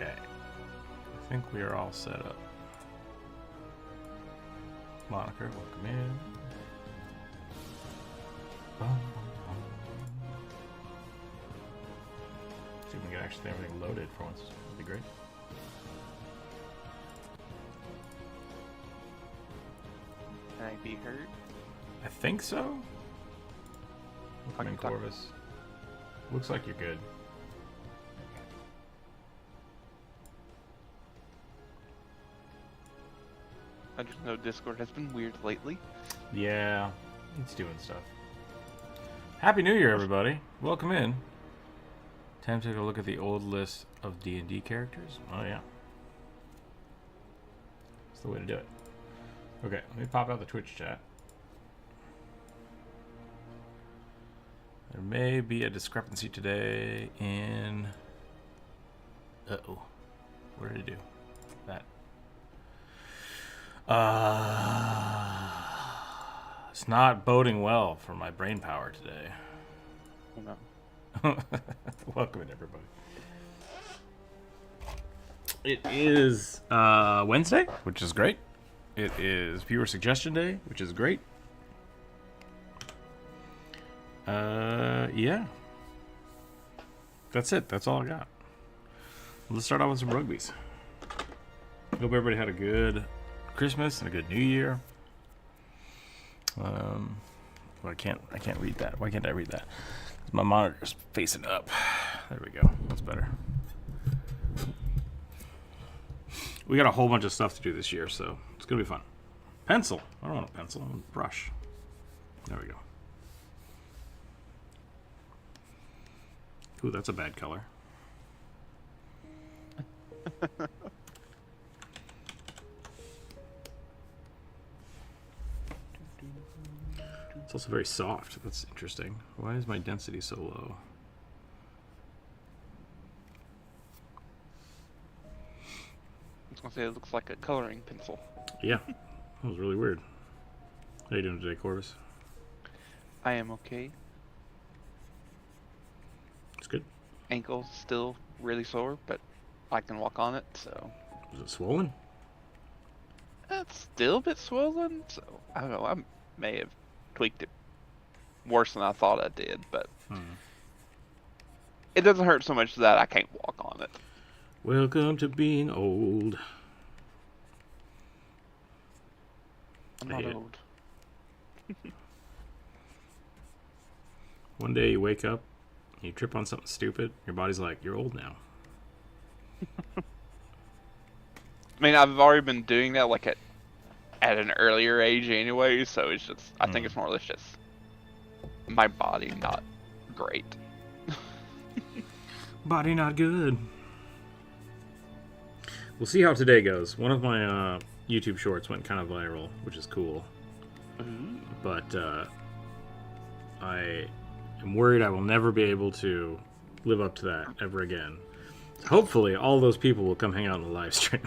Okay. I think we are all set up. Moniker, welcome in. See if we can actually get everything loaded for once. That'd be great. Can I be heard? I think so. Welcome in, Corvus. Looks like you're good. I just know Discord has been weird lately. Yeah, it's doing stuff. Happy New Year, everybody. Welcome in. Time to take a look at the old list of D&D characters. Oh, yeah. That's the way to do it. Okay, let me pop out the Twitch chat. There may be a discrepancy today in... Uh-oh. What did I do? That. It's not boding well for my brain power today. Oh, no. Welcome in, everybody. It is Wednesday, which is great. It is viewer suggestion day, which is great. Yeah. That's it. That's all I got. Let's start off with some rugbies. Hope everybody had a good Christmas and a good New Year. Well, I can't read that. Why can't I read that? My monitor's facing up. There we go. That's better. We got a whole bunch of stuff to do this year, so it's gonna be fun. Pencil. I don't want a pencil. I want a brush. There we go. Ooh, that's a bad color. It's also very soft. That's interesting. Why is my density so low? I was gonna say it looks like a coloring pencil. Yeah, that was really weird. How you doing today, Corvus? I am okay. It's good. Ankle's still really sore, but I can walk on it, so... Is it swollen? It's still a bit swollen, so... I don't know, I may have tweaked it worse than I thought I did, but... It doesn't hurt so much that I can't walk on it. Welcome to being old. I'm not old. One day you wake up, you trip on something stupid, your body's like, you're old now. I mean, I've already been doing that like at an earlier age anyway, so it's just, I think it's more or less just my body not great. Body not good. We'll see how today goes. One of my YouTube shorts went kind of viral, which is cool. But I am worried I will never be able to live up to that ever again. Hopefully, all those people will come hang out in the live stream.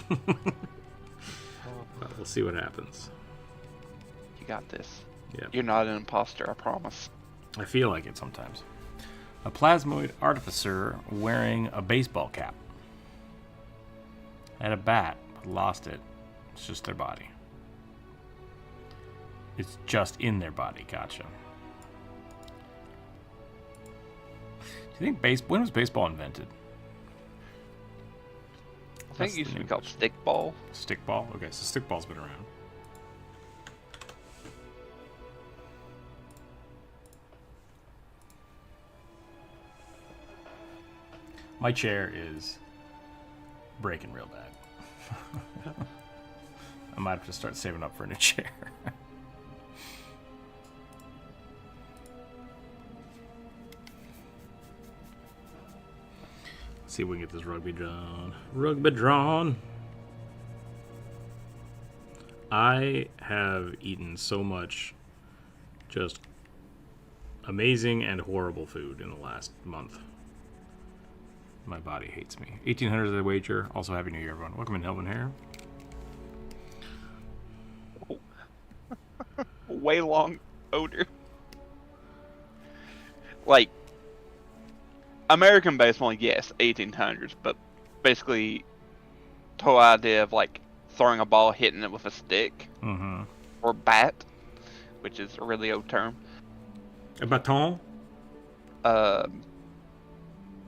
But we'll see what happens. You got this. Yeah. You're not an imposter, I promise. I feel like it sometimes. A plasmoid artificer wearing a baseball cap. I had a bat, but lost it. It's just their body. It's just in their body. Gotcha. Do you think when was baseball invented? I think it used to be called stickball. Stickball? Okay, so stickball's been around. My chair is breaking real bad. I might have to start saving up for a new chair. Let's see if we can get this rugby drawn. Rugby drawn. I have eaten so much just amazing and horrible food in the last month. My body hates me. 1800 is the wager. Also, Happy New Year, everyone. Welcome in, Helvin Hair. Way long odor. Like, American baseball, yes, 1800s, but basically the whole idea of like throwing a ball, hitting it with a stick or bat, which is a really old term. A baton?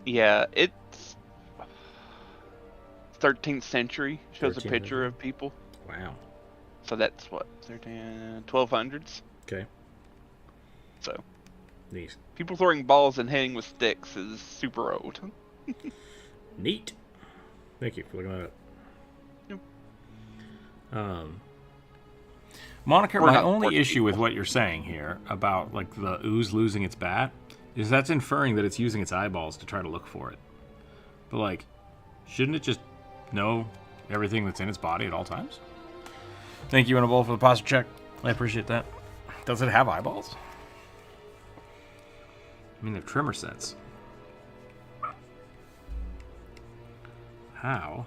Yeah, it's 13th century. Shows a 13th picture century? of people. Wow. So that's what, 1200s? Okay. So, Neat. people throwing balls and hitting with sticks is super old. Neat. Thank you for looking that up. Yep. Moniker, We're my not only important issue with people. what you're saying here about like the ooze losing its bat is that's inferring that it's using its eyeballs to try to look for it. But like, shouldn't it just know everything that's in its body at all times? Thank you, Annabelle, for the posture check. I appreciate that. Does it have eyeballs? I mean, they're tremor sense. How?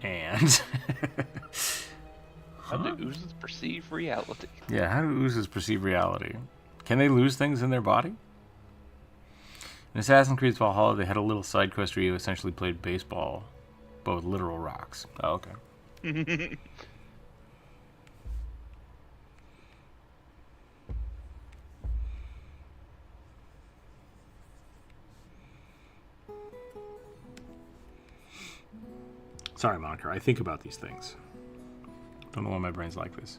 And... How do oozes perceive reality? Yeah, how do oozes perceive reality? Can they lose things in their body? In Assassin's Creed Valhalla, they had a little side quest where you essentially played baseball, but with literal rocks. Oh, okay. Sorry, Moniker. I think about these things. Don't know why my brain's like this.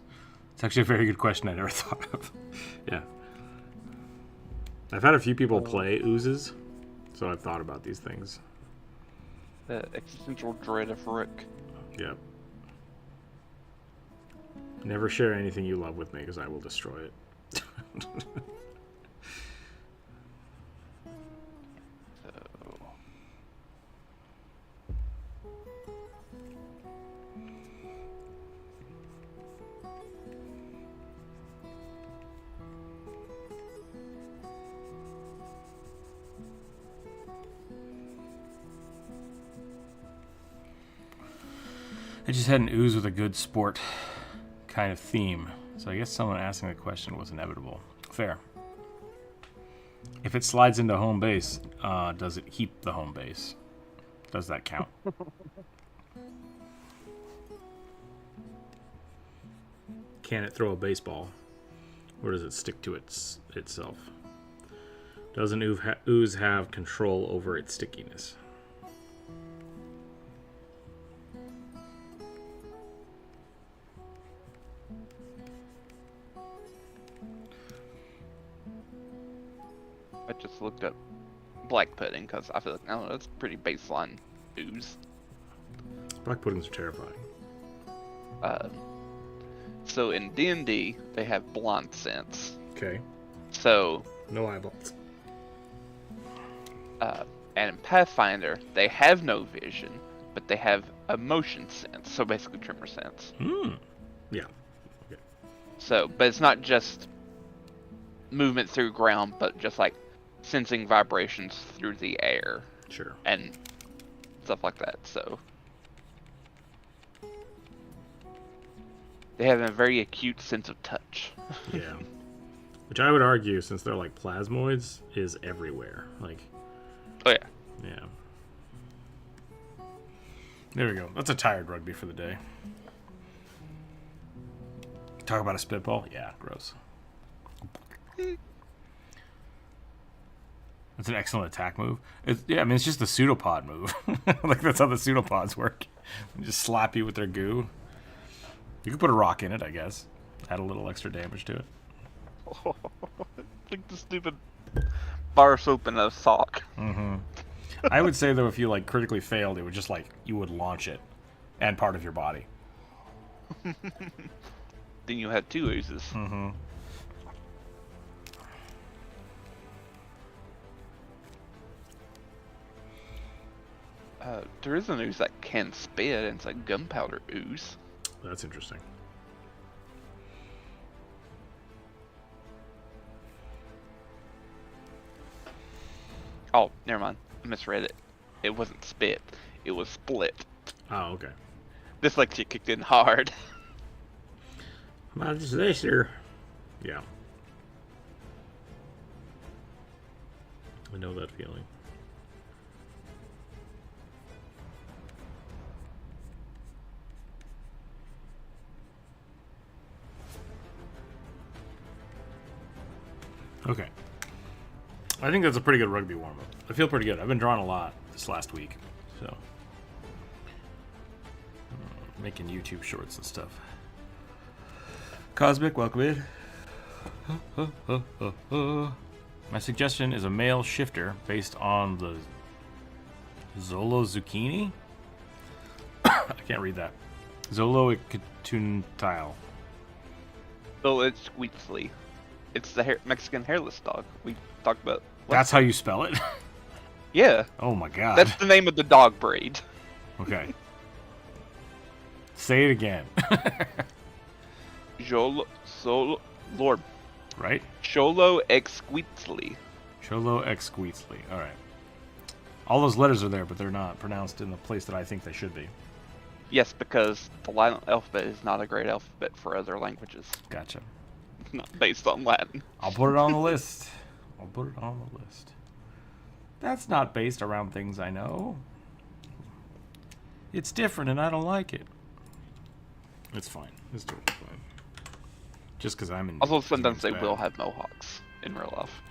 It's actually a very good question I never thought of. Yeah. I've had a few people play oozes, so I've thought about these things. The existential dread of Rook. Yep. Never share anything you love with me because I will destroy it. I just had an ooze with a good sport kind of theme, so I guess someone asking the question was inevitable. Fair. If it slides into home base, does it keep the home base? Does that count? Can it throw a baseball? Or does it stick to itself? Does an ooze have control over its stickiness? I just looked up black pudding because I feel like, I don't know, that's pretty baseline ooze. Black puddings are terrifying. So in D&D, they have blonde sense. Okay. So, No eyeballs. and in Pathfinder, they have no vision, but they have a motion sense. So basically tremor sense. Yeah. Okay. So, but it's not just movement through ground, but just like sensing vibrations through the air. Sure. And stuff like that. So they have a very acute sense of touch. Yeah. Which I would argue, since they're like plasmoids, is everywhere. Like, Oh yeah. yeah. There we go. That's a tired rugby for the day. Talk about a spitball? Yeah, gross. That's an excellent attack move. Yeah, I mean, it's just the pseudopod move. Like, that's how the pseudopods work. They just slap you with their goo. You could put a rock in it, I guess. Add a little extra damage to it. Like the stupid bar soap in a sock. I would say, though, if you, like, critically failed, it would just, like, you would launch it. And part of your body. Then you had two oozes. There is an ooze that can spit, and it's a gunpowder ooze. That's interesting. Oh, never mind. I misread it. It wasn't spit. It was split. Oh, okay. Dyslexia kicked in hard. My dyslexia. Yeah. I know that feeling. Okay. I think that's a pretty good rugby warm-up. I feel pretty good. I've been drawing a lot this last week, so making YouTube shorts and stuff. Cosmic, welcome in. My suggestion is a male shifter based on the Zolo Zucchini. I can't read that. Zoloicutuntile. So it's Squeetsley. It's the Mexican hairless dog we talked about. That's how you spell it? Yeah. Oh my god. That's the name of the dog breed. Okay. Say it again. Lord. Right? Cholo Exqueetsley. Cholo Exqueetsley. Alright. All those letters are there, but they're not pronounced in the place that I think they should be. Yes, because the Latin alphabet is not a great alphabet for other languages. Gotcha. It's not based on Latin. I'll put it on the list. I'll put it on the list. That's not based around things I know. It's different and I don't like it. It's fine. It's totally fine. Just because I'm in... Also, sometimes they will have mohawks in real life.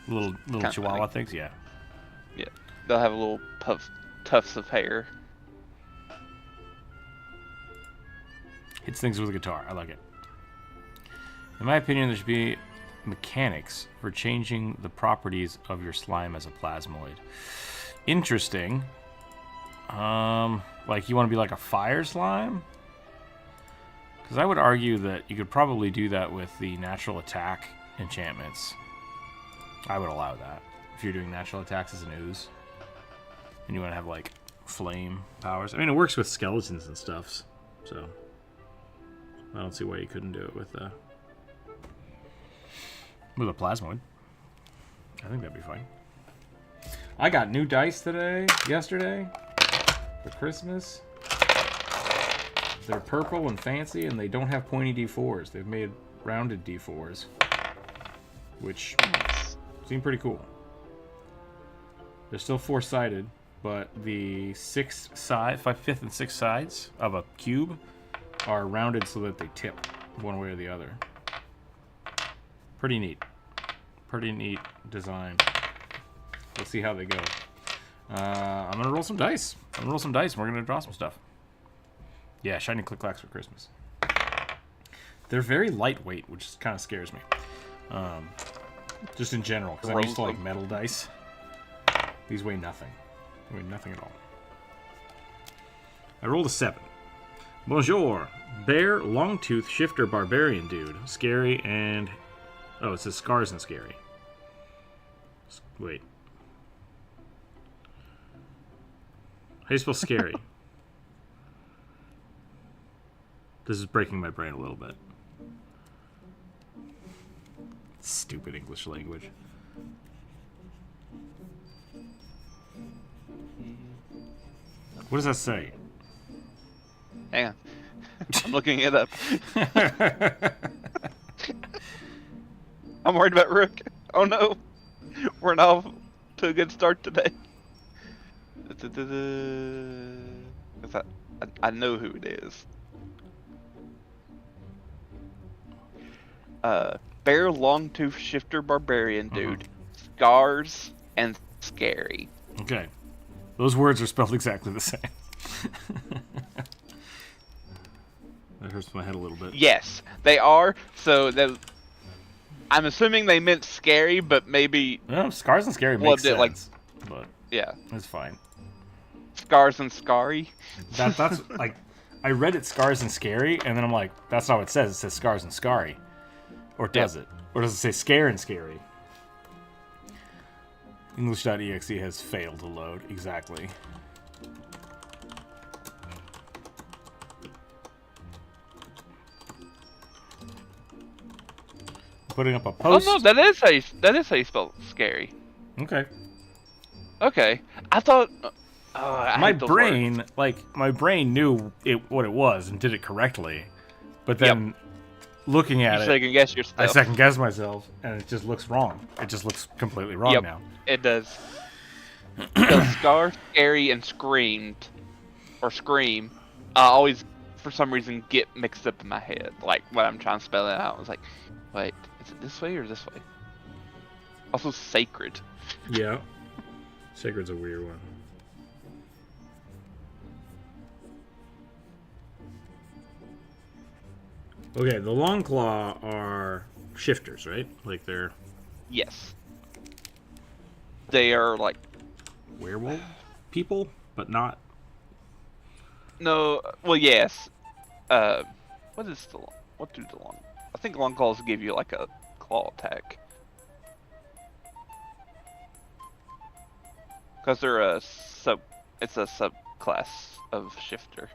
Little chihuahua things? Yeah. Yeah. They'll have little tufts of hair. Hits things with a guitar. I like it. In my opinion, there should be mechanics for changing the properties of your slime as a plasmoid. Interesting. Like you want to be like a fire slime? Because I would argue that you could probably do that with the natural attack enchantments. I would allow that. If you're doing natural attacks as an ooze. And you want to have like flame powers. I mean, it works with skeletons and stuff. So I don't see why you couldn't do it with a plasmoid. I think that'd be fine. I got new dice yesterday, for Christmas. They're purple and fancy, and they don't have pointy D4s. They've made rounded D4s, which seem pretty cool. They're still four-sided, but the fifth and sixth sides of a cube are rounded so that they tip one way or the other. Pretty neat. Pretty neat design. Let's see how they go. I'm going to roll some dice. I'm going to roll some dice and we're going to draw some stuff. Yeah, shiny click-clacks for Christmas. They're very lightweight, which kind of scares me. Just in general, because I'm used to like metal dice. These weigh nothing. They weigh nothing at all. I rolled a 7. Bonjour. Bear, long-tooth, shifter, barbarian dude. Scary and... Oh, it says scars and scary. Wait. How do you spell scary? This is breaking my brain a little bit. Stupid English language. What does that say? Hang on. I'm looking it up. I'm worried about Rook. Oh no. We're not off to a good start today. I know who it is. Bear, long-tooth, shifter, barbarian dude. Scars and scary. Okay. Those words are spelled exactly the same. That hurts my head a little bit. Yes, they are. So I'm assuming they meant scary, but maybe... No, scars and scary makes sense. Like, but yeah. It's fine. Scars and scary? That's like... I read it scars and scary, and then I'm like, that's not what it says. It says scars and scary. Or does it? Or does it say scare and scary? English.exe has failed to load. Exactly. Putting up a post. Oh no, that is how you spell scary. Okay. Okay. I thought... my brain knew what it was and did it correctly. But then... Looking at second guess yourself. I second guess myself, and it just looks wrong. It just looks completely wrong now. It does. So scar, scary, and scream, I always, for some reason, get mixed up in my head. Like when I'm trying to spell it out, I was like, wait, is it this way or this way? Also sacred. Yeah. Sacred's a weird one. Okay, the Longclaw are shifters, right? Like they're Yes. They are like werewolf people, but not. no. Well, yes. What is the what do the long? I think long claws give you like a claw attack because they're a sub. It's a subclass of shifter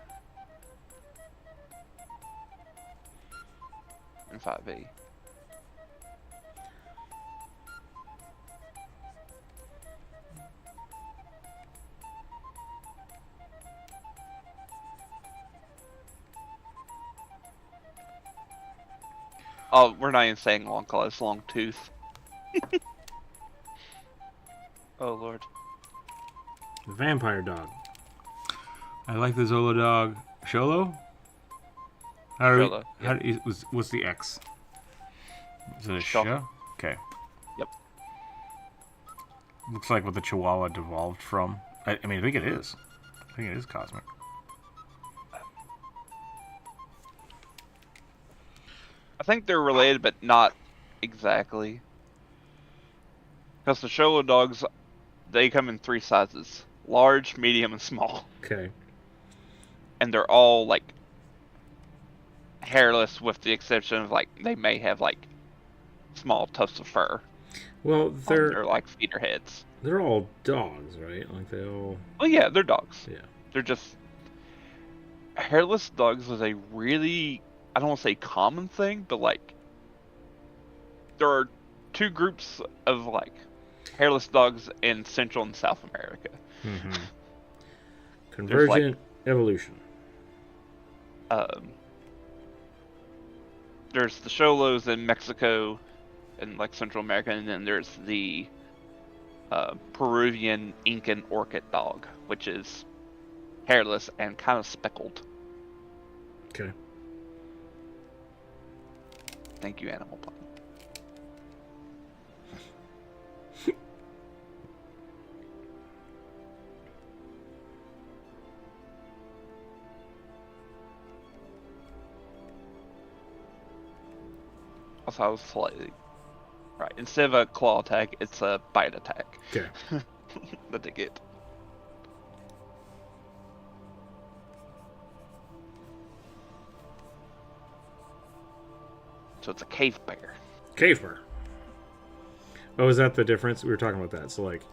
in 5e. Oh, we're not even saying long claw. It's long tooth. Oh lord. The vampire dog. I like the Zolo dog. Sholo? Sholo, How do you, what's the X? Is it a Shaw. show? Okay. Yep. Looks like what the Chihuahua devolved from. I mean, I think it is. I think it is cosmic. I think they're related, but not exactly. Because the Sholo dogs, they come in 3 sizes: large, medium, and small. Okay. And they're all like hairless, with the exception of like they may have like small tufts of fur. Well, On they're their like feet or heads. they're all dogs, right? Like they all. Well, yeah, they're dogs. Yeah. They're just hairless dogs is a really, I don't want to say common thing, but like there are 2 groups of like hairless dogs in Central and South America. Mm-hmm. Convergent evolution. There's the Xolos in Mexico and like Central America, and then there's the Peruvian Incan orchid dog, which is hairless and kind of speckled. Okay. Thank you, Animal Planet. Also, I was slightly right. Instead of a claw attack, it's a bite attack Okay. that they get. So it's a cave bear. Cave bear. Oh, is that the difference? We were talking about that. So, like, it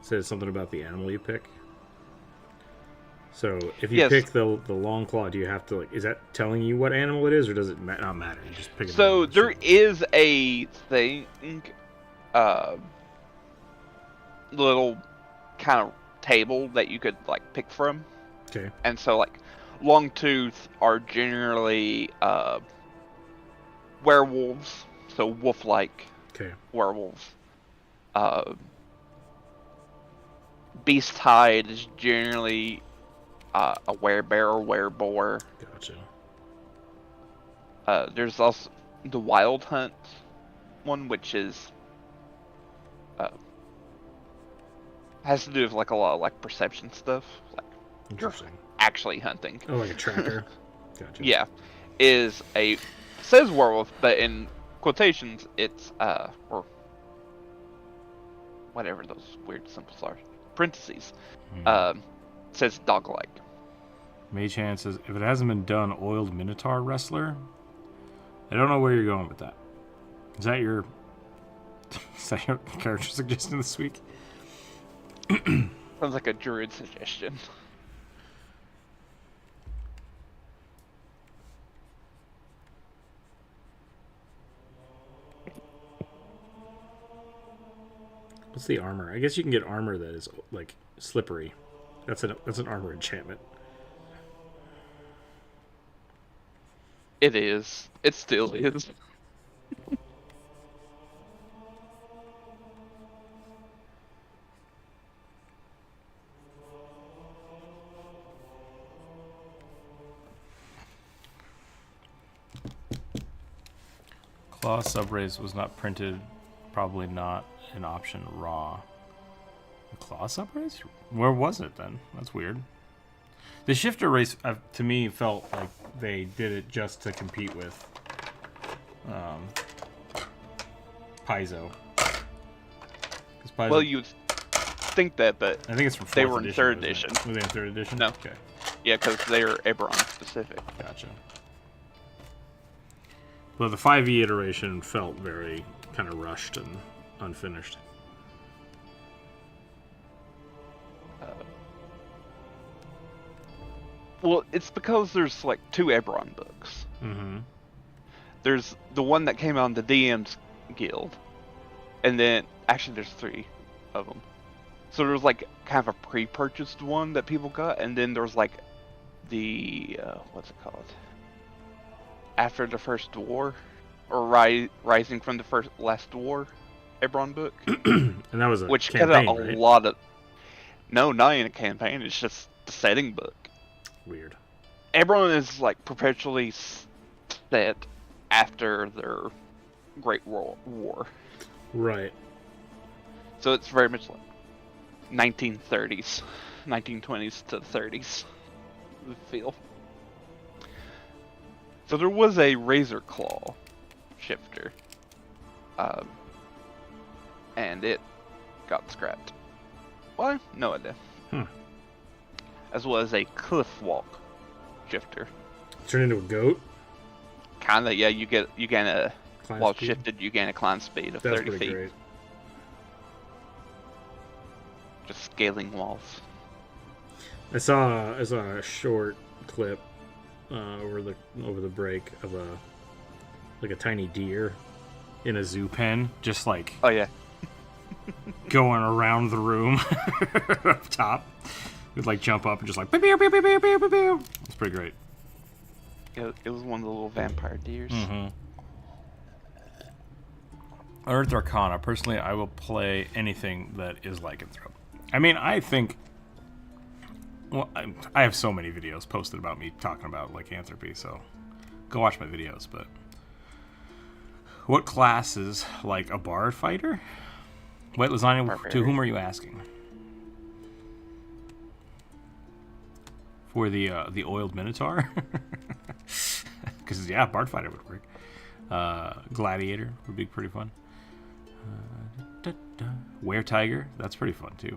says something about the animal you pick. So, if you Yes. pick the long claw, do you have to, like, is that telling you what animal it is, or does it not matter? You just pick it. So there is a thing, little kind of table that you could like pick from. Okay. And so like long tooth are generally werewolves, so wolf-like Okay. werewolves. Beast hide is generally a werebear or wereboar. Gotcha. There's also the wild hunt one, which is has to do with like a lot of like perception stuff, like Interesting. actually hunting. Oh, like a tracker. Gotcha. Yeah, says werewolf, but in quotations it's or whatever those weird symbols are, parentheses, says dog-like. Mage Hand says, if it hasn't been done, oiled Minotaur wrestler. I don't know where you're going with that. Is that your character suggestion this week? Sounds like a druid suggestion. What's the armor? I guess you can get armor that is like slippery. That's an armor enchantment. It is. It still is. Claw subrace was not printed Probably not an option raw. Claw subrace? Where was it then? That's weird. The shifter race, to me, felt like they did it just to compete with Paizo. Well, you would think that, but I think it's from 4th they were in edition, 3rd edition. Were they in 3rd edition? No. Okay. Yeah, because they're Eberron specific. Gotcha. But the 5e iteration felt very kind of rushed and unfinished. Well, it's because there's like 2 Eberron books. Mm-hmm. There's the one that came out in the DM's Guild, and then actually there's 3 of them. So there's like kind of a pre-purchased one that people got, and then there's like the what's it called? After the First War, or Rising from the Last War, Eberron book. And that was a which campaign, got a right? lot of. No, not in a campaign. It's just the setting book. Weird. Eberron is like perpetually set after their Great War. Right. So it's very much like 1930s, 1920s to 30s feel. So there was a Razor Claw shifter, and it got scrapped. Why? No idea. As well as a Cliff Walk shifter. Turn into a goat? Kinda, yeah. You gain a Climb while speed? shifted. You gain a climb speed of That's 30 pretty feet. great. Just scaling walls. I saw a short clip over the break of a tiny deer in a zoo pen, just like Oh yeah. going around the room up top. We'd like jump up and just like pew, pew, pew, pew, pew, pew, pew. It's pretty great. It was one of the little vampire deers. Mm-hmm. Earth Arcana. Personally, I will play anything that is lycanthrope. I mean, I think. Well, I have so many videos posted about me talking about lycanthropy, so go watch my videos. But what class is like a bard fighter? Wait, Lasagna, Barbarian. to whom are you asking? For the oiled minotaur? Because yeah, bard fighter would work. Gladiator would be pretty fun. Were tiger, that's pretty fun too.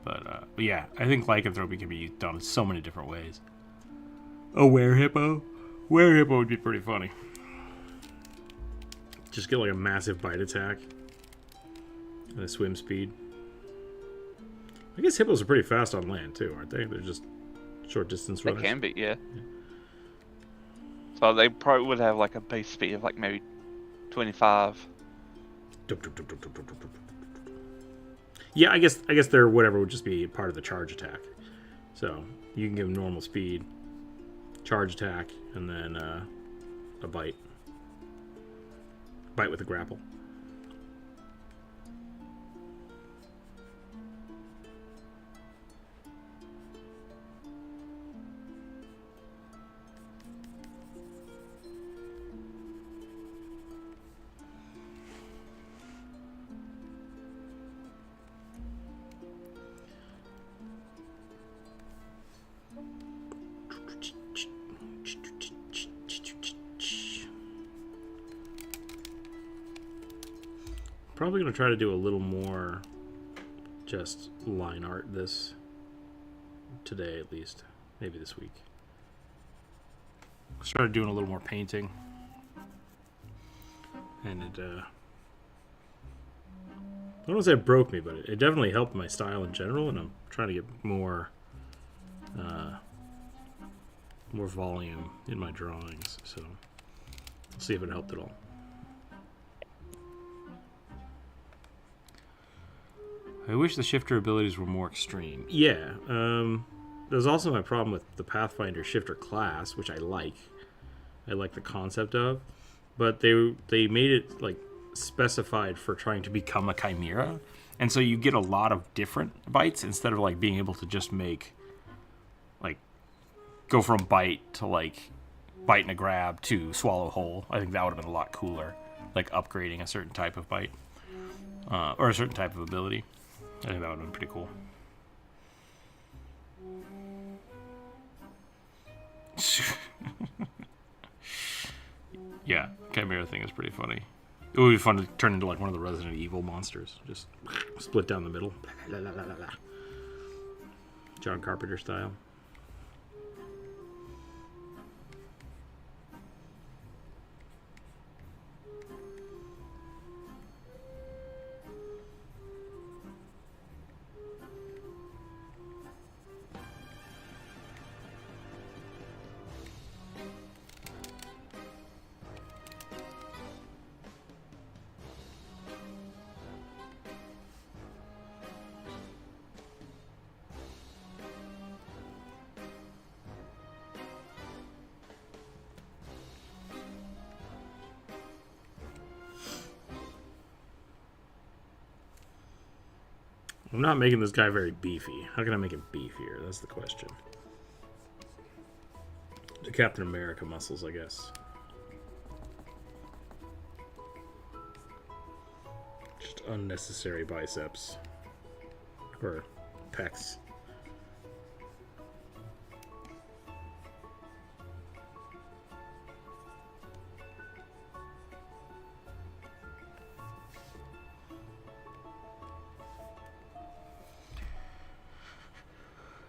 But yeah, I think lycanthropy can be done in so many different ways. A were hippo would be pretty funny. Just get like a massive bite attack and a swim speed. I guess hippos are pretty fast on land too, aren't they? They're just short distance runners. They can be, yeah. So they probably would have like a base speed of like maybe 25. Yeah, I guess their whatever would just be part of the charge attack. So you can give them normal speed, charge attack, and then a bite. Bite with a grapple. Probably going to try to do a little more just line art this today at least. Maybe this week. Started doing a little more painting. And it, I don't want to say it broke me, but it definitely helped my style in general, and I'm trying to get more volume in my drawings, so we'll see if it helped at all. I wish the shifter abilities were more extreme. Yeah, there's also my problem with the Pathfinder shifter class, which I like. I like the concept of, but they made it like specified for trying to become a chimera, and so you get a lot of different bites instead of like being able to just make like go from bite to like bite and a grab to swallow whole. I think that would have been a lot cooler, like upgrading a certain type of bite. or a certain type of ability. I think that would have been pretty cool. Yeah, Chimera thing is pretty funny. It would be fun to turn into like one of the Resident Evil monsters. Just split down the middle. John Carpenter style. I'm not making this guy very beefy. How can I make him beefier? That's the question. The Captain America muscles, I guess. Just unnecessary biceps. Or pecs.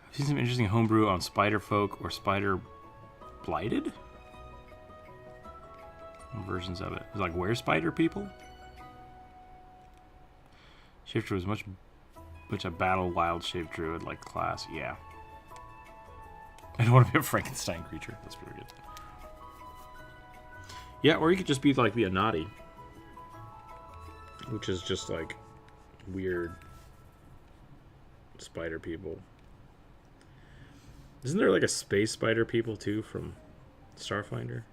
I've seen some interesting homebrew on Spider Folk or Spider Blighted? Versions of it. It's like where Spider people? Shifter was much a battle wild shaped druid like class. Yeah. I don't want to be a Frankenstein creature. That's pretty good. Yeah, or you could just be like the Anati, which is just like weird spider people. Isn't there like a space spider people too from Starfinder?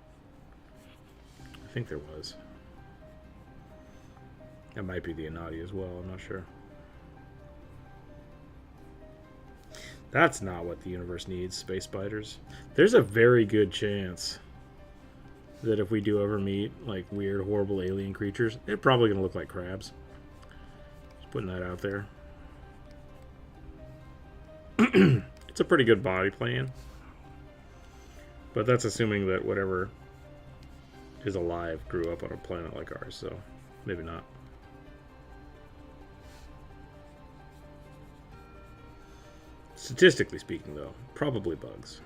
I think there was. That might be the Anati as well, I'm not sure. That's not what the universe needs, space spiders. There's a very good chance that if we do ever meet like weird, horrible alien creatures, they're probably going to look like crabs. Just putting that out there. It's a pretty good body plan. But that's assuming that whatever is alive grew up on a planet like ours, so maybe not. Statistically speaking, though, probably bugs.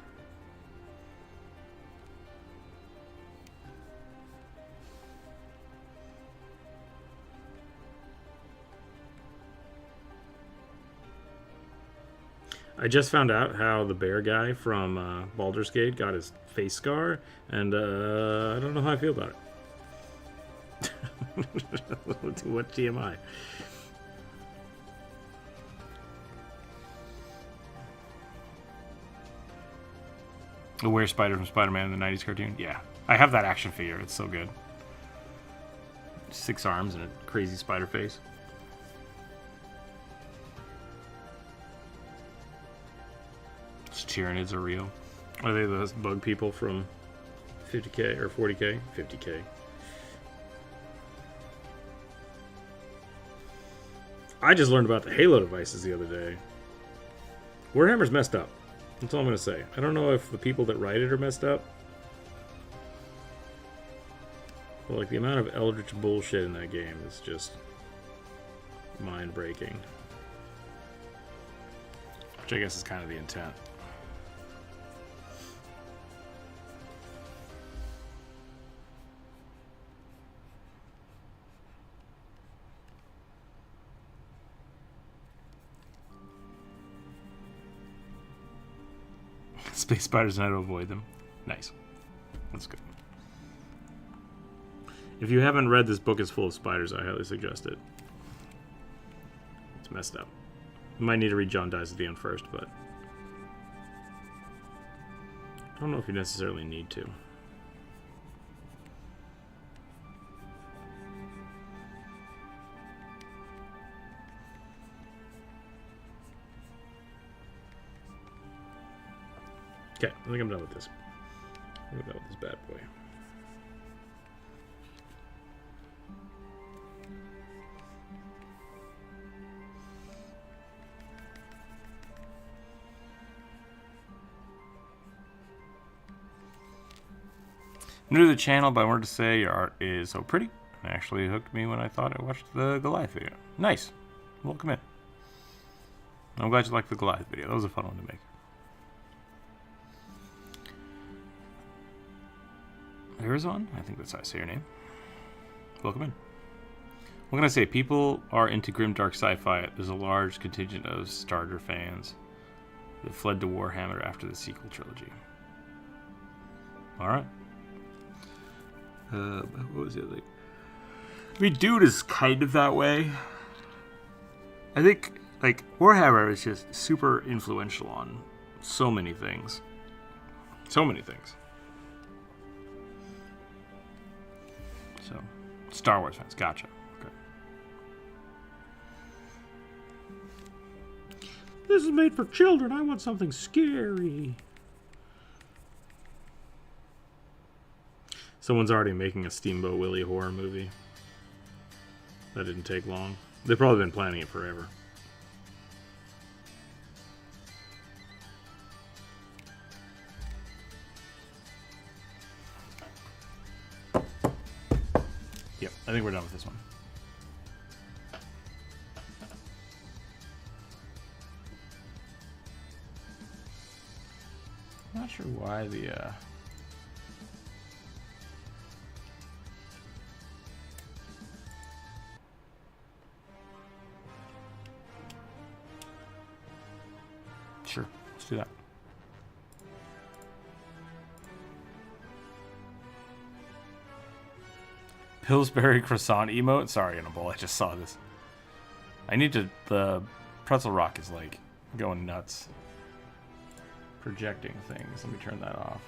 I just found out how the bear guy from Baldur's Gate got his face scar, and I don't know how I feel about it. What TMI? The Were Spider from Spider-Man in the 90s cartoon? Yeah. I have that action figure. It's so good. 6 arms and a crazy spider face. Tyranids are real. Are they those bug people from 50k or 40k? 50k. I just learned about the Halo devices the other day. Warhammer's messed up. That's all I'm going to say. I don't know if the people that write it are messed up. But like the amount of eldritch bullshit in that game is just mind-breaking. Which I guess is kind of the intent. Space spiders and how to avoid them. Nice. That's good. If you haven't read this book, it's full of spiders. I highly suggest it. It's messed up. You might need to read John Dies at the End first, but I don't know if you necessarily need to. Okay, I think I'm done with this. I'm done with this bad boy. I'm new to the channel, but I wanted to say your art is so pretty. It actually hooked me when I thought I watched the Goliath video. Nice. Welcome in. I'm glad you liked the Goliath video. That was a fun one to make. Arizon? I think that's how I say your name. Welcome in. What can I say? People are into grimdark sci-fi. There's a large contingent of starter fans that fled to Warhammer after the sequel trilogy. Alright. What was the other thing? I mean, Dude is kind of that way. I think, like, Warhammer is just super influential on so many things. So many things. So, Star Wars fans, gotcha. Okay. This is made for children. I want something scary. Someone's already making a Steamboat Willie horror movie. That didn't take long. They've probably been planning it forever. Yep, I think we're done with this one. Not sure why the Sure, let's do that. Pillsbury croissant emote? Sorry, Annabelle, I just saw this. I need to... The pretzel rock is, like, going nuts. Projecting things. Let me turn that off.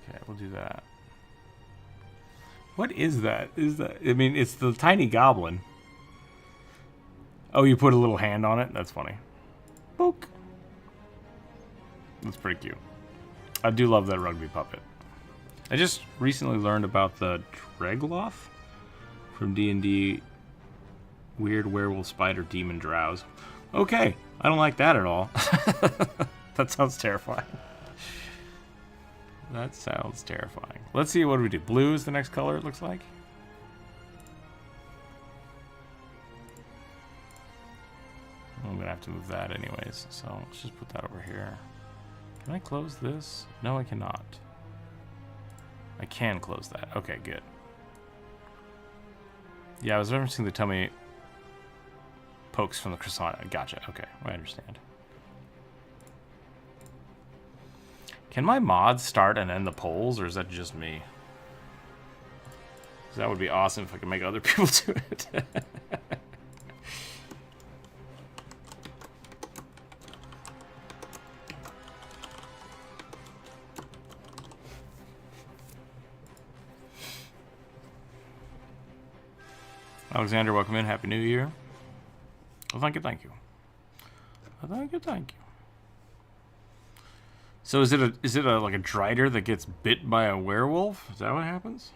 Okay, we'll do that. What is that? Is that... I mean, it's the tiny goblin. Oh, you put a little hand on it? That's funny. Poke. That's pretty cute. I do love that rugby puppet. I just recently learned about the Tregloff from D&D Weird Werewolf Spider Demon Drows. Okay, I don't like that at all. That sounds terrifying. That sounds terrifying. Let's see, what do we do? Blue is the next color, it looks like. I'm going to have to move that anyways, so let's just put that over here. Can I close this? No, I cannot. I can close that. Okay, good. Yeah, I was referencing the tummy pokes from the croissant. Gotcha. Okay, I understand. Can my mods start and end the polls, or is that just me? 'Cause that would be awesome if I could make other people do it. Alexander, welcome in. Happy New Year. Well, thank you, thank you. Thank you, thank you. So is it a like a drider that gets bit by a werewolf? Is that what happens?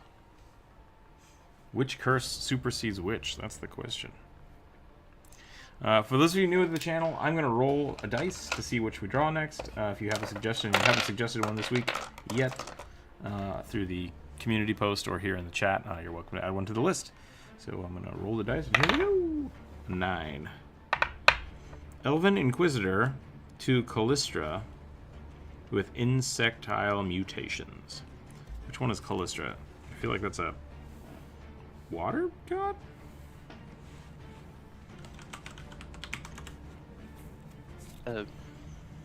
Which curse supersedes which? That's the question. For those of you new to the channel, I'm going to roll a dice to see which we draw next. If you have a suggestion, you haven't suggested one this week yet, through the community post or here in the chat, you're welcome to add one to the list. So I'm going to roll the dice, and here we go. 9. Elven Inquisitor to Callistra with insectile mutations. Which one is Callistra? I feel like that's a water god?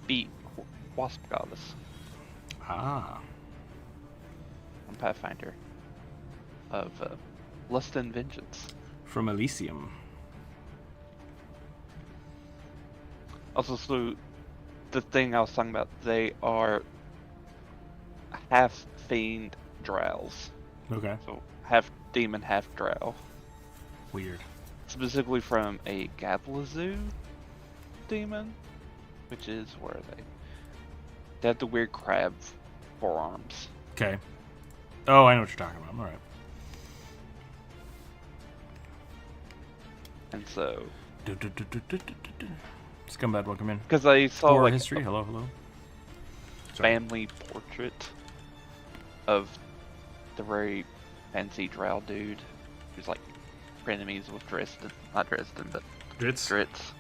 Beat wasp goddess. Ah. From Pathfinder. Of Lust and Vengeance. From Elysium. Also, so the thing I was talking about, they are half fiend drows. Okay. So half demon, half drow. Weird. Specifically from a Gadlazu demon, which is where they have the weird crab forearms. Okay. Oh, I know what you're talking about. All right. And so Scumbag, welcome in. Because I saw Horror like history. Hello, hello. family portrait of the very fancy drow dude who's like frenemies with Dresden, not Dresden, but Dritz.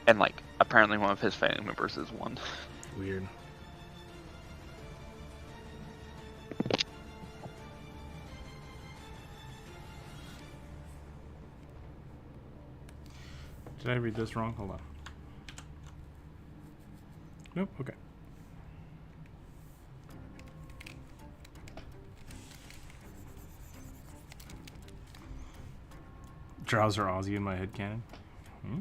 And like apparently one of his family members is one. Weird. Did I read this wrong? Hold on. Nope, okay. Drowser Aussie in my head canon. Hmm?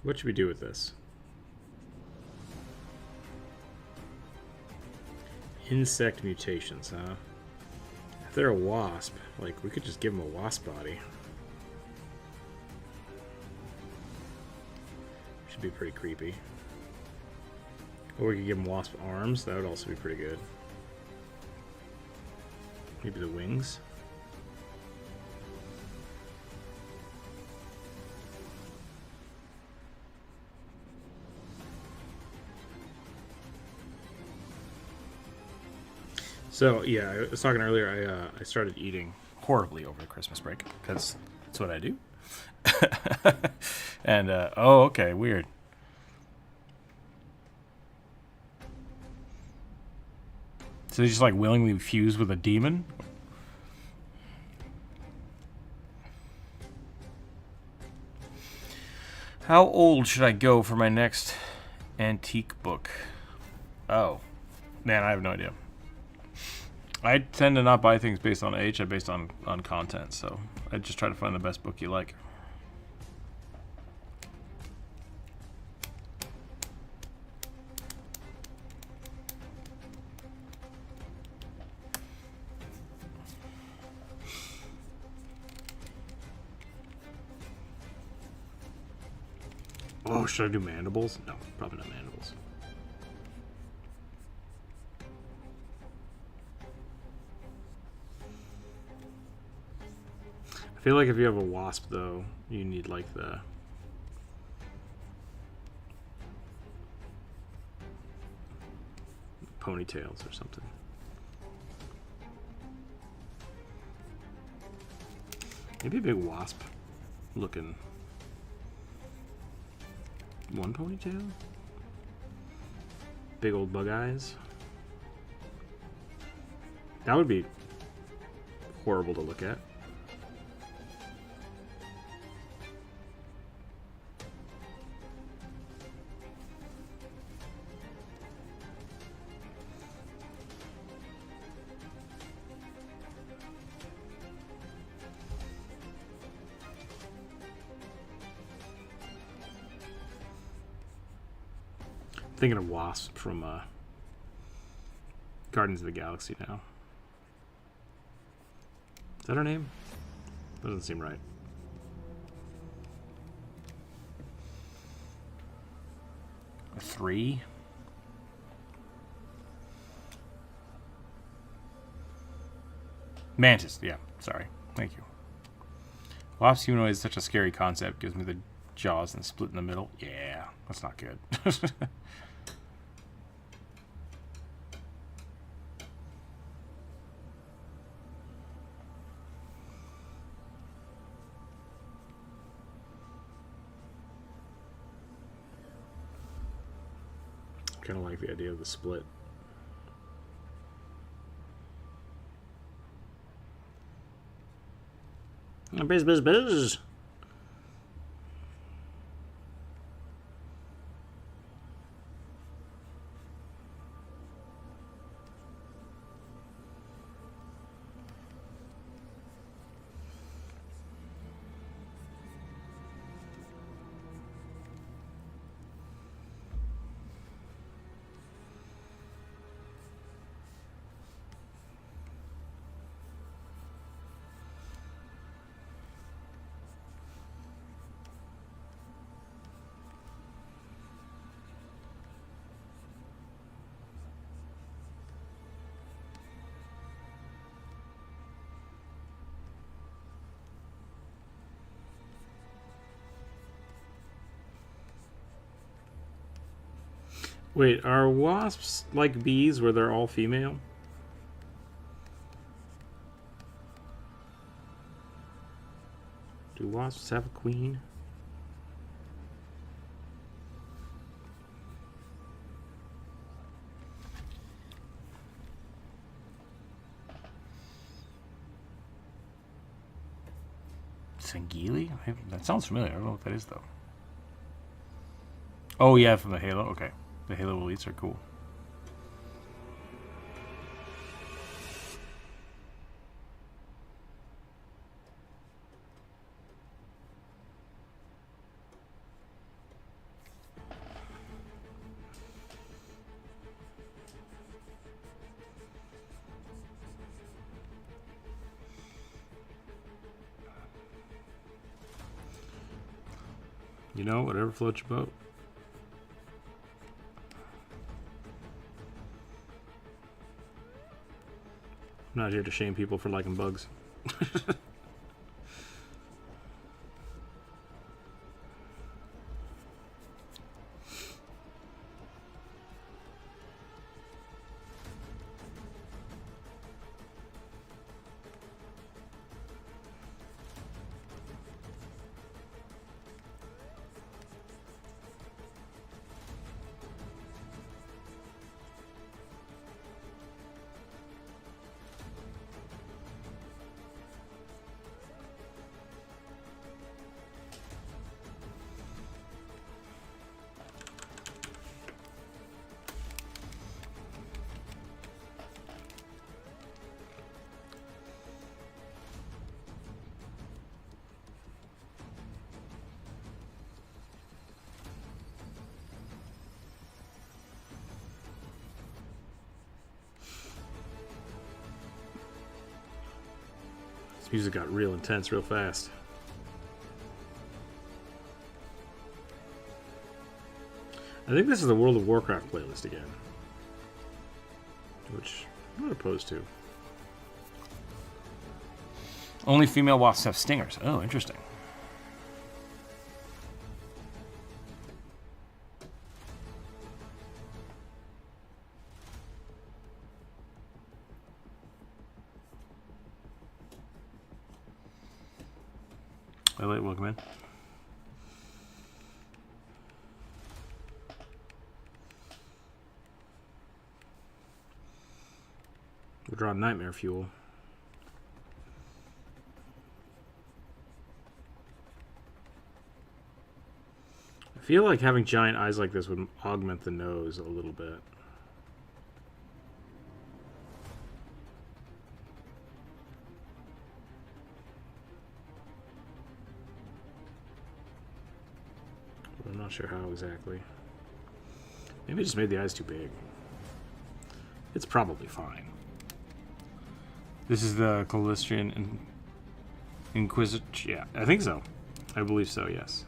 What should we do with this? Insect mutations, huh? If they're a wasp, like, we could just give them a wasp body. Should be pretty creepy. Or we could give them wasp arms. That would also be pretty good. Maybe the wings. So, yeah, I was talking earlier, I started eating horribly over the Christmas break, because that's what I do. And, oh, okay, weird. So they just, like, willingly fuse with a demon? How old should I go for my next antique book? Oh, man, I have no idea. I tend to not buy things based on age, I based on content, so I just try to find the best book you like. Oh, should I do mandibles? No, probably not mandibles. I feel like if you have a wasp, though, you need, like, the... ponytails or something. Maybe a big wasp looking... one ponytail? Big old bug eyes? That would be horrible to look at. Thinking of Wasp from Guardians of the Galaxy now. Is that her name? Doesn't seem right. A 3? Mantis, yeah, sorry. Thank you. Wasp humanoid is such a scary concept. Gives me the jaws and split in the middle. Yeah, that's not good. Kind of like the idea of the split. Biz. Wait, are wasps like bees where they're all female? Do wasps have a queen? Sangili? That sounds familiar. I don't know what that is, though. Oh, yeah, from the Halo. Okay. The Halo elites are cool. You know, whatever floats your boat. I'm not here to shame people for liking bugs. This music got real intense real fast. I think this is the World of Warcraft playlist again, which I'm not opposed to. Only female wasps have stingers. Oh, interesting. Elliot, welcome in. We're drawing nightmare fuel. I feel like having giant eyes like this would augment the nose a little bit. But I'm not sure how exactly. Maybe I just made the eyes too big. It's probably fine. This is the Callistrian Inquisitor. Yeah, I think so. I believe so, yes.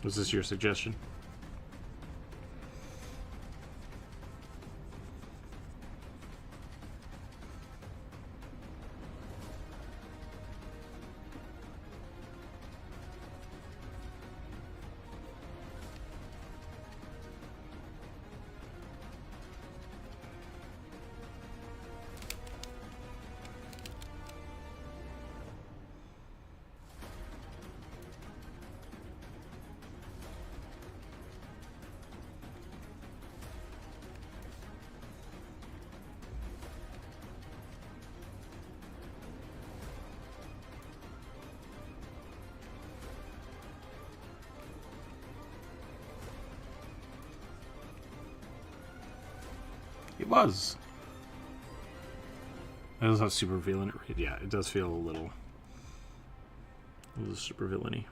Was this your suggestion? It was. It was a super villain. Yeah, it does feel a little super villainy.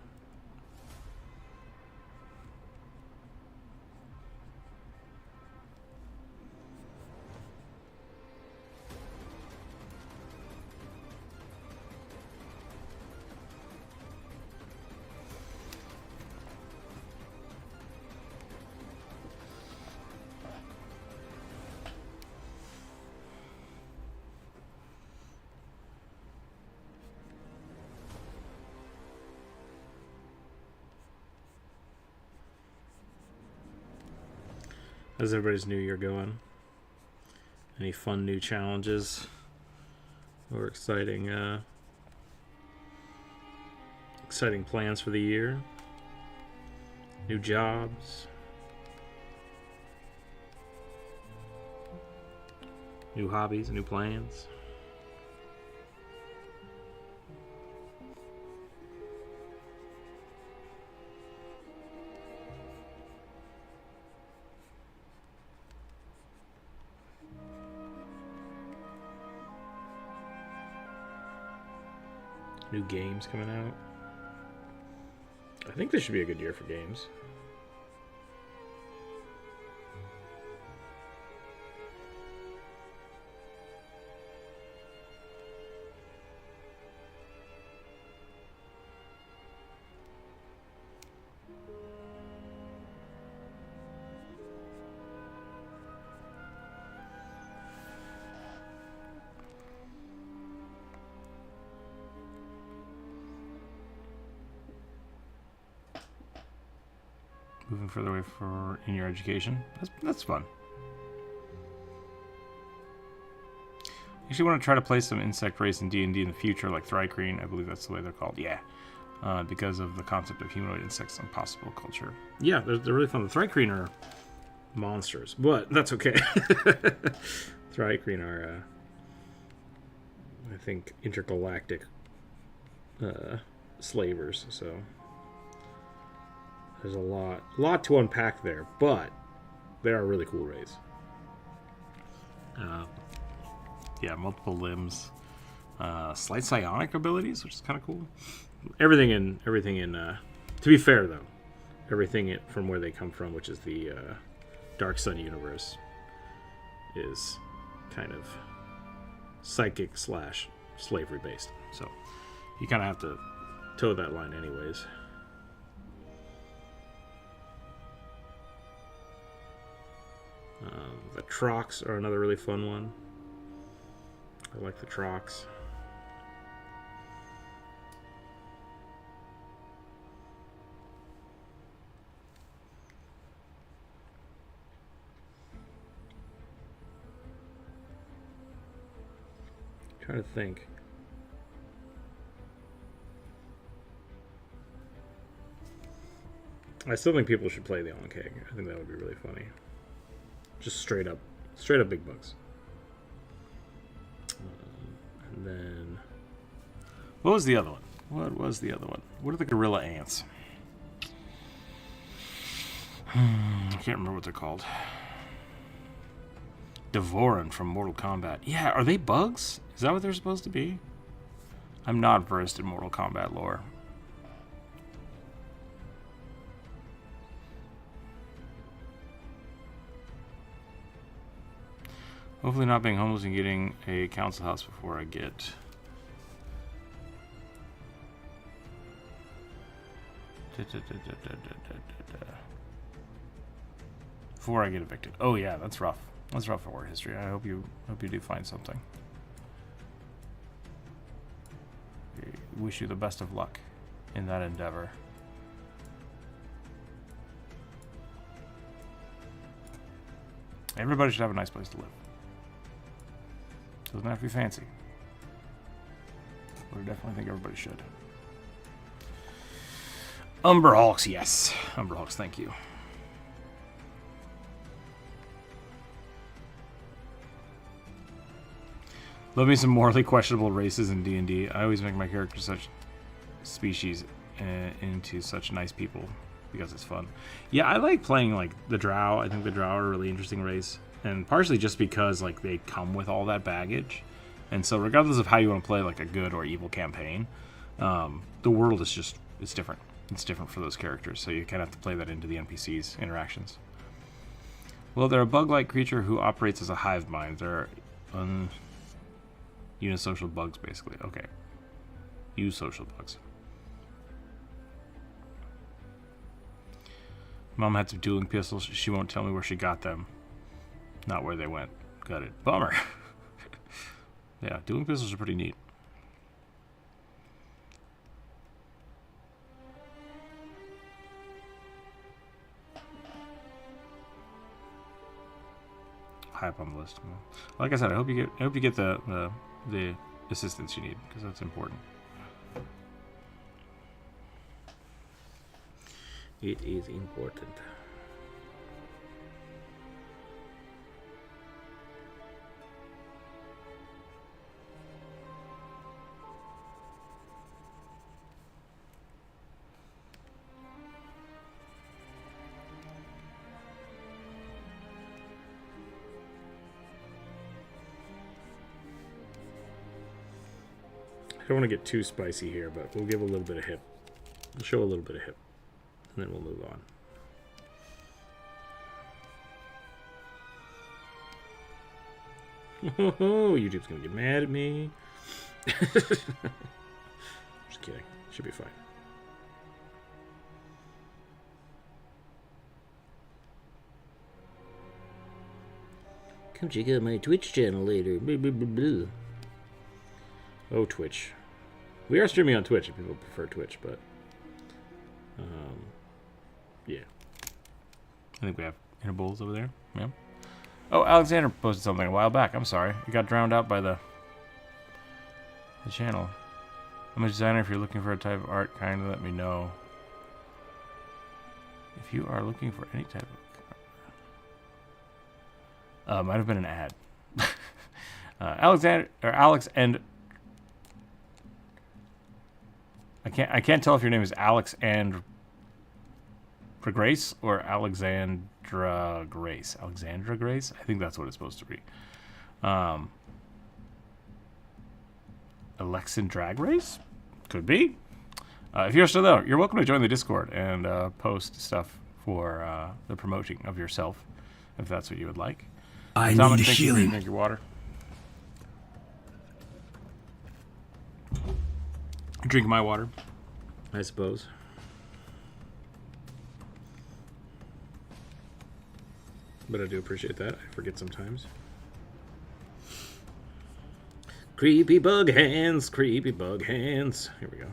How's everybody's new year going? Any fun new challenges or exciting plans for the year? New jobs? New hobbies, new plans? New games coming out. I think this should be a good year for games. Moving further away in your education. That's fun. You actually want to try to play some insect race in D&D in the future, like thrycreen. I believe that's the way they're called. Yeah. Because of the concept of humanoid insects and possible culture. Yeah, they're really fun. The thrycreen are monsters, but that's okay. Thrycreen are, I think, intergalactic slavers, so... There's a lot to unpack there, but they are a really cool race. Yeah, multiple limbs, slight psionic abilities, which is kind of cool. Everything in. To be fair, though, everything from where they come from, which is the Dark Sun universe, is kind of psychic / slavery based. So you kind of have to toe that line, anyways. The Trox are another really fun one. I like the Trox. Trying to think. I still think people should play the Onkeg. I think that would be really funny. Just straight up big bugs. And then, what was the other one? What are the gorilla ants? I can't remember what they're called. Devoran from Mortal Kombat. Yeah, are they bugs? Is that what they're supposed to be? I'm not versed in Mortal Kombat lore. Hopefully not being homeless and getting a council house before I get... Before I get evicted. Oh yeah, that's rough. That's rough for work history. I hope you do find something. Wish you the best of luck in that endeavor. Everybody should have a nice place to live. Doesn't have to be fancy. But I definitely think everybody should. Umberhawks, yes. Umberhawks, thank you. Love me some morally questionable races in D&D. I always make my characters such species into such nice people because it's fun. Yeah, I like playing like the Drow. I think the Drow are a really interesting race. and partially just because like they come with all that baggage, and so regardless of how you want to play like a good or evil campaign, the world is just it's different. It's different for those characters, so you kind of have to play that into the NPCs' interactions. Well, they're a bug-like creature who operates as a hive mind. They're unisocial bugs, basically. Okay. Social bugs. Mom had some dueling pistols. She won't tell me where she got them. Not where they went. Got it. Bummer. Yeah, dueling pistols are pretty neat. High up on the list. Well, like I said, I hope you get the assistance you need, because that's important. It is important. I don't want to get too spicy here, but we'll give a little bit of hip. We'll show a little bit of hip, and then we'll move on. Oh, YouTube's gonna get mad at me. Just kidding. Should be fine. Come check out my Twitch channel later. Blah, blah, blah, blah. Oh, Twitch. We are streaming on Twitch if people prefer Twitch, but yeah. I think we have intervals over there. Yeah. Oh, Alexander posted something a while back. I'm sorry. It got drowned out by the channel. I'm a designer. If you're looking for a type of art, kindly let me know. If you are looking for any type of... might have been an ad. Alexander, or Alex and... I can't tell if your name is Alex and Grace or Alexandra Grace. Alexandra Grace? I think that's what it's supposed to be. Alexandra Grace? Could be. If you're still there, you're welcome to join the Discord and post stuff for the promoting of yourself, if that's what you would like. I Dominic, need thank you for healing. drinking your water. Drink my water, I suppose. But I do appreciate that. I forget sometimes. Creepy bug hands, creepy bug hands. Here we go.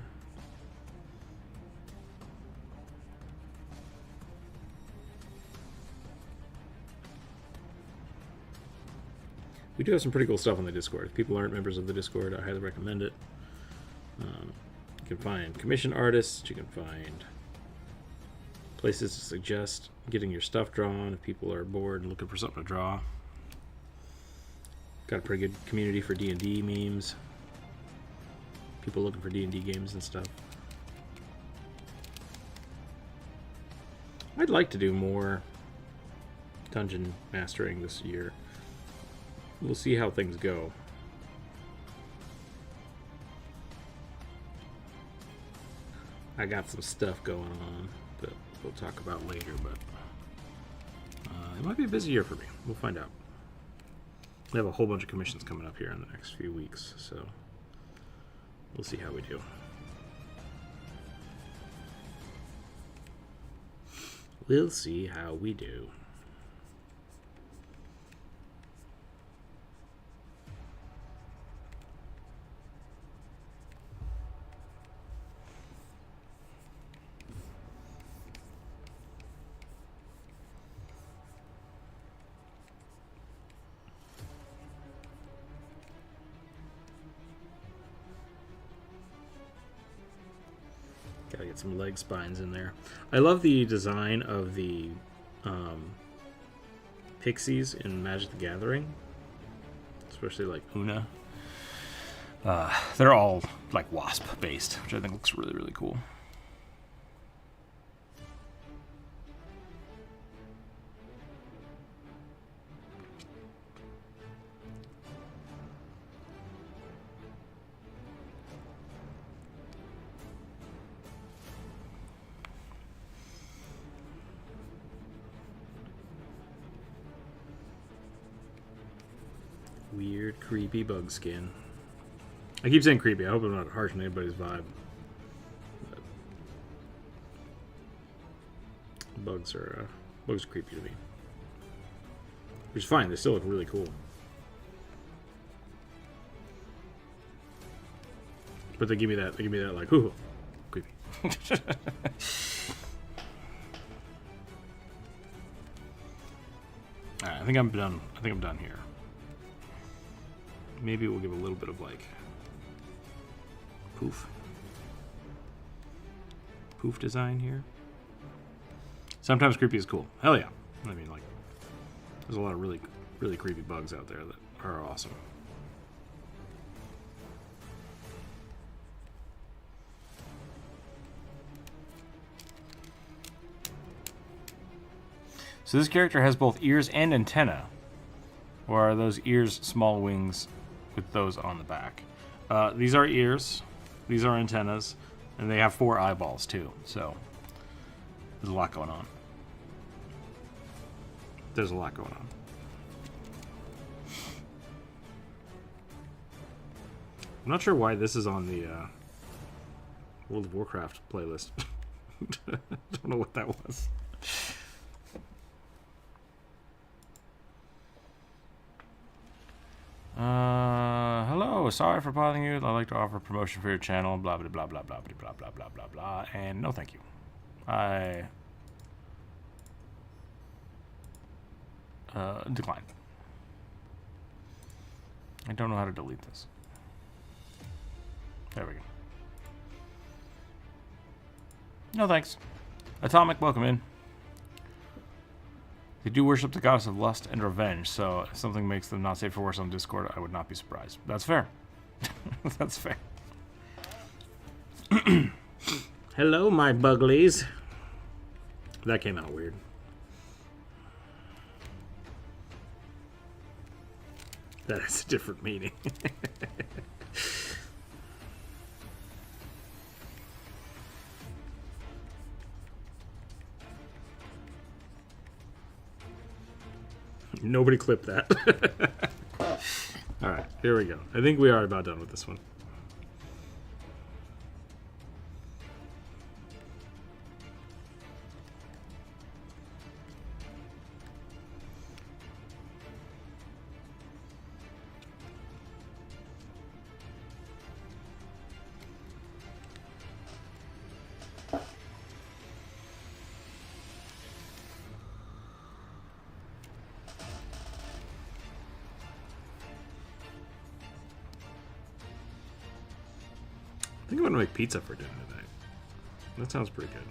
We do have some pretty cool stuff on the Discord. If people aren't members of the Discord, I highly recommend it. You can find commission artists. You can find places to suggest getting your stuff drawn if people are bored and looking for something to draw. Got a pretty good community for D&D memes. People looking for D&D games and stuff. I'd like to do more dungeon mastering this year. We'll see how things go. I got some stuff going on that we'll talk about later, but it might be a busy year for me. We'll find out. We have a whole bunch of commissions coming up here in the next few weeks, so we'll see how we do. We'll see how we do. Gotta get some leg spines in there. I love the design of the pixies in Magic the Gathering, especially like Una. They're all like wasp based, which I think looks really, really cool. weird, creepy bug skin. I keep saying creepy. I hope I'm not harshing anybody's vibe. But bugs are creepy to me. Which is fine. They still look really cool. But they give me that. They give me that like, ooh, creepy. Alright, I think I'm done. I think I'm done here. Maybe we'll give a little bit of like poof design here. Sometimes creepy is cool. Hell yeah. I mean, like, there's a lot of really creepy bugs out there that are awesome. So this character has both ears and antenna. Or are those ears small wings with those on the back? These are ears. These are antennas. And they have 4 eyeballs too. So there's a lot going on. There's a lot going on. I'm not sure why this is on the World of Warcraft playlist. Don't know what that was. Hello, sorry for bothering you. I'd like to offer promotion for your channel, blah, blah, blah, blah, blah, blah, blah, blah, blah, blah, and no thank you. I decline. I don't know how to delete this. There we go. No thanks. Atomic, welcome in. They do worship the goddess of lust and revenge, so if something makes them not safe for worse on Discord, I would not be surprised. That's fair. That's fair. Hello, my buglies. That came out weird. That has a different meaning. Nobody clipped that. Alright, here we go. I think we are about done with this one. I think I'm gonna make pizza for dinner tonight. That sounds pretty good.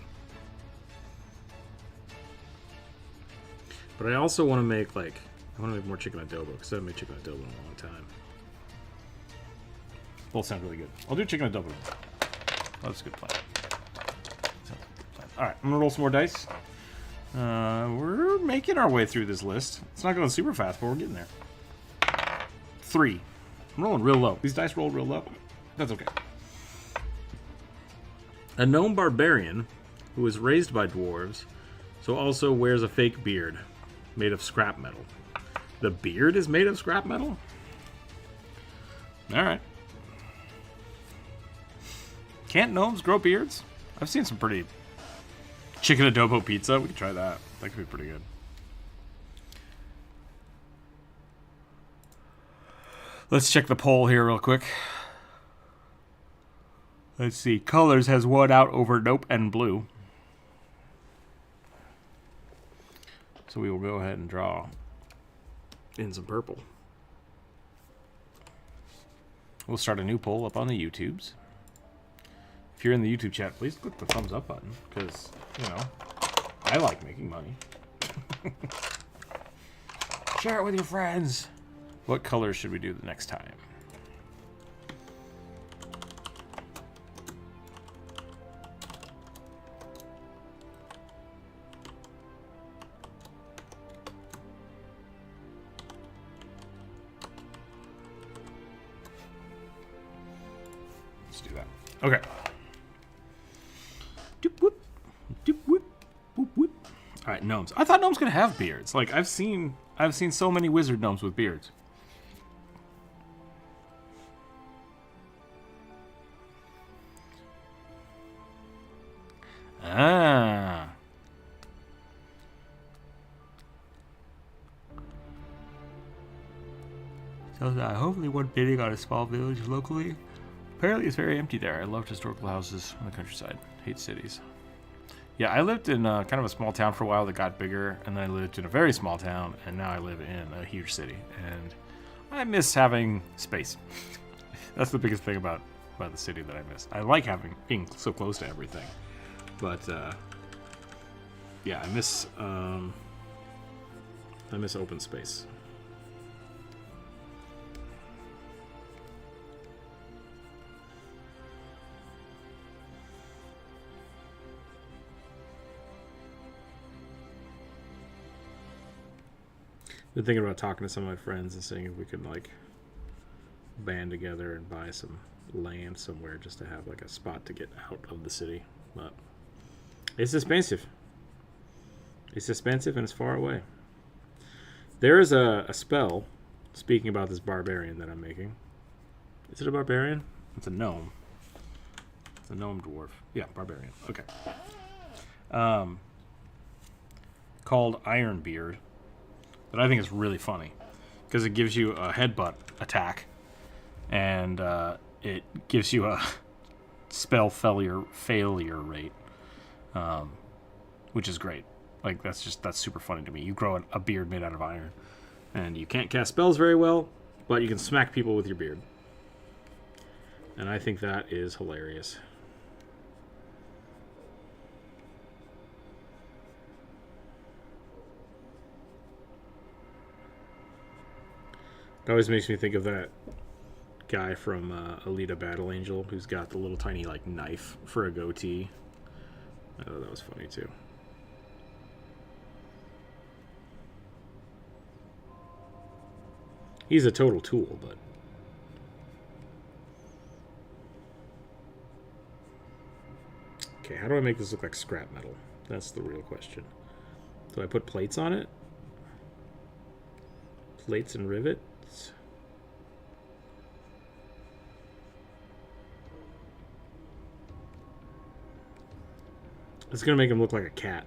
But I also want to make I want to make more chicken adobo because I haven't made chicken adobo in a long time. Both sound really good. I'll do chicken adobo. That's a good plan. All right, I'm gonna roll some more dice. We're making our way through this list. It's not going super fast, but we're getting there. 3. I'm rolling real low. These dice roll real low. That's okay. A gnome barbarian who was raised by dwarves, so also wears a fake beard made of scrap metal. The beard is made of scrap metal? Alright. Can't gnomes grow beards? I've seen some pretty... Chicken adobo pizza. We could try that. That could be pretty good. Let's check the poll here real quick. Let's see. Colors has won out over nope and blue. So we will go ahead and draw in some purple. We'll start a new poll up on the YouTubes. If you're in the YouTube chat, please click the thumbs up button, because, you know, I like making money. Share it with your friends. What colors should we do the next time? Let's do that. Okay. All right, gnomes. I thought gnomes could have beards. Like I've seen so many wizard gnomes with beards. Ah. So hopefully one bidding on a small village locally. Apparently it's very empty there. I loved historical houses on the countryside. Hate cities. Yeah, I lived in kind of a small town for a while that got bigger, and then I lived in a very small town, and now I live in a huge city. And I miss having space. That's the biggest thing about the city that I miss. I like being so close to everything, but yeah, I miss open space. Been thinking about talking to some of my friends and seeing if we could like band together and buy some land somewhere just to have like a spot to get out of the city. But it's expensive. It's expensive and it's far away. There is a spell, speaking about this barbarian that I'm making. Is it a barbarian? It's a gnome. It's a gnome dwarf. Yeah, barbarian. Okay. Called Ironbeard. That I think is really funny because it gives you a headbutt attack, and it gives you a spell failure rate, which is great. Like that's super funny to me. You grow a beard made out of iron, and you can't cast spells very well, but you can smack people with your beard, and I think that is hilarious. It always makes me think of that guy from Alita Battle Angel who's got the little tiny like knife for a goatee. I thought that was funny too. He's a total tool, but okay, how do I make this look like scrap metal? That's the real question. Do I put plates on it? Plates and rivets? It's gonna make him look like a cat.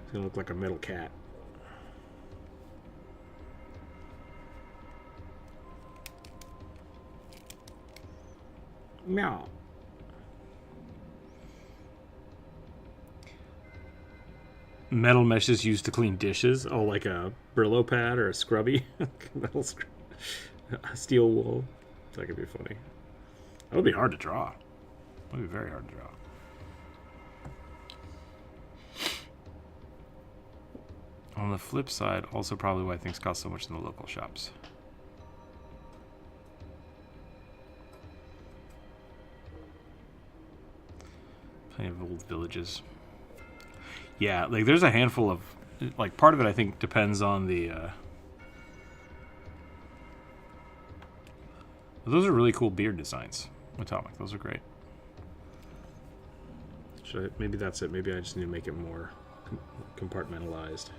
It's gonna look like a metal cat. Meow. Metal mesh is used to clean dishes. Oh, like a Brillo pad or a scrubby. Metal steel wool. That could be funny. That would be hard to draw. That would be very hard to draw. On the flip side, also probably why things cost so much in the local shops. Plenty of old villages. Yeah, like there's a handful of, like part of it I think depends on the, those are really cool beard designs, Atomic, those are great. Maybe that's it, maybe I just need to make it more compartmentalized.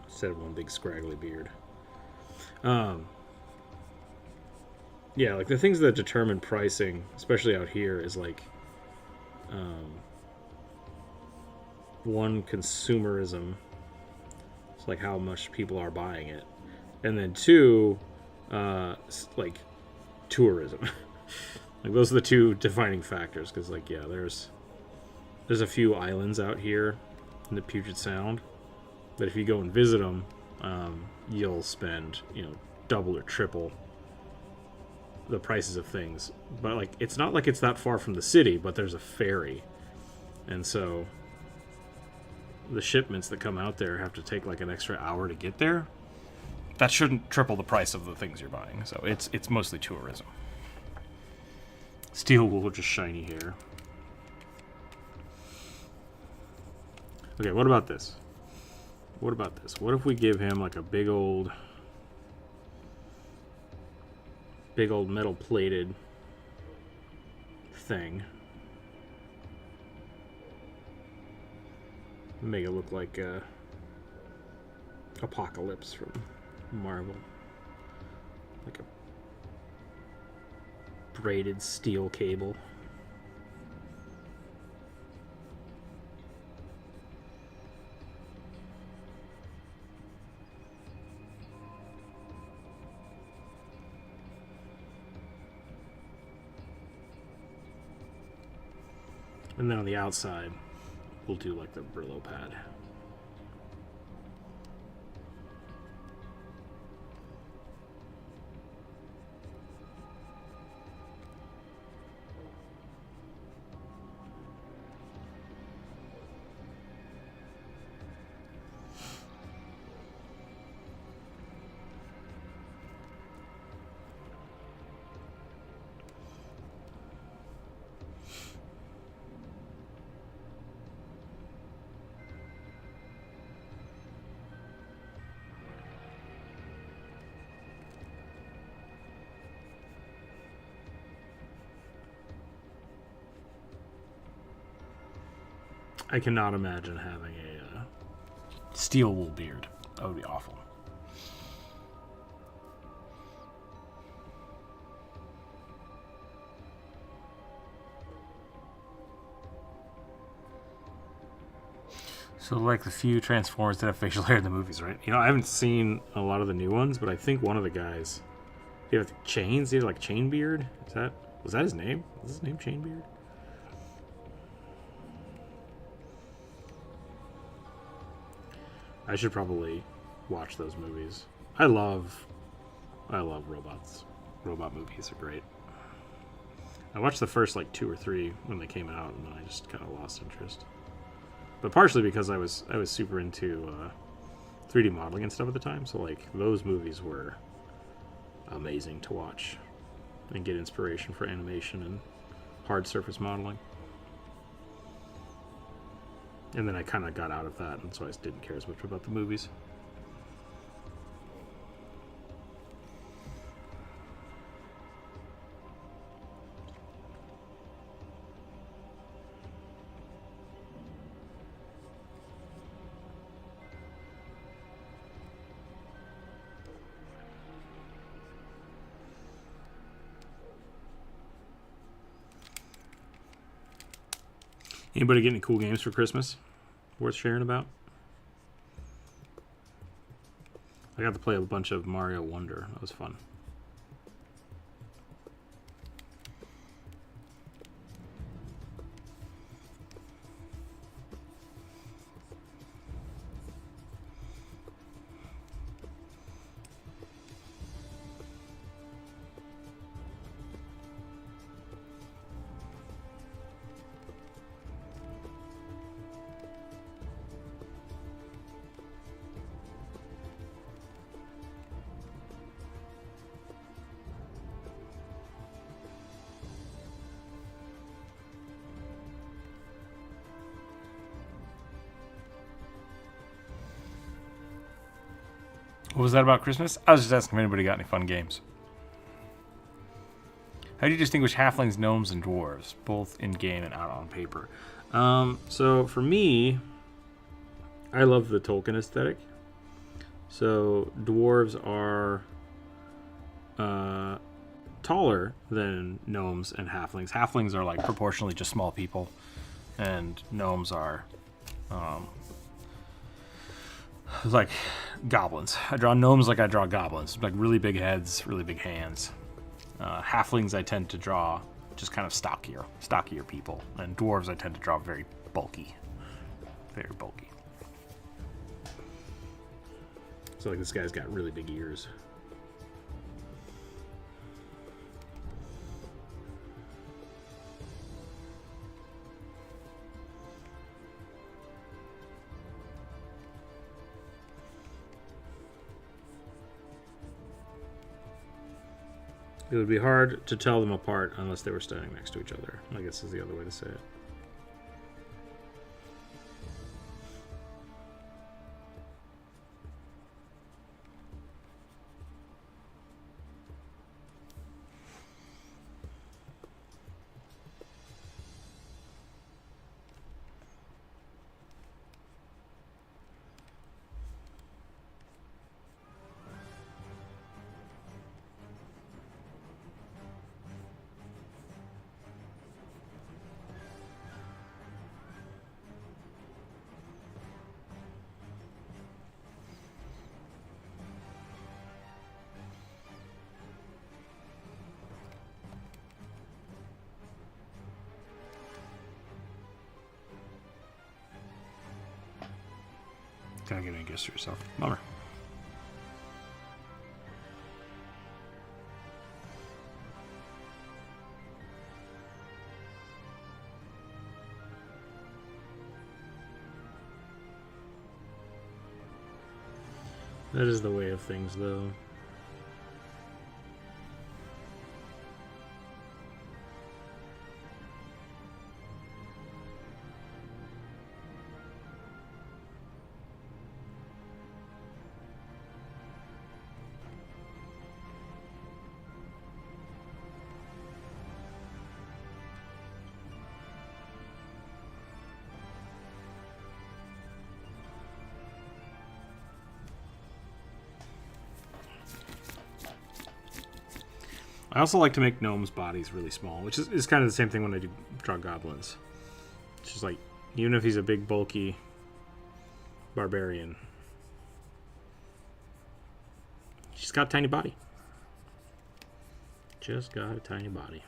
Instead of one big scraggly beard. Yeah, like the things that determine pricing, especially out here, is like one, consumerism. It's like how much people are buying it, and then two, like tourism. Like those are the two defining factors. Because like yeah, there's a few islands out here in the Puget Sound that if you go and visit them, you'll spend double or triple the prices of things. But like it's not like it's that far from the city, but there's a ferry, and so the shipments that come out there have to take like an extra hour to get there. That shouldn't triple the price of the things you're buying. So it's mostly tourism. Steel wool, just shiny hair. Okay, what about this? What about this? What if we give him like a big old metal plated thing? Make it look like Apocalypse from Marvel. Like a braided steel cable. And then on the outside, we'll do like the Brillo pad. I cannot imagine having a steel wool beard. That would be awful. So, like the few Transformers that have facial hair in the movies, right? You know, I haven't seen a lot of the new ones, but I think one of the guys, he had chains. He had like Chainbeard. Was that his name? Was his name Chainbeard? I should probably watch those movies. I love robots. Robot movies are great. I watched the first like 2 or 3 when they came out, and then I just kind of lost interest. But partially because I was super into 3D modeling and stuff at the time, so like those movies were amazing to watch and get inspiration for animation and hard surface modeling. And then I kind of got out of that, and so I just didn't care as much about the movies. Anybody get any cool games for Christmas worth sharing about? I got to play a bunch of Mario Wonder. That was fun. What was that about Christmas? I was just asking if anybody got any fun games. How do you distinguish halflings, gnomes, and dwarves, both in game and out on paper? So for me, I love the Tolkien aesthetic. So dwarves are taller than gnomes and halflings. Halflings are like proportionally just small people, and gnomes are like goblins. I draw gnomes like I draw goblins, like really big heads, really big hands. Halflings I tend to draw just kind of stockier people, and dwarves I tend to draw very bulky. So like this guy's got really big ears. It would be hard to tell them apart unless they were standing next to each other, I guess is the other way to say it. Gotta get any gifts for yourself. Bummer. That is the way of things, though. I also like to make gnomes' bodies really small, which is kind of the same thing when I do draw goblins. It's just like, even if he's a big, bulky barbarian, he's got a tiny body. Just got a tiny body.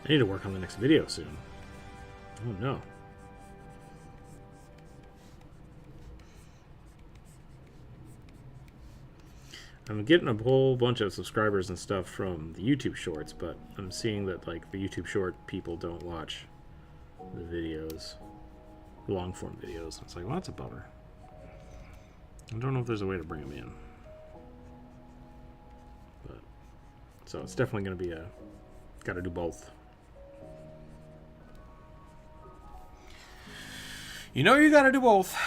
I need to work on the next video soon. Oh no. I'm getting a whole bunch of subscribers and stuff from the YouTube shorts, but I'm seeing that like the YouTube short people don't watch the videos, long form videos. It's like, well, that's a bummer. I don't know if there's a way to bring them in. But so it's definitely going to be a got to do both. You know you gotta do both.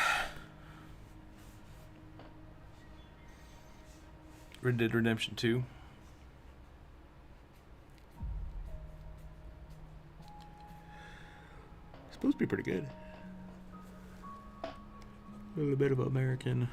Red Dead Redemption 2. Supposed to be pretty good. A little bit of Americana.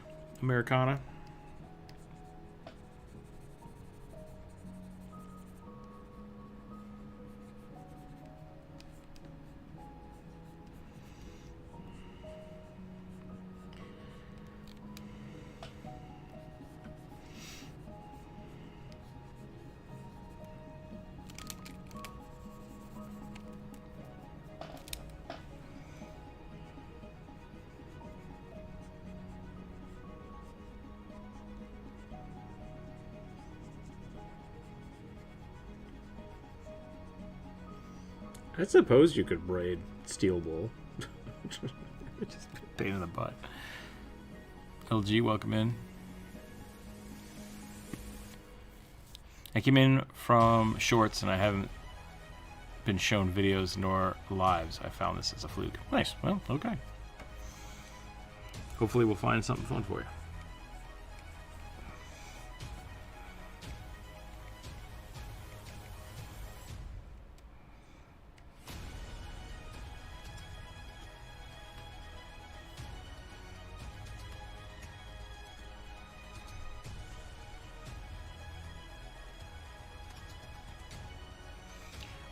I suppose you could braid steel wool. Just a pain in the butt. LG, welcome in. I came in from shorts and I haven't been shown videos nor lives. I found this as a fluke. Nice. Well, okay. Hopefully we'll find something fun for you.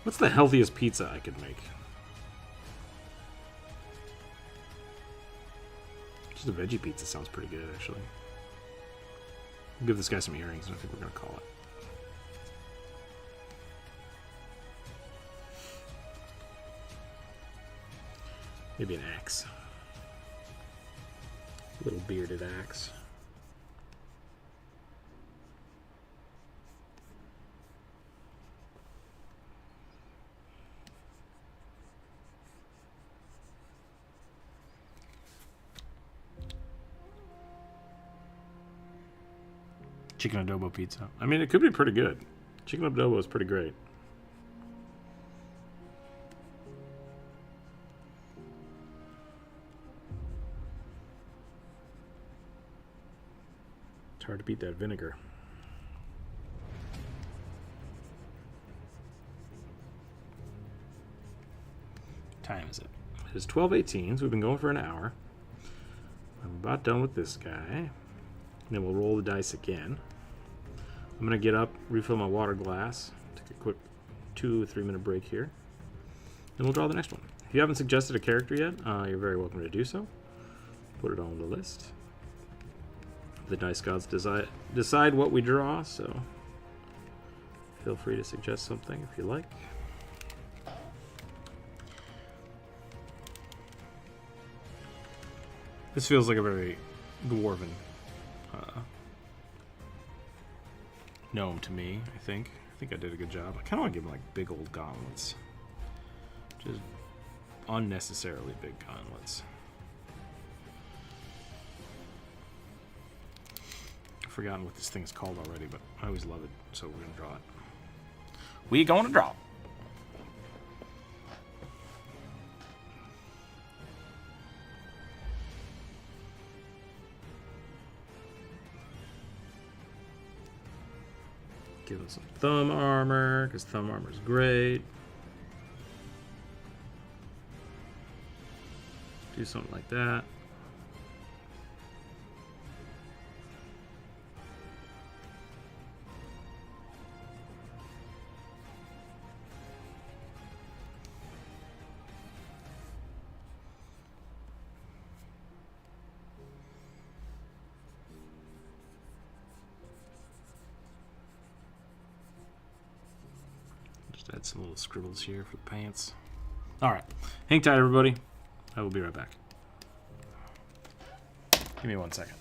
What's the healthiest pizza I could make? Just a veggie pizza sounds pretty good, actually. I'll give this guy some earrings, and I think we're going to call it. Maybe an axe. A little bearded axe. Chicken adobo pizza. I mean, it could be pretty good. Chicken adobo is pretty great. It's hard to beat that vinegar. What time is it? It is 12:18, so we've been going for an hour. I'm about done with this guy. And then we'll roll the dice again. I'm going to get up, refill my water glass, take a quick 2 or 3 minute break here. Then we'll draw the next one. If you haven't suggested a character yet, you're very welcome to do so. Put it on the list. The dice gods decide what we draw, so feel free to suggest something if you like. This feels like a very dwarven gnome to me, I think. I think I did a good job. I kind of want to give him like big old gauntlets. Just unnecessarily big gauntlets. I've forgotten what this thing is called already, but I always love it, so we're going to draw it. We're going to draw. Give him some thumb armor, because thumb armor is great. Do something like that. Just add some little scribbles here for the pants. All right, hang tight, everybody. I will be right back. Give me 1 second.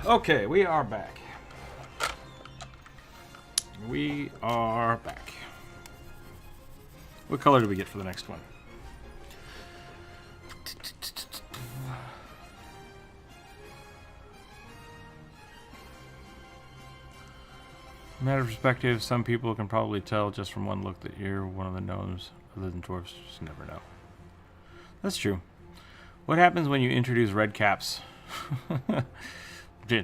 Okay, we are back. We are back. What color do we get for the next one? Matter of perspective, some people can probably tell just from one look that you're one of the gnomes. Other than dwarves, just never know. That's true. What happens when you introduce red caps?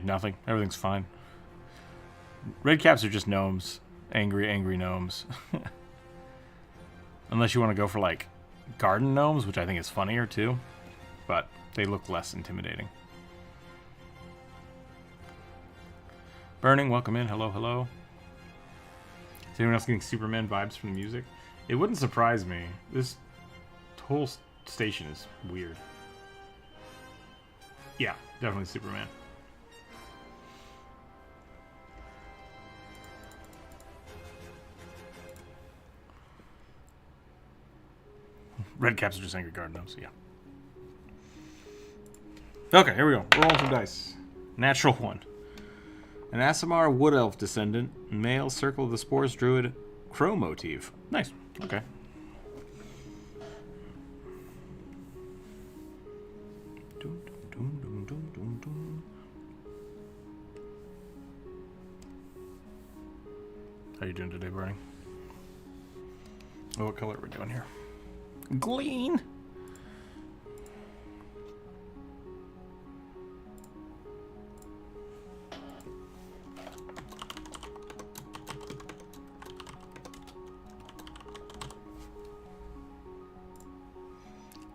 Nothing. Everything's fine. Red caps are just gnomes. Angry gnomes. Unless you want to go for, like, garden gnomes, which I think is funnier, too. But they look less intimidating. Burning, welcome in. Hello, hello. Is anyone else getting Superman vibes from the music? It wouldn't surprise me. This whole station is weird. Yeah, definitely Superman. Red caps are just angry garden gnomes, yeah. Okay, here we go. Rolling some dice. Natural 1. An Aasimar Wood Elf descendant, male Circle of the Spores Druid, Crow motif. Nice. Okay. How you doing today, Bernie? Oh, what color are we doing here? Green.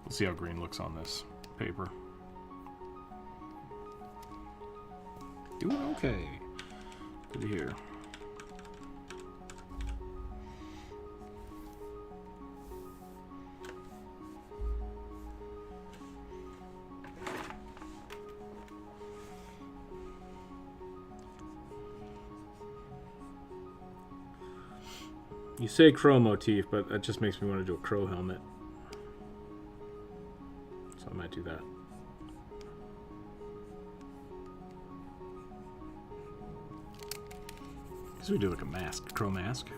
We'll see how green looks on this paper. Doing okay. Good to hear. You say crow motif, but that just makes me want to do a crow helmet. So I might do that. Guess we do like a mask, crow mask.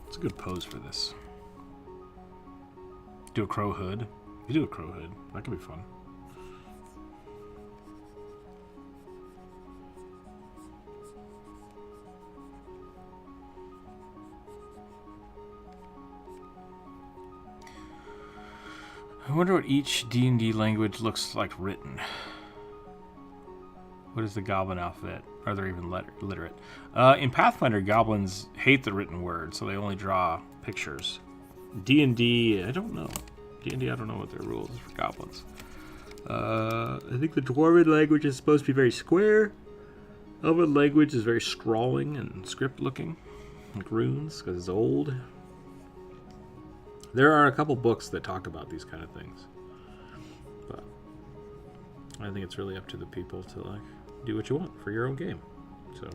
It's a good pose for this. Do a crow hood. You do a crow hood. That could be fun. I wonder what each D&D language looks like written. What is the goblin alphabet? Are they even literate? In Pathfinder, goblins hate the written word, so they only draw pictures. D&D, I don't know. D&D, I don't know what their rules is for goblins. I think the Dwarven language is supposed to be very square. Elven language is very scrawling and script-looking, like runes, because it's old. There are a couple books that talk about these kind of things. But I think it's really up to the people to, like, do what you want for your own game. So...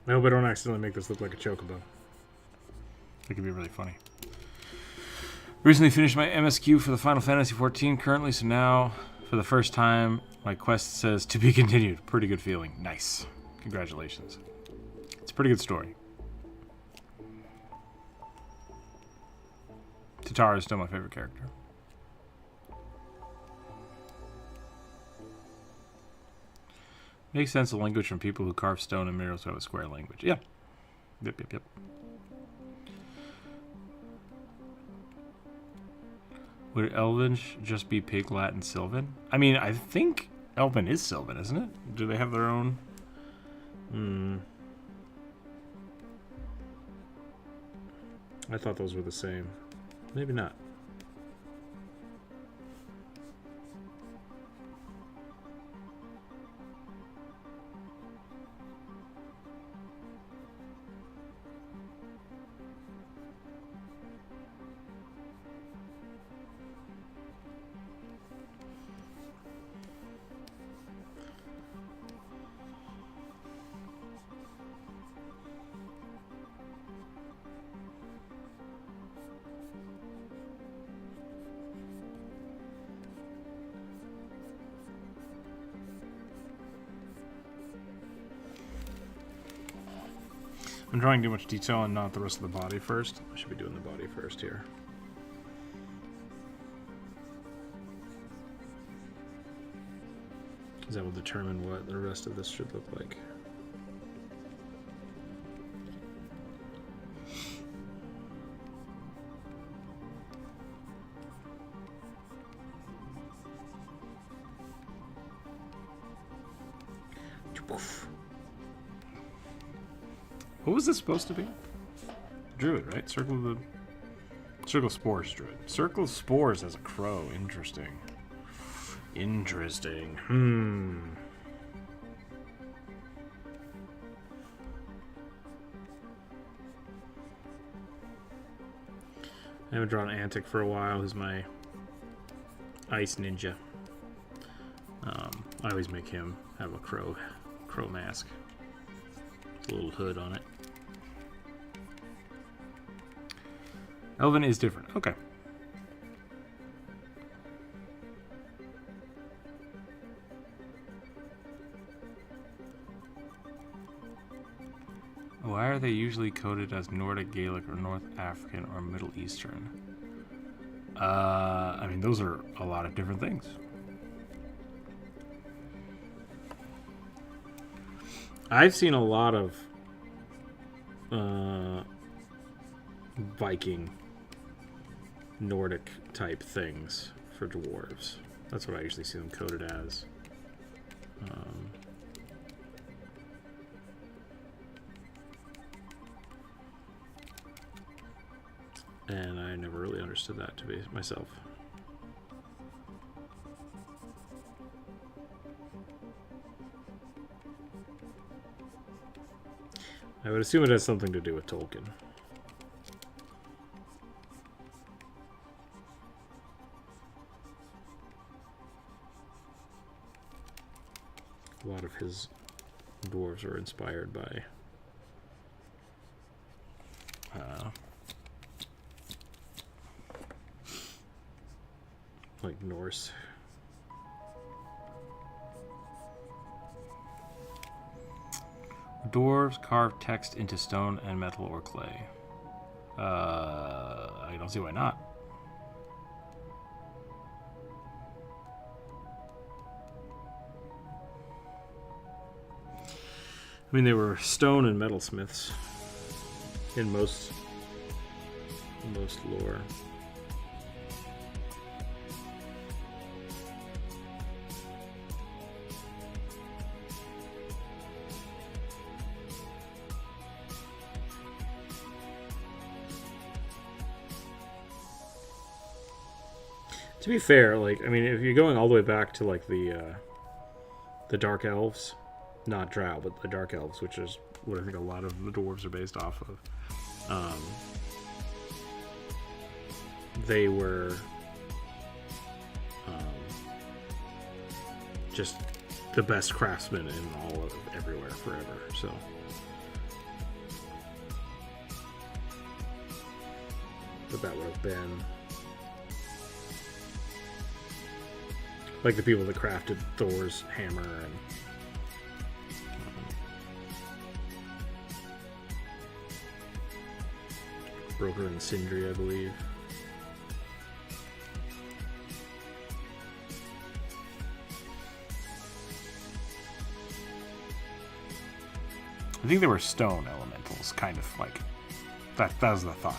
I hope I don't accidentally make this look like a chocobo. That could be really funny. Recently finished my MSQ for the Final Fantasy XIV currently, so now, for the first time, my quest says to be continued. Pretty good feeling. Nice. Congratulations. It's a pretty good story. Tatara is still my favorite character. Makes sense of language from people who carve stone and minerals who have a square language. Yeah. Yep. Would Elven just be Pig, Latin, Sylvan? I mean, I think Elven is Sylvan, isn't it? Do they have their own? I thought those were the same. Maybe not. I'm drawing too much detail and not the rest of the body first. I should be doing the body first here. Because that will determine what the rest of this should look like. What was this supposed to be? Druid, right? Circle of Spores Druid. Circle of Spores as a crow. Interesting. Interesting. I haven't drawn Antic for a while. Who's my ice ninja. I always make him have a crow mask. A little hood on it. Elven is different. Okay. Why are they usually coded as Nordic, Gaelic, or North African, or Middle Eastern? I mean, those are a lot of different things. I've seen a lot of Viking, Nordic type things for dwarves. That's what I usually see them coded as. And I never really understood that to be myself. I would assume it has something to do with Tolkien. A lot of his dwarves are inspired by like Norse. Dwarves carve text into stone and metal or clay. I don't see why not. I mean, they were stone and metal smiths in most lore. To be fair, like, I mean, if you're going all the way back to like the Dark Elves, not Drow, but the Dark Elves, which is what I think a lot of the dwarves are based off of. They were just the best craftsmen in all of everywhere forever. So that would have been. Like the people that crafted Thor's hammer and Broker and Sindri, I believe. I think they were stone elementals, kind of like that. That was the thought.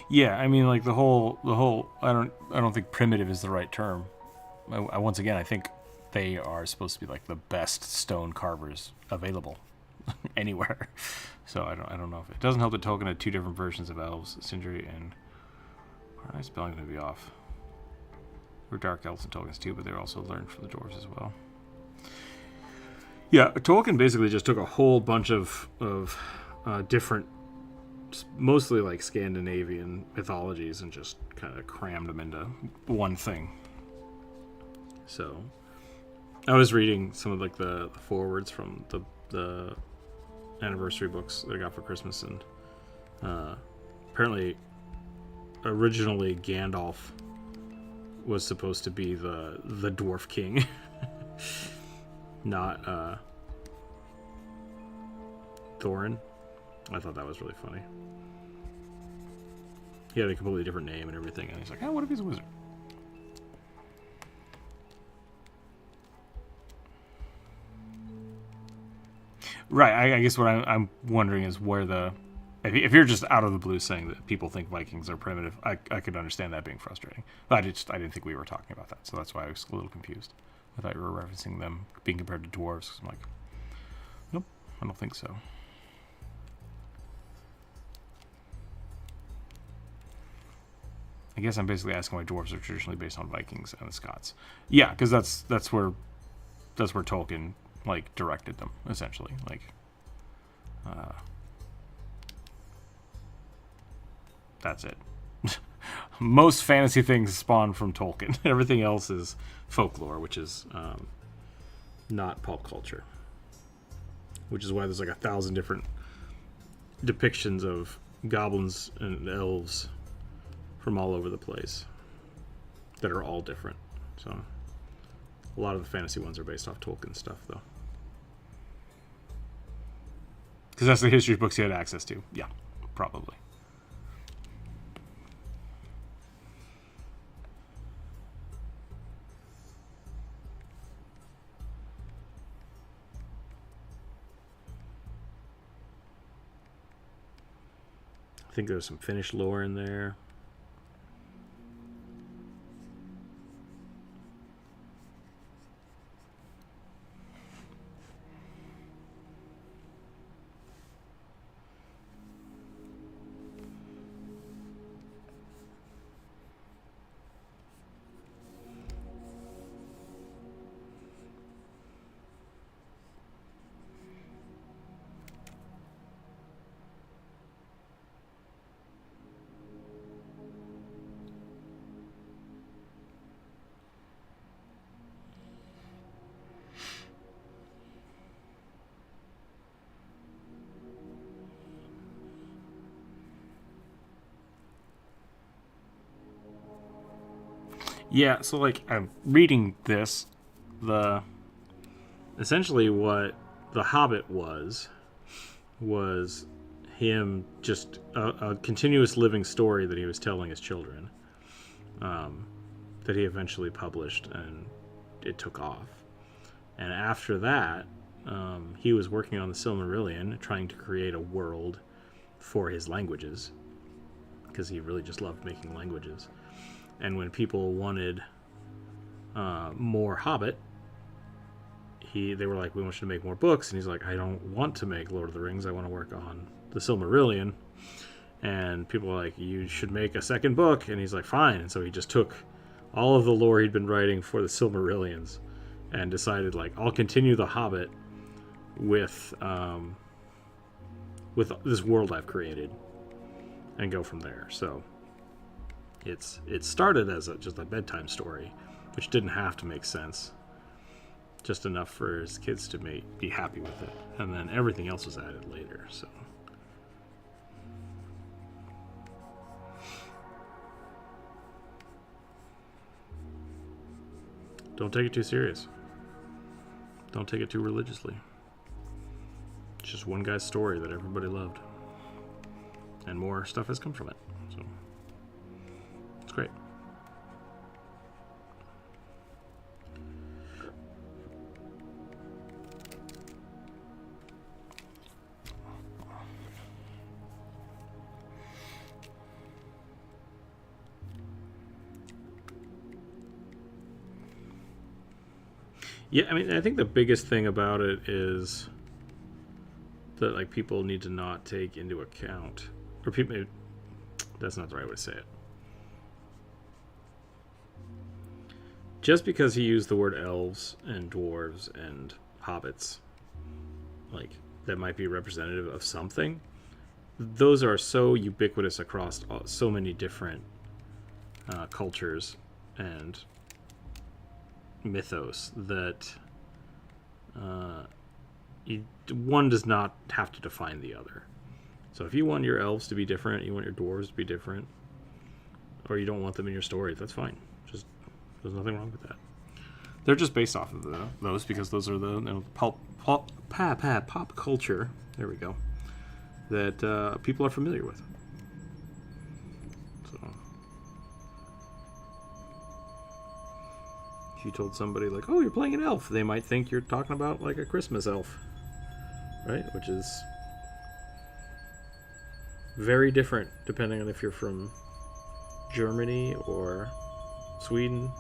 Yeah, I mean, like the whole. I don't think primitive is the right term. Once again, I think they are supposed to be like the best stone carvers available anywhere. So I don't know if it doesn't help that Tolkien had two different versions of elves, Sindri and. My spelling's gonna be off. We're dark elves and Tolkien's too, but they're also learned from the dwarves as well. Yeah, Tolkien basically just took a whole bunch of different, mostly like Scandinavian mythologies, and just kind of crammed them into one thing. So, I was reading some of like the forwards from the anniversary books that I got for Christmas, and apparently, originally Gandalf was supposed to be the dwarf king, not Thorin. I thought that was really funny. He had a completely different name and everything, and he's like, "Oh, what if he's a wizard?" Right. I guess what I'm wondering is where the if you're just out of the blue saying that people think Vikings are primitive, I could understand that being frustrating. But I didn't think we were talking about that, so that's why I was a little confused. I thought you were referencing them being compared to dwarves. 'Cause I'm like, nope, I don't think so. I guess I'm basically asking why dwarves are traditionally based on Vikings and the Scots. Yeah, because that's where Tolkien like directed them essentially. Like, that's it. Most fantasy things spawn from Tolkien. Everything else is folklore, which is not pulp culture. Which is why there's like 1,000 different depictions of goblins and elves from all over the place that are all different. So a lot of the fantasy ones are based off Tolkien stuff, though. Because that's the history books he had access to. Yeah, probably. I think there's some Finnish lore in there. Yeah, so like I'm reading this, essentially what The Hobbit was him just a continuous living story that he was telling his children, that he eventually published, and it took off. And after that, he was working on the Silmarillion, trying to create a world for his languages, because he really just loved making languages. And when people wanted more Hobbit, they were like, "We want you to make more books." And he's like, "I don't want to make Lord of the Rings. I want to work on the Silmarillion." And people were like, "You should make a second book." And he's like, "Fine." And so he just took all of the lore he'd been writing for the Silmarillions and decided, like, I'll continue the Hobbit with this world I've created and go from there. So It started as just a bedtime story, which didn't have to make sense, just enough for his kids to be happy with it, and then everything else was added later. So don't take it too serious. Don't take it too religiously. It's just one guy's story that everybody loved, and more stuff has come from it. So it's great. Yeah, I mean, I think the biggest thing about it is that, like, people need to not take into account, or people, that's not the right way to say it. Just because he used the word elves and dwarves and hobbits, like, that might be representative of something, those are so ubiquitous across so many different cultures and mythos that one does not have to define the other. So if you want your elves to be different, you want your dwarves to be different, or you don't want them in your story, that's fine. Just, there's nothing wrong with that. They're just based off of those, because those are the pop culture, there we go, that people are familiar with. So if you told somebody, like, oh, you're playing an elf, they might think you're talking about, like, a Christmas elf, right? Which is very different depending on if you're from Germany or Sweden.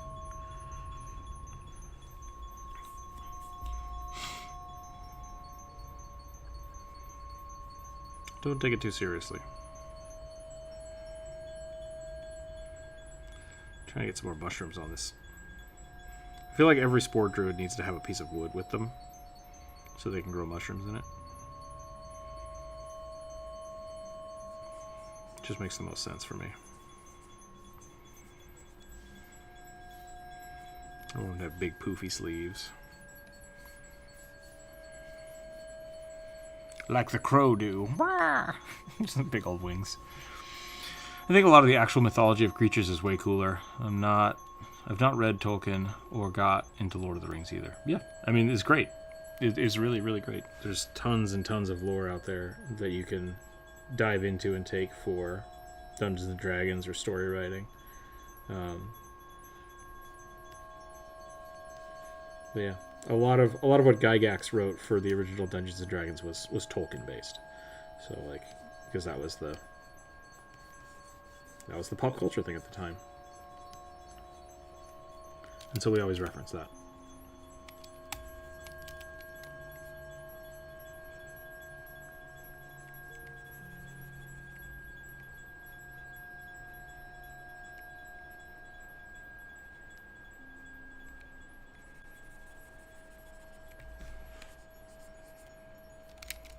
Don't take it too seriously. Trying to get some more mushrooms on this. I feel like every spore druid needs to have a piece of wood with them so they can grow mushrooms in it. Just makes the most sense for me. I want to have big poofy sleeves. Like the crow do. Just big old wings. I think a lot of the actual mythology of creatures is way cooler. I've not read Tolkien or got into Lord of the Rings either. Yeah, I mean, it's great. It's really, really great. There's tons and tons of lore out there that you can dive into and take for Dungeons and Dragons or story writing. But yeah, a lot of what Gygax wrote for the original Dungeons and Dragons was Tolkien based. So, like, because that was the pop culture thing at the time. And so we always reference that.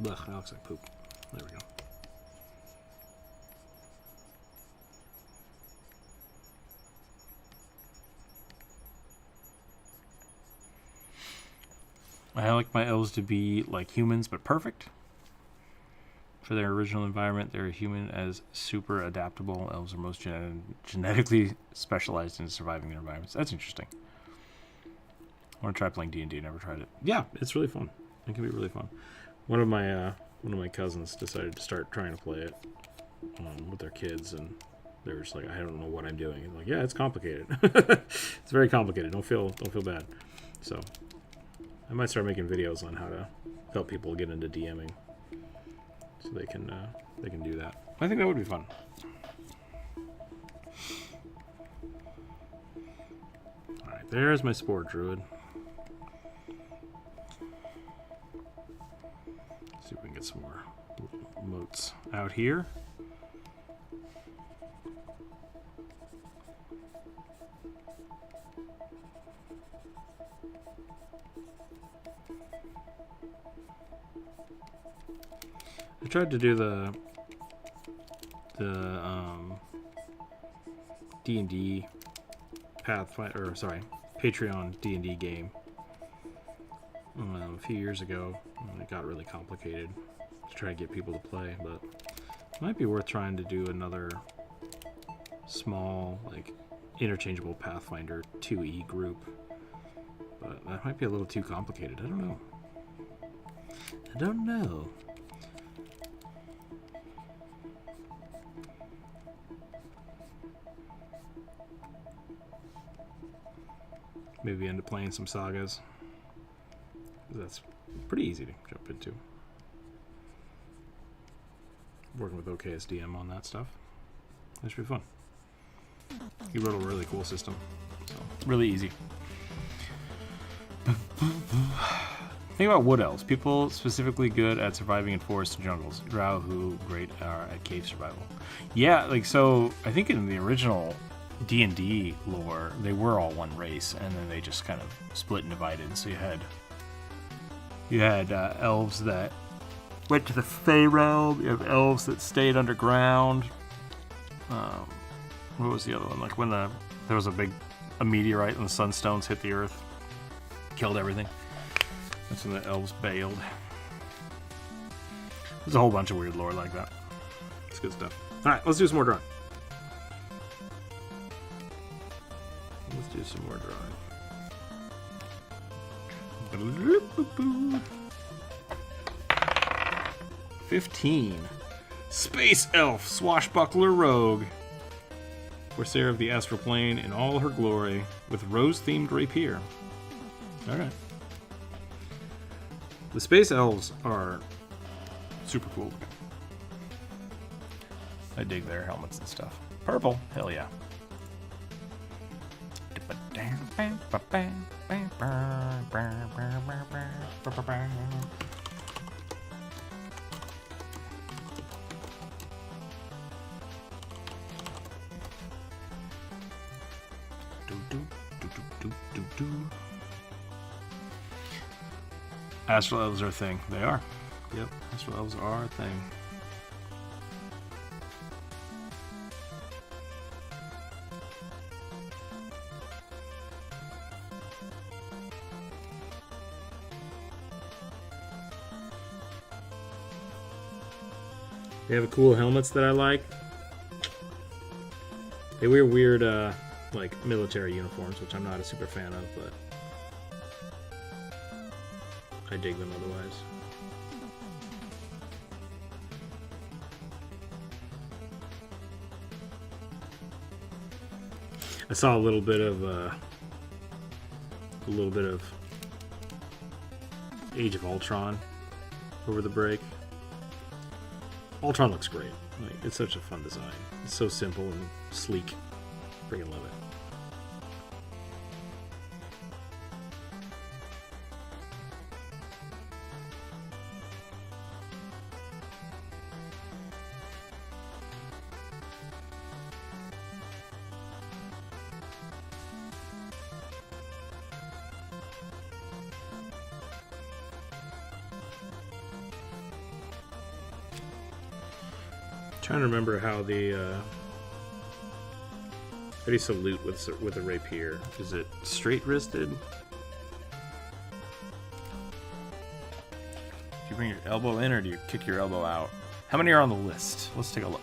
Blech, that looks like poop. There we go. I like my elves to be like humans, but perfect. For their original environment, they're human as super adaptable. Elves are most genetically specialized in surviving their environments. That's interesting. I want to try playing D&D. Never tried it. Yeah, it's really fun. It can be really fun. One of my cousins decided to start trying to play it with their kids, and they were just like, I don't know what I'm doing. And like, yeah, it's complicated. It's very complicated. Don't feel bad. So I might start making videos on how to help people get into DMing, so they can do that. I think that would be fun. All right, there's my spore druid. See if we can get some more moats out here. I tried to do the D&D Pathfinder, or sorry, Patreon D&D game a few years ago. And it got really complicated to try to get people to play, but it might be worth trying to do another small, like, interchangeable Pathfinder 2e group. But that might be a little too complicated. I don't know. I don't know. Maybe end up playing some sagas. That's pretty easy to jump into. Working with OKSDM on that stuff. That should be fun. He wrote a really cool system. So, really easy. Think about wood elves. People specifically good at surviving in forests and jungles. Drow who great are at cave survival. Yeah, like, so I think in the original D&D lore, they were all one race, and then they just kind of split and divided. So you had elves that went to the Fey realm. You have elves that stayed underground. What was the other one? Like when there was a meteorite and the sunstones hit the earth, killed everything. That's when the elves bailed. There's a whole bunch of weird lore like that. It's good stuff. All right, let's do some more drawing. Let's do some more drawing. 15. Space Elf, Swashbuckler Rogue. Corsair of the Astral Plane in all her glory, with rose-themed rapier. Alright. The Space Elves are super cool. I dig their helmets and stuff. Purple? Hell yeah. Astral Elves are a thing. They are. Yep, Astral Elves are a thing. They have cool helmets that I like. They wear weird, like, military uniforms, which I'm not a super fan of, but I dig them otherwise. I saw a little bit of Age of Ultron over the break. Ultron looks great. Like, it's such a fun design. It's so simple and sleek. Freaking love it. Trying to remember how the how do you salute with a rapier? Is it straight wristed? Do you bring your elbow in or do you kick your elbow out? How many are on the list? Let's take a look.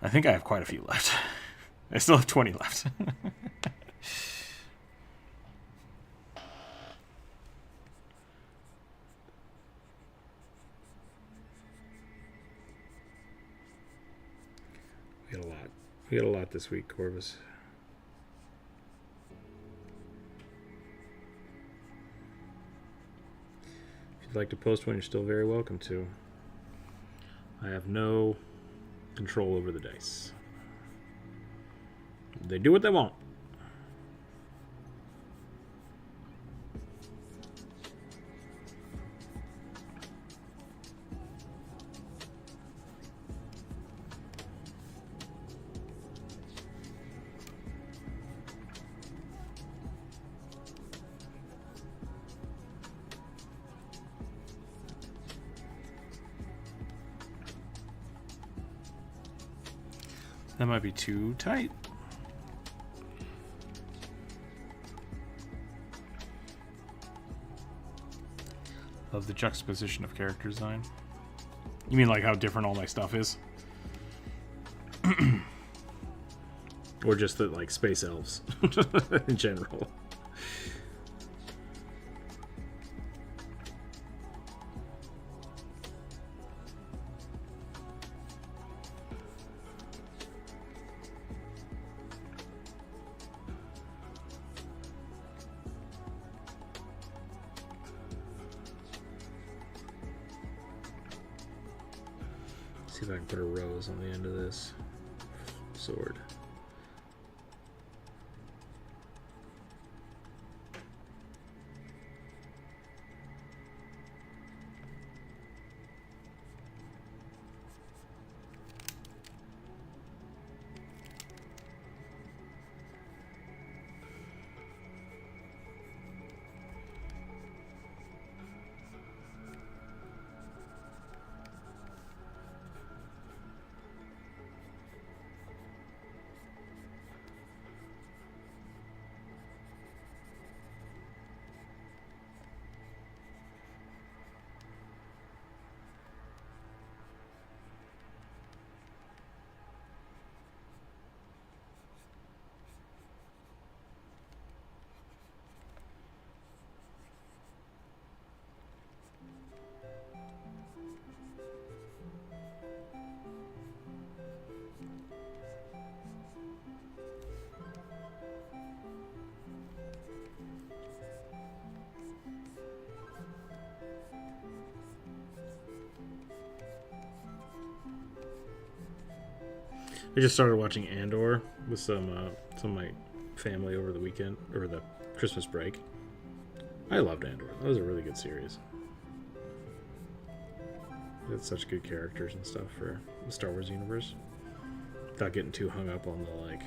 I think I have quite a few left. I still have 20 left. We got a lot this week, Corvus. If you'd like to post one, you're still very welcome to. I have no control over the dice. They do what they want. That might be too tight. Love the juxtaposition of character design. You mean like how different all my stuff is? Or just the like space elves in general? See if I can put a rose on the end of this sword. I just started watching Andor with some of my family over the weekend, or the Christmas break. I loved Andor. That was a really good series. It's such good characters and stuff for the Star Wars universe. Without getting too hung up on the, like,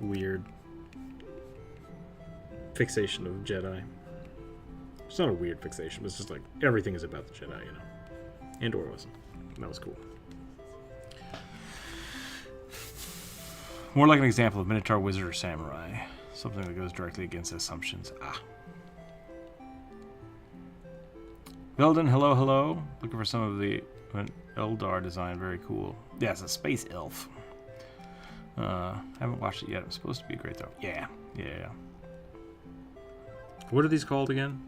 weird fixation of Jedi. It's not a weird fixation, but it's just like everything is about the Jedi, you know. Andor wasn't. That was cool. More like an example of Minotaur, Wizard, or Samurai. Something that goes directly against assumptions. Velden, hello, hello. Looking for some of the Eldar design. Very cool. Yeah, it's a space elf. Haven't watched it yet. It's supposed to be great, though. Yeah. What are these called again?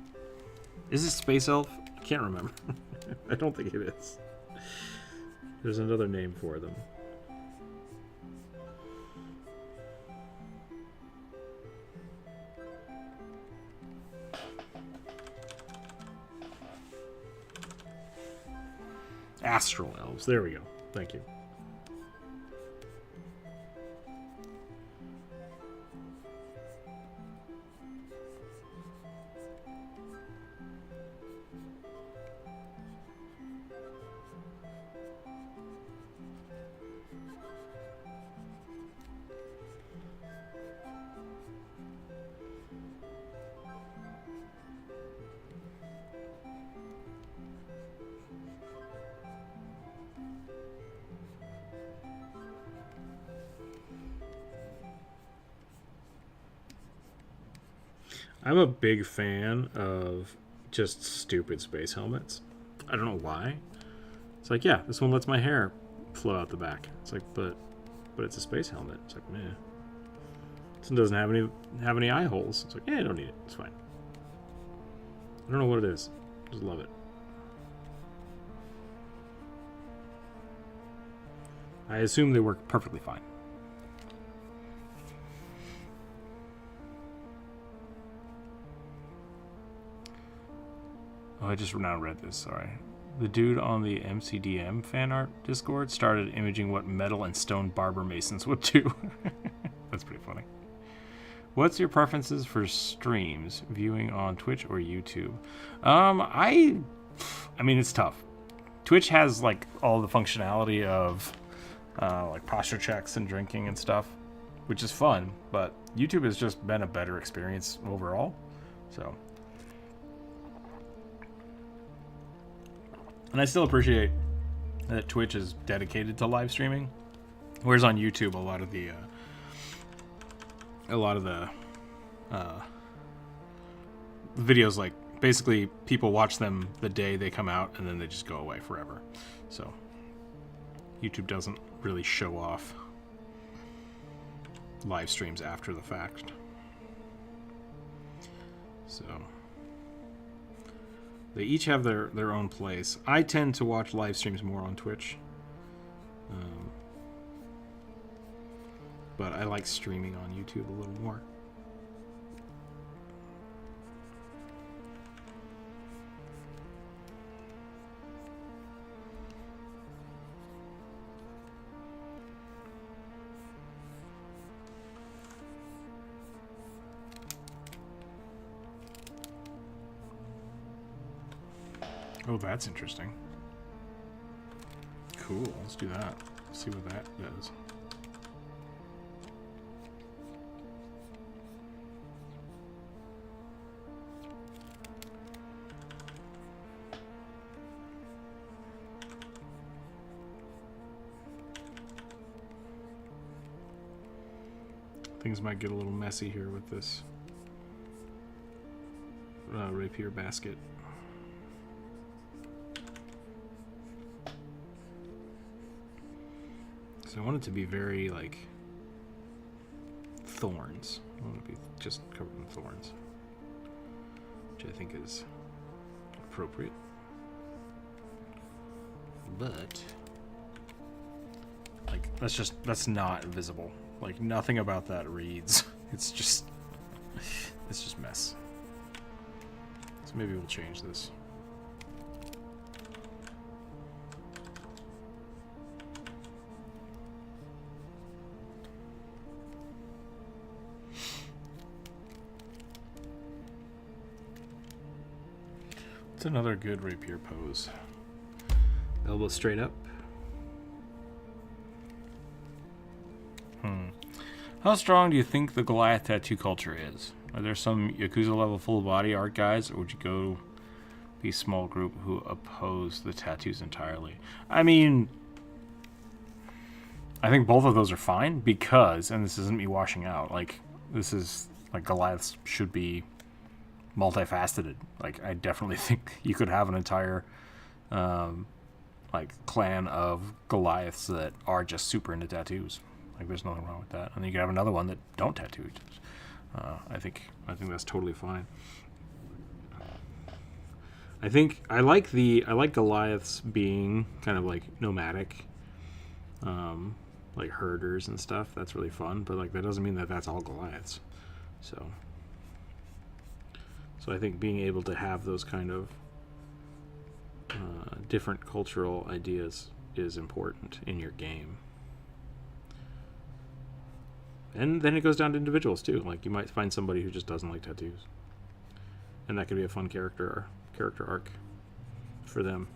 Is this space elf? I can't remember. I don't think it is. There's another name for them. Astral elves. There we go. Thank you. I'm a big fan of just stupid space helmets. I don't know why. It's like, yeah, this one lets my hair flow out the back. It's like, but it's a space helmet. It's like, meh. This one doesn't have any eye holes. It's like, yeah, I don't need it. It's fine. I don't know what it is. Just love it. I assume they work perfectly fine. Oh, I just now read this, sorry. The dude on the MCDM fan art Discord started imaging what metal and stone barber masons would do. That's pretty funny. What's your preferences for streams, viewing on Twitch or YouTube? I mean, it's tough. Twitch has like all the functionality of like posture checks and drinking and stuff, which is fun, but YouTube has just been a better experience overall. So, and I still appreciate that Twitch is dedicated to live streaming, whereas on YouTube a lot of the videos, like, basically people watch them the day they come out and then they just go away forever. So YouTube doesn't really show off live streams after the fact. So they each have their own place. I tend to watch live streams more on Twitch, but I like streaming on YouTube a little more. Oh, that's interesting. Cool, let's do that. See what that does. Things might get a little messy here with this rapier basket. So I want it to be very, like, thorns. I want it to be just covered in thorns, which I think is appropriate. But, like, that's not visible. Like, nothing about that reads. It's just mess. So maybe we'll change this. What's another good rapier pose? Elbow straight up. How strong do you think the Goliath tattoo culture is? Are there some Yakuza level full body art guys, or would you go be a small group who oppose the tattoos entirely? I mean, I think both of those are fine because, and this isn't me washing out, like, this is, like, Goliaths should be multifaceted. Like, I definitely think you could have an entire, like, clan of Goliaths that are just super into tattoos. Like, there's nothing wrong with that. And then you can have another one that don't tattoo. I think that's totally fine. I like Goliaths being kind of like nomadic, like herders and stuff. That's really fun. But like that doesn't mean that that's all Goliaths. So I think being able to have those kind of different cultural ideas is important in your game. And then it goes down to individuals too. Like you might find somebody who just doesn't like tattoos, and that could be a fun character arc for them.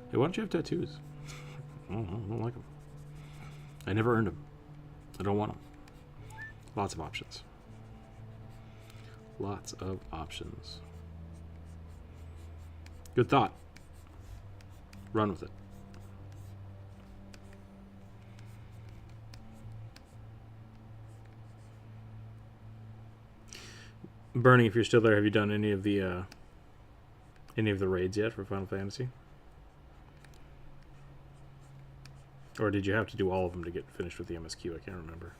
Hey, why don't you have tattoos? I don't like them. I never earned them. I don't want them. Lots of options. Lots of options. Good thought. Run with it. Bernie, if you're still there, have you done any of the raids yet for Final Fantasy? Or did you have to do all of them to get finished with the MSQ? I can't remember.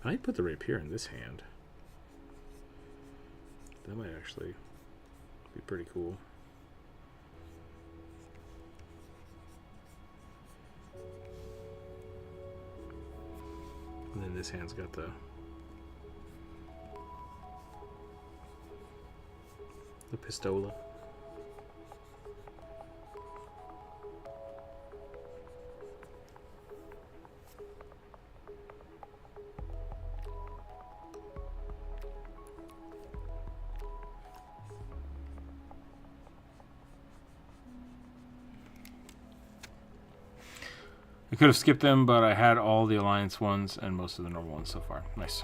I might put the rapier in this hand. That might actually be pretty cool. And then this hand's got the pistola. I could have skipped them, but I had all the Alliance ones and most of the normal ones so far. Nice.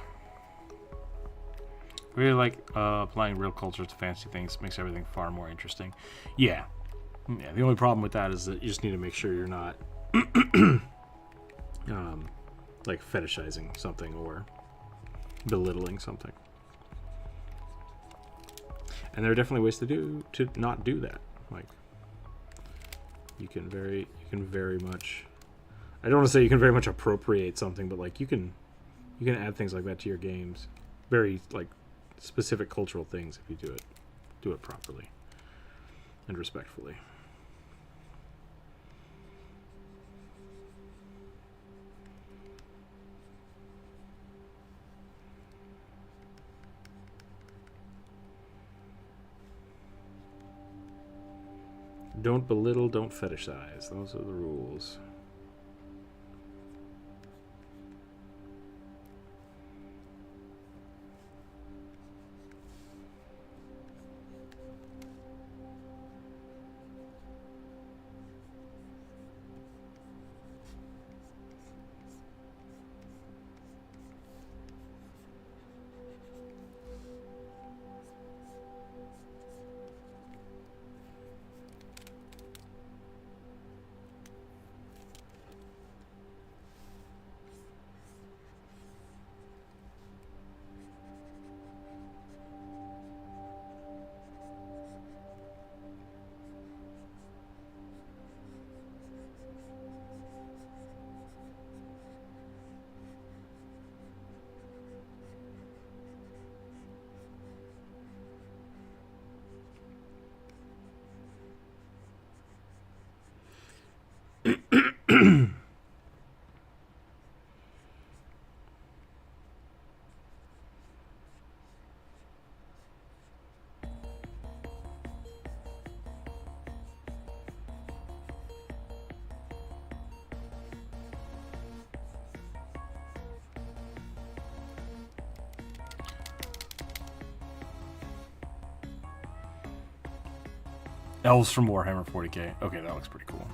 really like applying real culture to fantasy things. Makes everything far more interesting. Yeah. The only problem with that is that you just need to make sure you're not like fetishizing something or belittling something. And there are definitely ways to not do that. Like you can very much, I don't want to say you can very much appropriate something, but like you can add things like that to your games. Very like specific cultural things if you do it properly and respectfully. Don't belittle, don't fetishize. Those are the rules. Elves from Warhammer 40k. Okay, that looks pretty cool.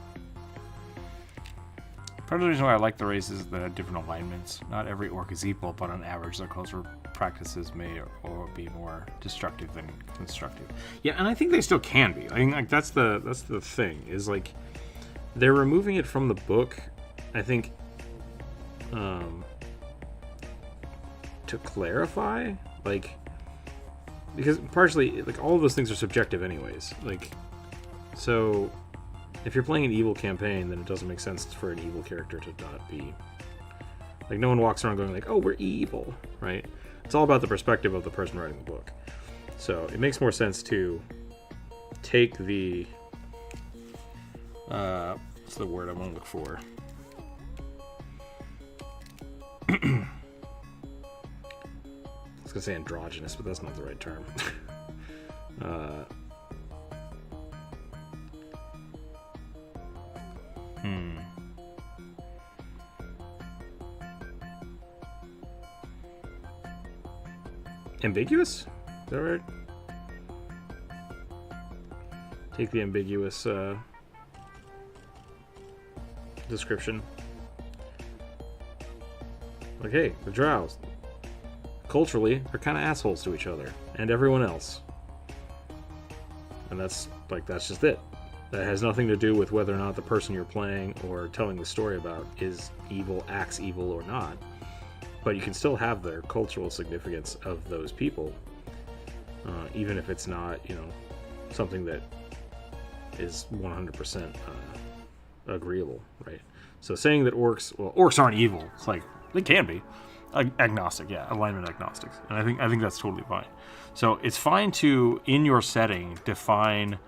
Part of the reason why I like the races is that have different alignments. Not every orc is equal, but on average, their cultural practices may or be more destructive than constructive. Yeah, and I think they still can be. I think like that's the thing is like they're removing it from the book. I think to clarify, like because partially like all of those things are subjective anyways. Like so. If you're playing an evil campaign, then it doesn't make sense for an evil character to not be... Like, no one walks around going like, oh, we're evil, right? It's all about the perspective of the person writing the book. So, it makes more sense to take the... what's the word I want to look for? I was going to say androgynous, but that's not the right term. Ambiguous? Is that right? Take the ambiguous description. Like, hey, the drows, culturally, are kind of assholes to each other and everyone else. And that's just it. That has nothing to do with whether or not the person you're playing or telling the story about is evil, acts evil or not. But you can still have their cultural significance of those people, even if it's not, something that is 100% agreeable, right? So saying that orcs aren't evil, it's like, they can be. Agnostic, yeah, alignment agnostics. And I think that's totally fine. So it's fine to, in your setting, define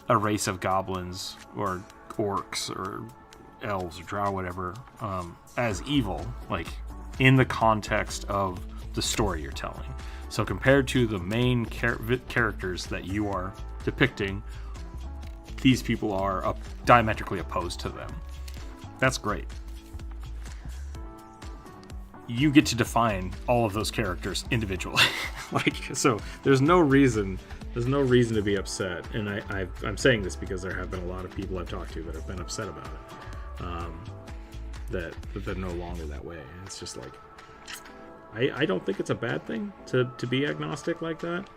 a race of goblins or orcs or elves or drow, whatever, as evil, like, in the context of the story you're telling. So compared to the main characters that you are depicting, these people are diametrically opposed to them. That's great. You get to define all of those characters individually. So there's no reason to be upset. And I'm saying this because there have been a lot of people I've talked to that have been upset about it. That they're no longer that way. And it's just like, I don't think it's a bad thing to be agnostic like that.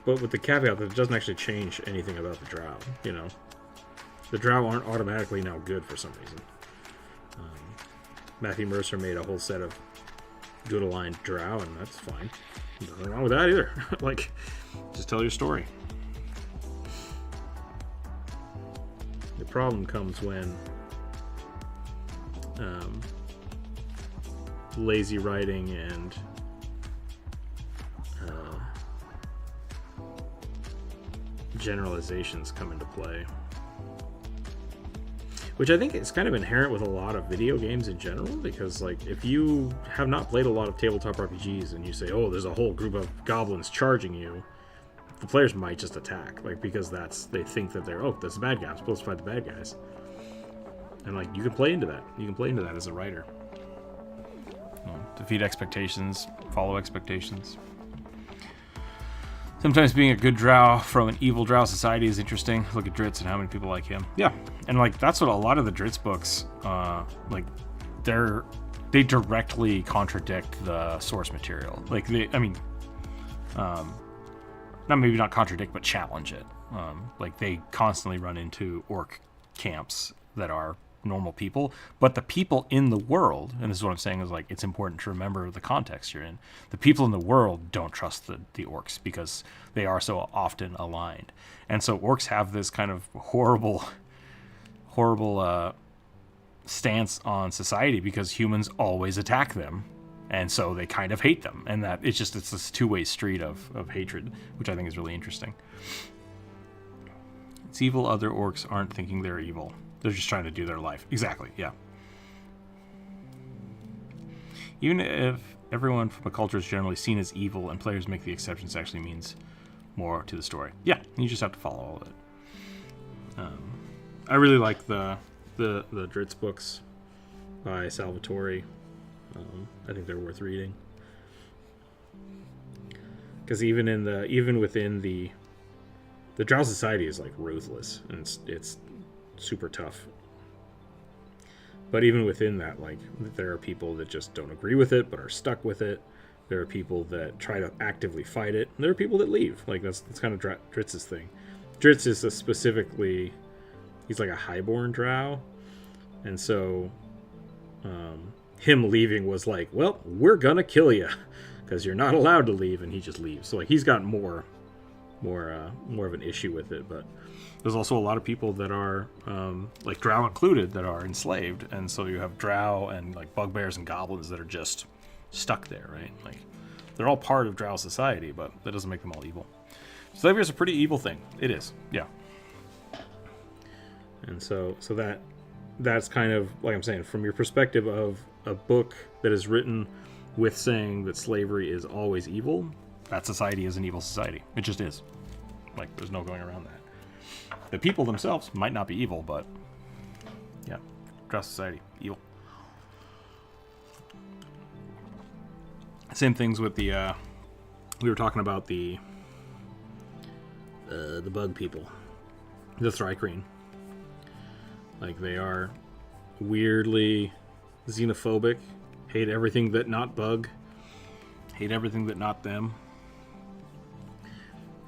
But with the caveat that it doesn't actually change anything about the drow, you know. The drow aren't automatically now good for some reason. Matthew Mercer made a whole set of good aligned drow, and that's fine. Nothing wrong with that either. Like, just tell your story. The problem comes when lazy writing and generalizations come into play, which I think is kind of inherent with a lot of video games in general, because like if you have not played a lot of tabletop RPGs and you say, oh, there's a whole group of goblins charging you, the players might just attack, like, because they think that they're, oh, that's a bad guy, I'm supposed to fight the bad guys. And like, you can play into that as a writer. Defeat expectations, follow expectations. Sometimes being a good drow from an evil drow society is interesting. Look at Dritz and how many people like him. Yeah, and like that's what a lot of the Dritz books, like they directly contradict the source material. Like not contradict, but challenge it. Like they constantly run into orc camps that are normal people, but the people in the world, and this is what I'm saying, is like it's important to remember the context you're in. The people in the world don't trust the orcs because they are so often aligned, and so orcs have this kind of horrible stance on society because humans always attack them, and so they kind of hate them, and that it's this two-way street of hatred, which I think is really interesting. It's evil. Other orcs aren't thinking they're evil. They're just trying to do their life. Exactly, yeah. Even if everyone from a culture is generally seen as evil and players make the exceptions, actually means more to the story. Yeah, you just have to follow all of it. I really like the Dritz books by Salvatore. I think they're worth reading. Because even within the Drow society is like ruthless, and it's super tough. But even within that, like, there are people that just don't agree with it but are stuck with it. There are people that try to actively fight it. And there are people that leave. Like that's kind of Dritz's thing. Dritz is he's like a highborn drow, and so him leaving was like, well, we're gonna kill you because you're not allowed to leave, and he just leaves. So like he's got more of an issue with it, but there's also a lot of people that are, like drow included, that are enslaved, and so you have drow and like bugbears and goblins that are just stuck there, right? Like they're all part of drow society, but that doesn't make them all evil. Slavery is a pretty evil thing. It is, yeah. And so that's kind of like I'm saying, from your perspective of a book that is written with saying that slavery is always evil, that society is an evil society. It just is. Like there's no going around that. The people themselves might not be evil, but yeah, drow society, evil. Same things with the we were talking about the bug people, the Thrycreen. Like they are weirdly xenophobic, hate everything that not bug, hate everything that not them,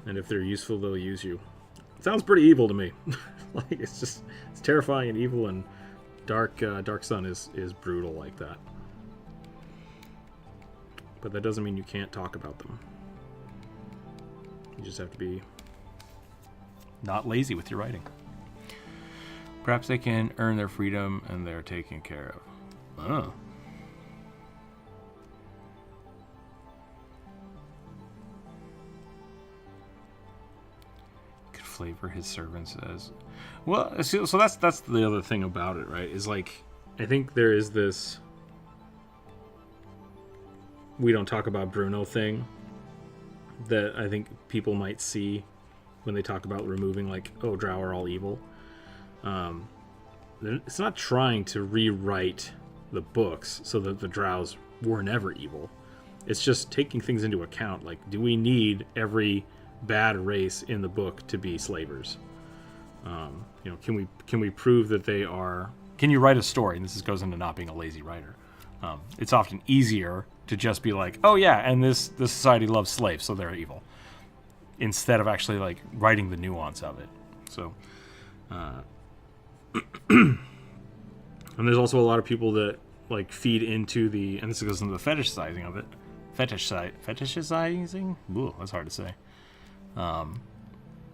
and if they're useful, they'll use you. Sounds pretty evil to me. Like it's terrifying and evil, and Dark Sun is brutal like that. But that doesn't mean you can't talk about them. You just have to be not lazy with your writing. Perhaps they can earn their freedom and they're taken care of. Oh. Flavor his servants as well. So that's the other thing about it, right? Is like I think there is this we don't talk about Bruno thing that I think people might see when they talk about removing like, oh, drow are all evil. It's not trying to rewrite the books so that the drows were never evil. It's just taking things into account. Like, do we need every bad race in the book to be slavers? Can we prove that they are can you write a story? And this goes into not being a lazy writer. It's often easier to just be like, oh yeah, and this society loves slaves, so they're evil, instead of actually like writing the nuance of it. So, and there's also a lot of people that like feed into the, and this goes into the fetishizing of it. Fetishizing? Ooh, that's hard to say.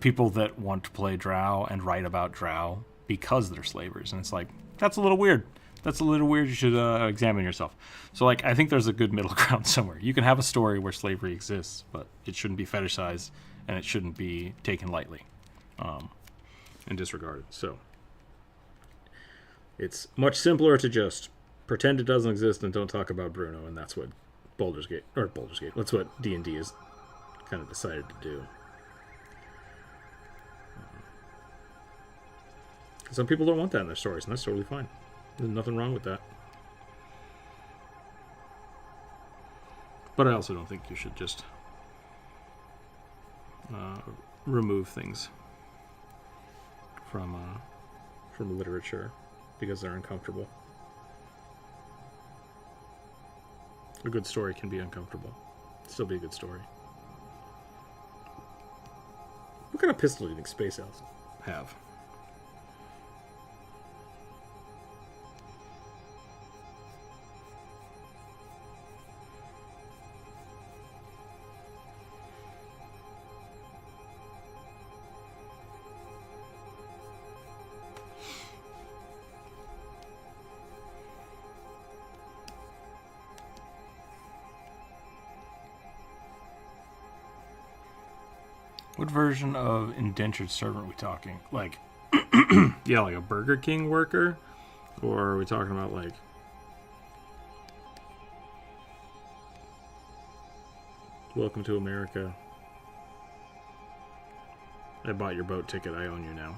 People that want to play drow and write about drow because they're slavers, and it's like, that's a little weird. That's a little weird. You should examine yourself. So, like, I think there's a good middle ground somewhere. You can have a story where slavery exists, but it shouldn't be fetishized, and it shouldn't be taken lightly and disregarded. So, it's much simpler to just pretend it doesn't exist and don't talk about Bruno, and that's what that's what D&D has kind of decided to do. Some people don't want that in their stories, and that's totally fine. There's nothing wrong with that. But I also don't think you should just remove things from literature because they're uncomfortable. A good story can be uncomfortable. Still be a good story. What kind of pistol do you think space elves have? What version of indentured servant are we talking? Like, yeah, like a Burger King worker? Or are we talking about, like, welcome to America. I bought your boat ticket. I own you now.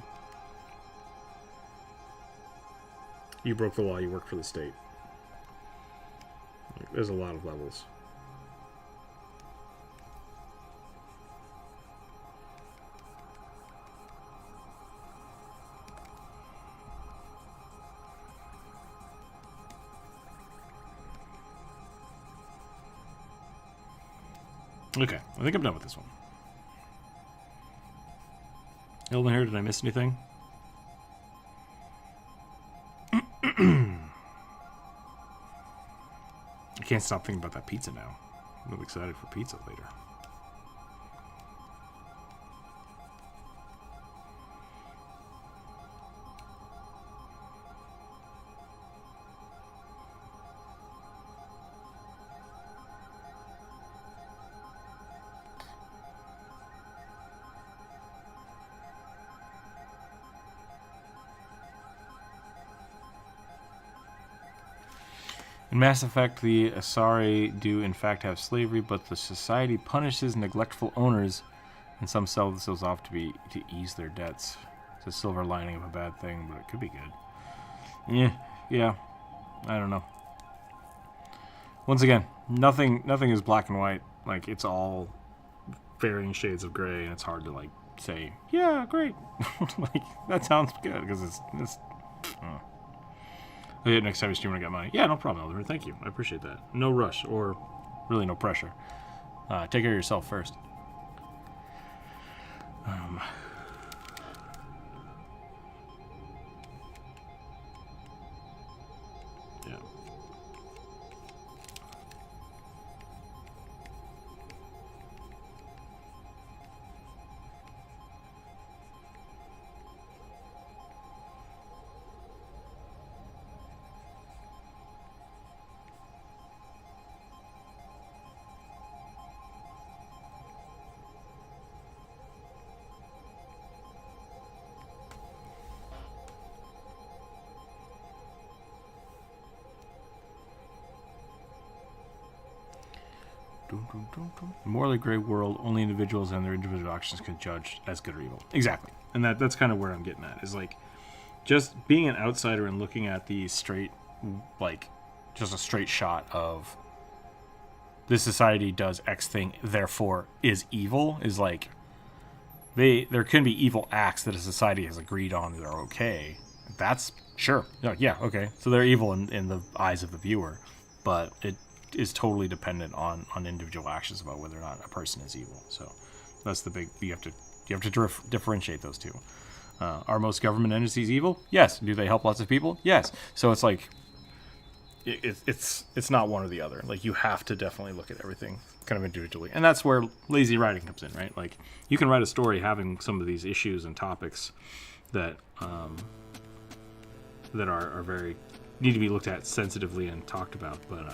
You broke the law. You work for the state. There's a lot of levels. Okay, I think I'm done with this one. Elven here, did I miss anything? I can't stop thinking about that pizza now. I'm excited for pizza later. In Mass Effect, the Asari do in fact have slavery, but the society punishes neglectful owners, and some sell themselves off to ease their debts. It's a silver lining of a bad thing, but it could be good. Yeah, I don't know. Once again, nothing is black and white. Like, it's all varying shades of gray, and it's hard to like say, yeah, great. Like, that sounds good because it's. Oh, yeah, next time you stream when I got money. Yeah, no problem, Elder. Thank you. I appreciate that. No rush, or really no pressure. Take care of yourself first. Yeah. Morally gray world, only individuals and their individual actions can judge as good or evil. Exactly. And that's kind of where I'm getting at, is like just being an outsider and looking at the straight, like just a straight shot of this society does X thing, therefore is evil, is like there can be evil acts that a society has agreed on that are okay. That's Sure. Yeah, okay. So they're evil in the eyes of the viewer, but it is totally dependent on individual actions about whether or not a person is evil. So that's the big, you have to differentiate those two. Are most government entities evil? Yes. Do they help lots of people? Yes. So it's like it's not one or the other. Like, you have to definitely look at everything kind of individually, and that's where lazy writing comes in, right? Like, you can write a story having some of these issues and topics that that are very need to be looked at sensitively and talked about, but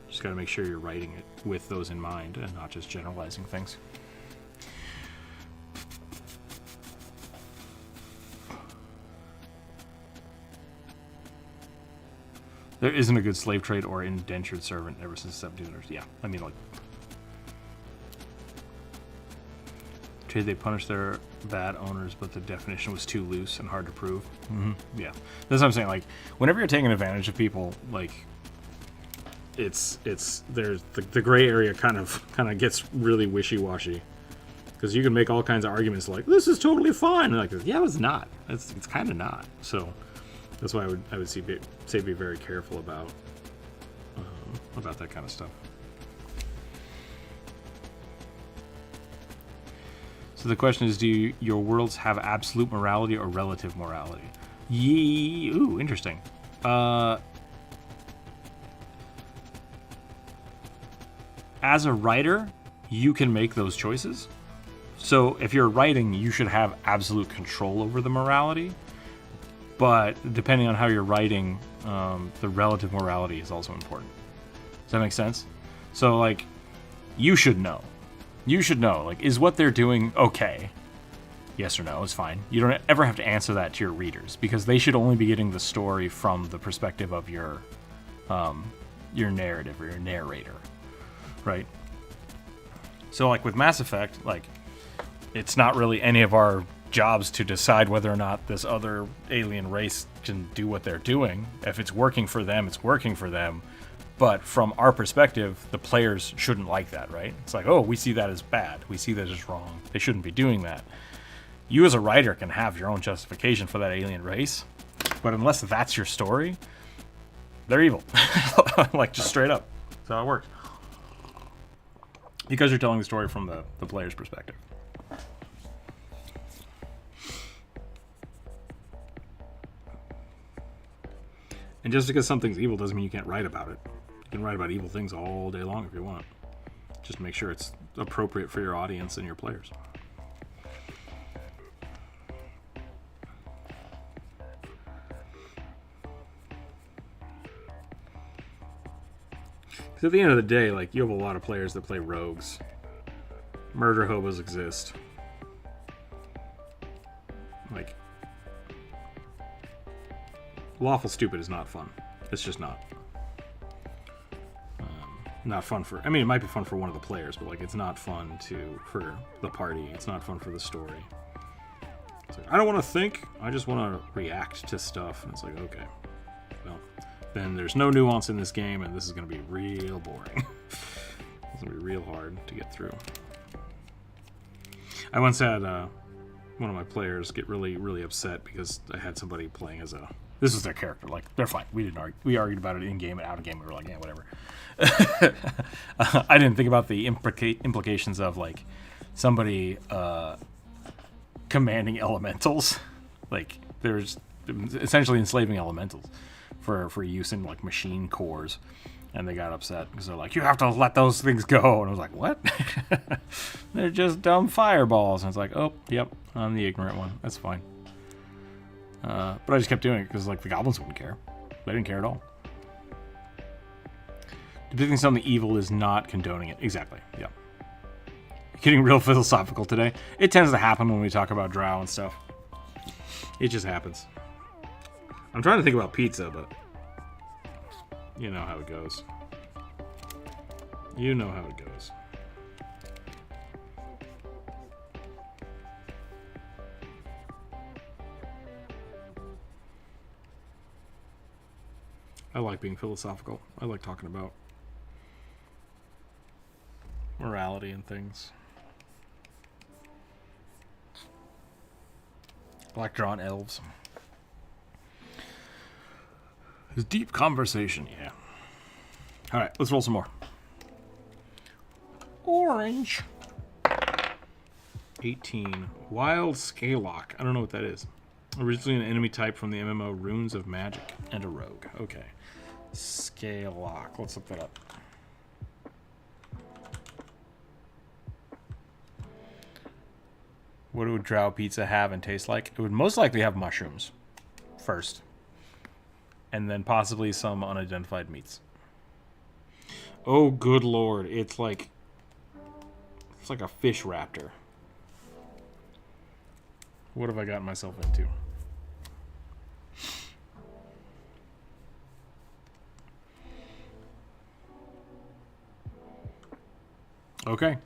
just got to make sure you're writing it with those in mind and not just generalizing things. There isn't a good slave trade or indentured servant ever since 1700s. Yeah, I mean, like, trade, they punish their bad owners, but the definition was too loose and hard to prove. Mm-hmm. Yeah, that's what I'm saying. Like, whenever you're taking advantage of people, like, it's there's the gray area kind of gets really wishy-washy, because you can make all kinds of arguments like, this is totally fine, and like, yeah, it's not. It's kind of not. So that's why I would say be very careful about that kind of stuff. So the question is, do your worlds have absolute morality or relative morality? Ooh, interesting. As a writer, you can make those choices. So if you're writing, you should have absolute control over the morality. But depending on how you're writing, the relative morality is also important. Does that make sense? So, like, you should know. You should know, like, is what they're doing okay? Yes or no is fine. You don't ever have to answer that to your readers, because they should only be getting the story from the perspective of your narrative or your narrator, right? So, like, with Mass Effect, like, it's not really any of our jobs to decide whether or not this other alien race can do what they're doing. If it's working for them, it's working for them. But from our perspective, the players shouldn't like that, right? It's like, oh, we see that as bad. We see that as wrong. They shouldn't be doing that. You as a writer can have your own justification for that alien race, but unless that's your story, they're evil. Like, just straight up. That's how it works. Because you're telling the story from the player's perspective. And just because something's evil doesn't mean you can't write about it. You can write about evil things all day long if you want. Just make sure it's appropriate for your audience and your players. Because at the end of the day, like, you have a lot of players that play rogues. Murder hobos exist. Like, lawful stupid is not fun. It's just not. Not fun for... I mean, it might be fun for one of the players, but, like, it's not fun for the party. It's not fun for the story. It's like, I don't want to think. I just want to react to stuff. And it's like, okay. Well, then there's no nuance in this game, and this is going to be real boring. It's going to be real hard to get through. I once had one of my players get really, really upset because I had somebody playing as a... This was their character. Like, they're fine. We didn't argue. We argued about it in game and out of game. We were like, yeah, whatever. I didn't think about the implications of, like, somebody commanding elementals. Like, there's essentially enslaving elementals for use in, like, machine cores. And they got upset because they're like, you have to let those things go. And I was like, what? They're just dumb fireballs. And it's like, oh, yep, I'm the ignorant one. That's fine. But I just kept doing it because, like, the goblins wouldn't care. They didn't care at all. Depicting something evil is not condoning it. Exactly, yeah. Getting real philosophical today. It tends to happen when we talk about drow and stuff. It just happens. I'm trying to think about pizza, but you know how it goes. You know how it goes. I like being philosophical. I like talking about morality and things. I like drawing elves. His deep conversation, yeah. All right, let's roll some more. Orange. 18. Wild Scalelock. I don't know what that is. Originally an enemy type from the MMO Runes of Magic and a rogue. Okay. Scalelock. Let's look that up. What would drow pizza have and taste like? It would most likely have mushrooms first. And then possibly some unidentified meats. Oh, good lord. It's like a fish raptor. What have I gotten myself into? Okay.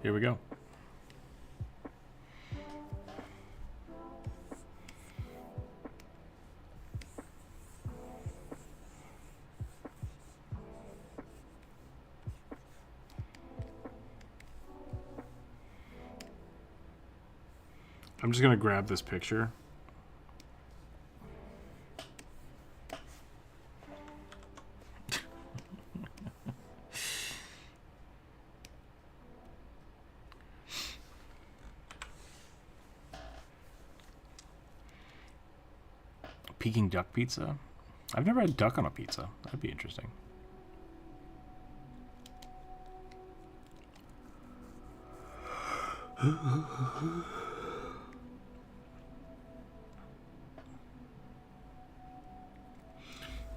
Here we go. I'm just going to grab this picture. Peking duck pizza? I've never had duck on a pizza. That'd be interesting.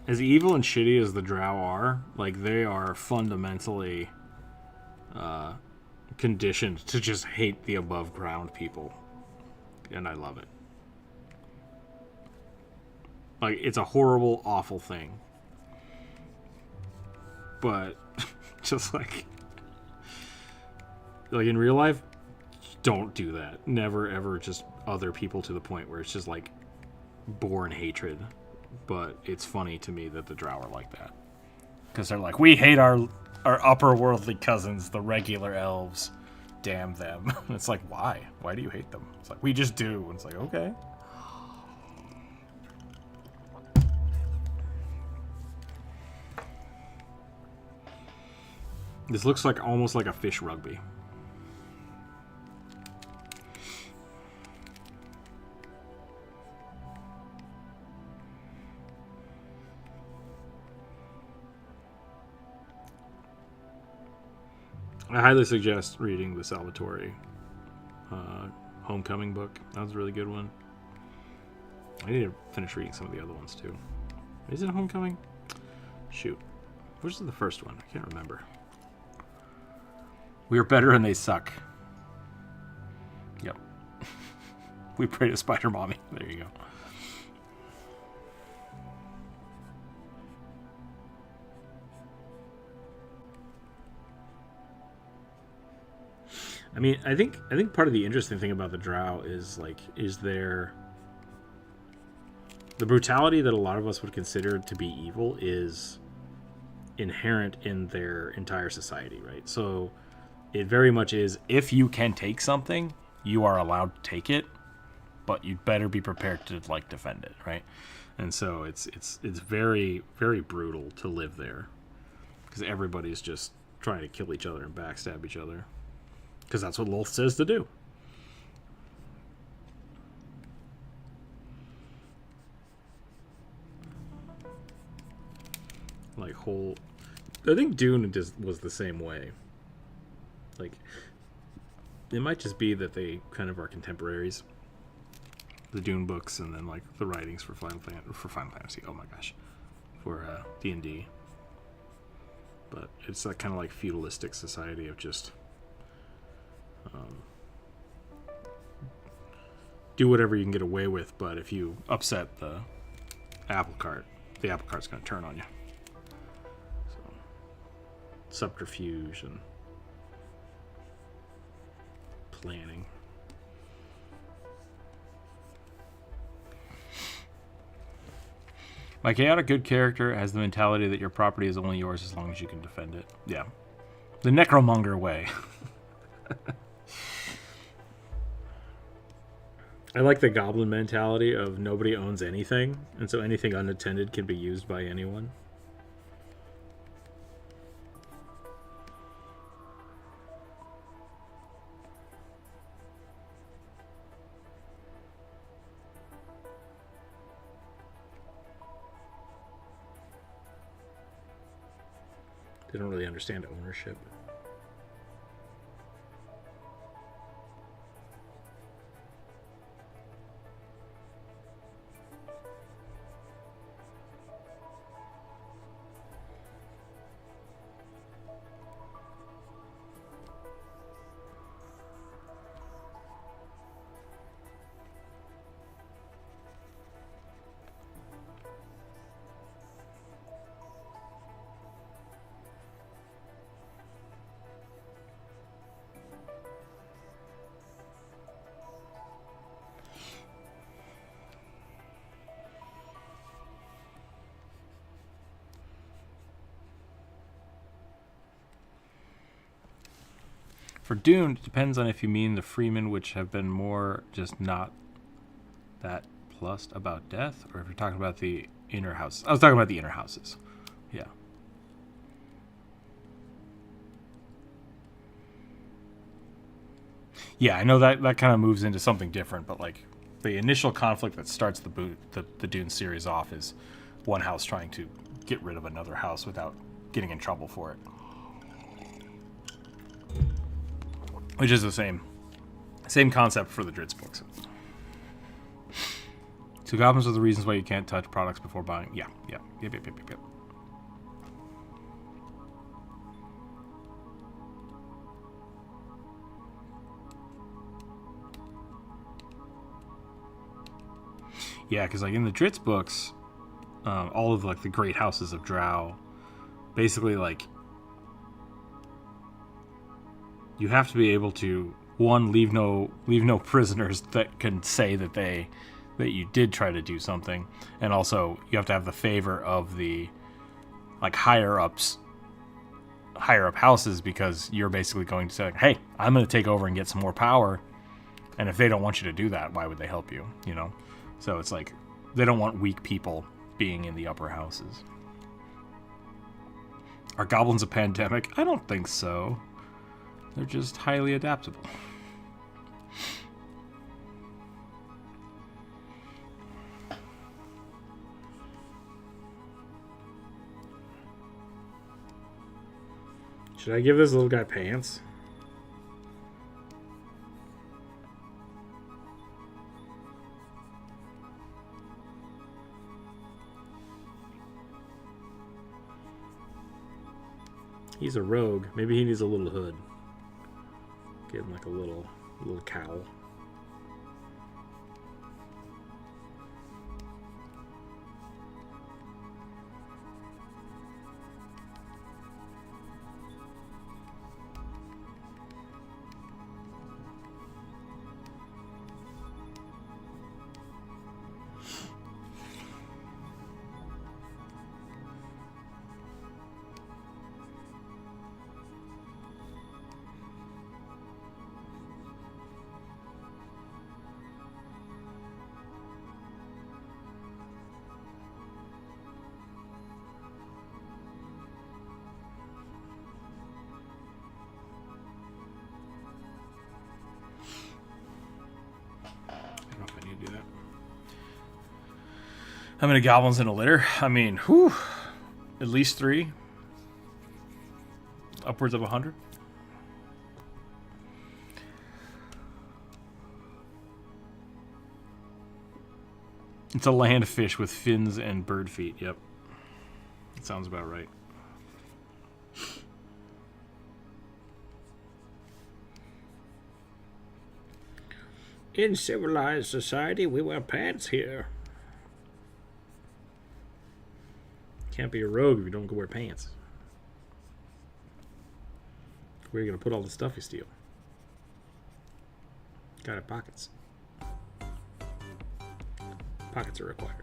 As evil and shitty as the drow are, like, they are fundamentally conditioned to just hate the above ground people. And I love it. Like, it's a horrible, awful thing. But, just like in real life, don't do that. Never, ever just other people to the point where it's just, like, born hatred. But it's funny to me that the drow are like that. Because they're like, we hate our upper worldly cousins, the regular elves. Damn them. And it's like, why? Why do you hate them? It's like, we just do. And it's like, okay. This looks like almost like a fish rugby. I highly suggest reading the Salvatore Homecoming book. That was a really good one. I need to finish reading some of the other ones too. Is it Homecoming? Shoot. Which is the first one? I can't remember. We are better and they suck. Yep. We pray to Spider Mommy. There you go. I mean, I think part of the interesting thing about the drow is the brutality that a lot of us would consider to be evil is inherent in their entire society, right? So it very much is, if you can take something, you are allowed to take it, but you'd better be prepared to like defend it, right? And so it's very, very brutal to live there because everybody's just trying to kill each other and backstab each other. Because that's what Lolth says to do. Like, I think Dune was the same way. Like, it might just be that they kind of are contemporaries. The Dune books and then, like, the writings for Final Fantasy. Oh my gosh. For D&D. But it's that kind of like feudalistic society of just... do whatever you can get away with, but if you upset the apple cart cart's going to turn on you. So, subterfuge and planning. My chaotic good character has the mentality that your property is only yours as long as you can defend it. Yeah. The necromonger way. I like the goblin mentality of nobody owns anything, and so anything unattended can be used by anyone. They don't really understand ownership. For Dune, it depends on if you mean the Freemen, which have been more just not that plussed about death, or if you're talking about the inner houses. I was talking about the inner houses. Yeah. Yeah, I know that kind of moves into something different, but like the initial conflict that starts the Dune series off is one house trying to get rid of another house without getting in trouble for it. Which is the same concept for the Dritz books. So goblins are the reasons why you can't touch products before buying. Yep. Yeah, because like in the Dritz books, all of like the great houses of Drow, basically like you have to be able to leave no prisoners that can say that you did try to do something, and also you have to have the favor of the like higher up houses, because you're basically going to say, hey, I'm going to take over and get some more power, and if they don't want you to do that, why would they help you? You know, so it's like they don't want weak people being in the upper houses. Are goblins a pandemic? I don't think so. They're just highly adaptable. Should I give this little guy pants? He's a rogue. Maybe he needs a little hood. Give him like a little cowl. How many goblins in a litter? I mean, whew, at least 3. Upwards of 100. It's a land fish with fins and bird feet. Yep. That sounds about right. In civilized society, we wear pants here. Can't be a rogue if you don't wear pants. Where are you going to put all the stuff you steal? Gotta have pockets. Pockets are required.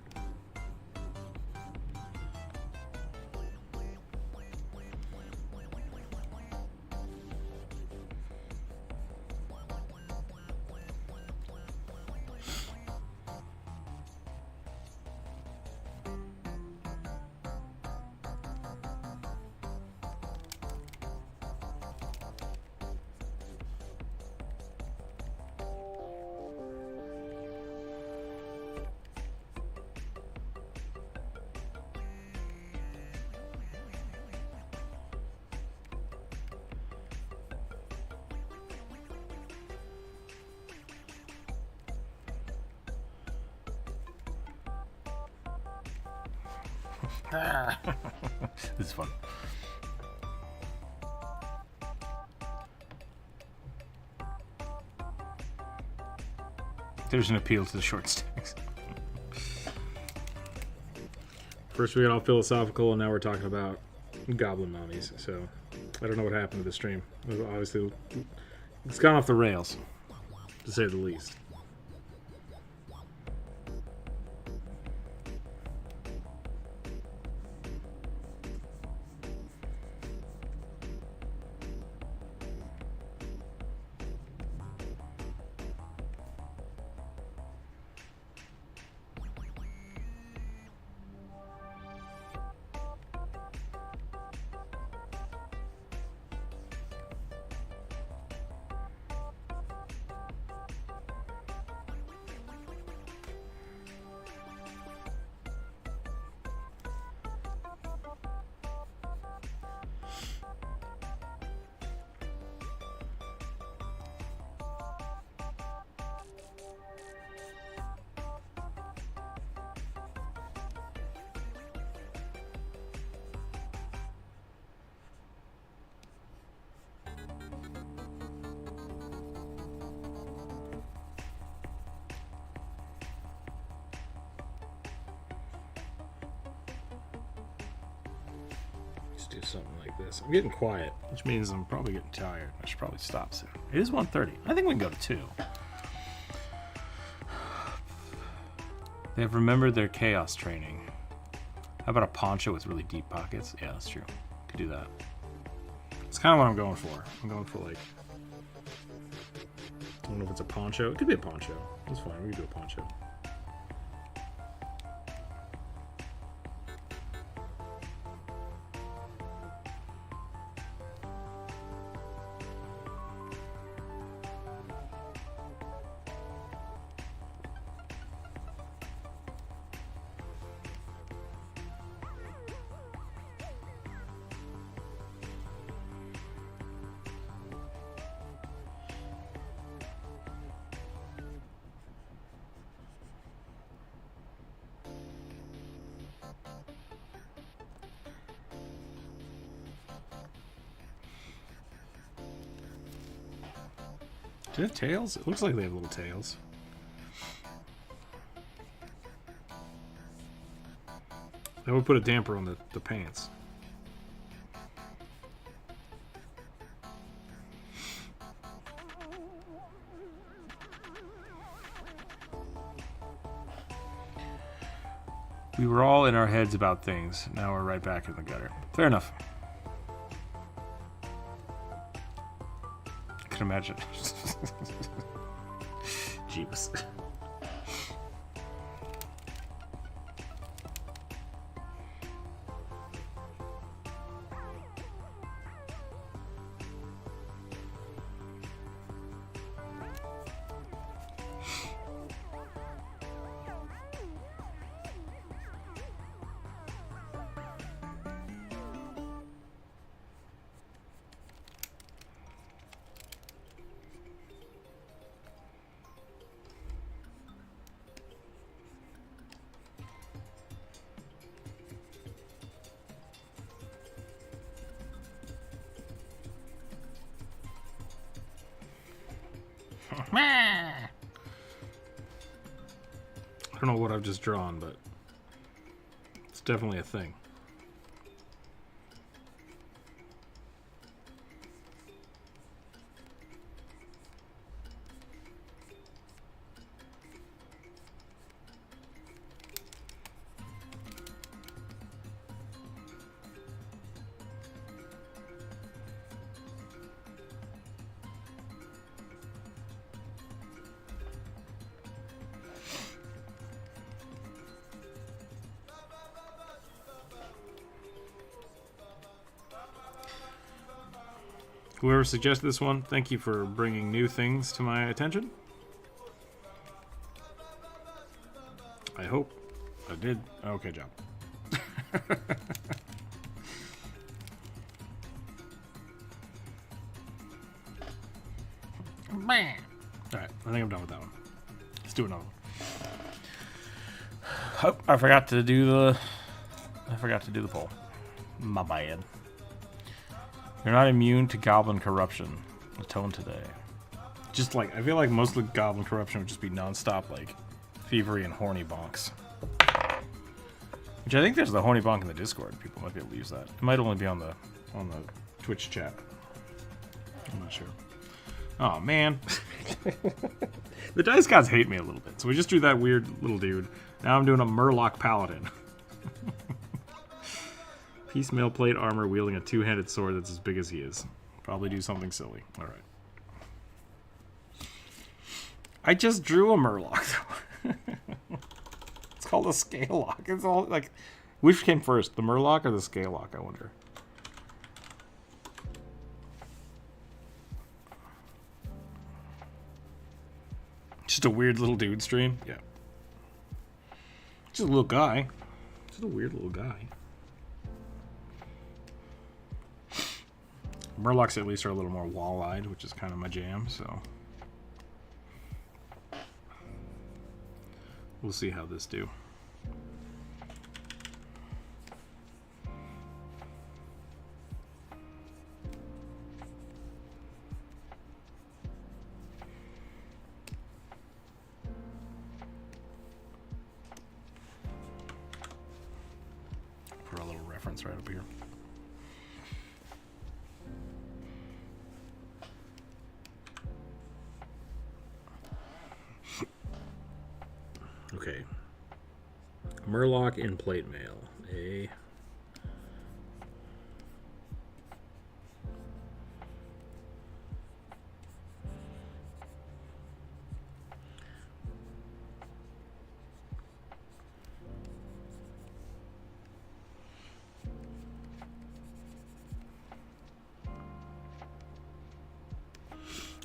This is fun. There's an appeal to the short sticks. First we got all philosophical, and now we're talking about goblin mummies. So I don't know what happened to the stream. Obviously, it's gone off the rails, to say the least. Do something like this. I'm getting quiet, which means I'm probably getting tired. I should probably stop soon. It is 1:30. I think we can go to 2. They have remembered their chaos training. How about a poncho with really deep pockets? Yeah, that's true. Could do that. It's kind of what I'm going for. I'm going for like, I don't know if it's a poncho. It could be a poncho. That's fine. We can do a poncho. Do they have tails? It looks like they have little tails. That would put a damper on the pants. We were all in our heads about things. Now we're right back in the gutter. Fair enough. I can imagine. Jeebus. I don't know what I've just drawn, but it's definitely a thing. Whoever suggested this one, thank you for bringing new things to my attention. I hope I did. Okay, job. Alright, I think I'm done with that one. Let's do another one. Oh, I forgot to do I forgot to do the poll. My bad. You're not immune to goblin corruption. Atone today. Just like, I feel like most of the goblin corruption would just be non-stop, like, thievery and horny bonks. Which I think there's the horny bonk in the Discord. People might be able to use that. It might only be on the Twitch chat. I'm not sure. Oh, man. The Dice Gods hate me a little bit. So we just drew that weird little dude. Now I'm doing a Murloc Paladin. Piecemeal plate armor wielding a two-handed sword that's as big as he is. Probably do something silly. Alright. I just drew a Murloc. It's called a Scalelock. It's all like, which came first, the Murloc or the Scalelock? I wonder. Just a weird little dude stream. Yeah. Just a little guy. Just a weird little guy. Murlocs at least are a little more wall-eyed, which is kind of my jam. So. We'll see how this do. Put a little reference right up here. Okay. Murloc in plate mail.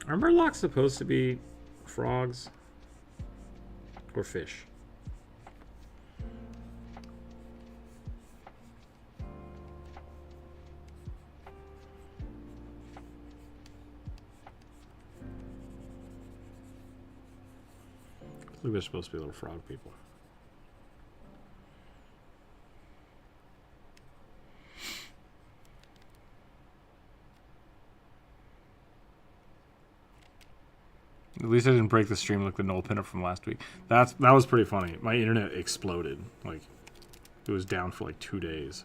Are Murlocs supposed to be frogs or fish? I think they're supposed to be little frog people. At least I didn't break the stream like the null pinup from last week. That was pretty funny. My internet exploded. Like, it was down for like 2 days.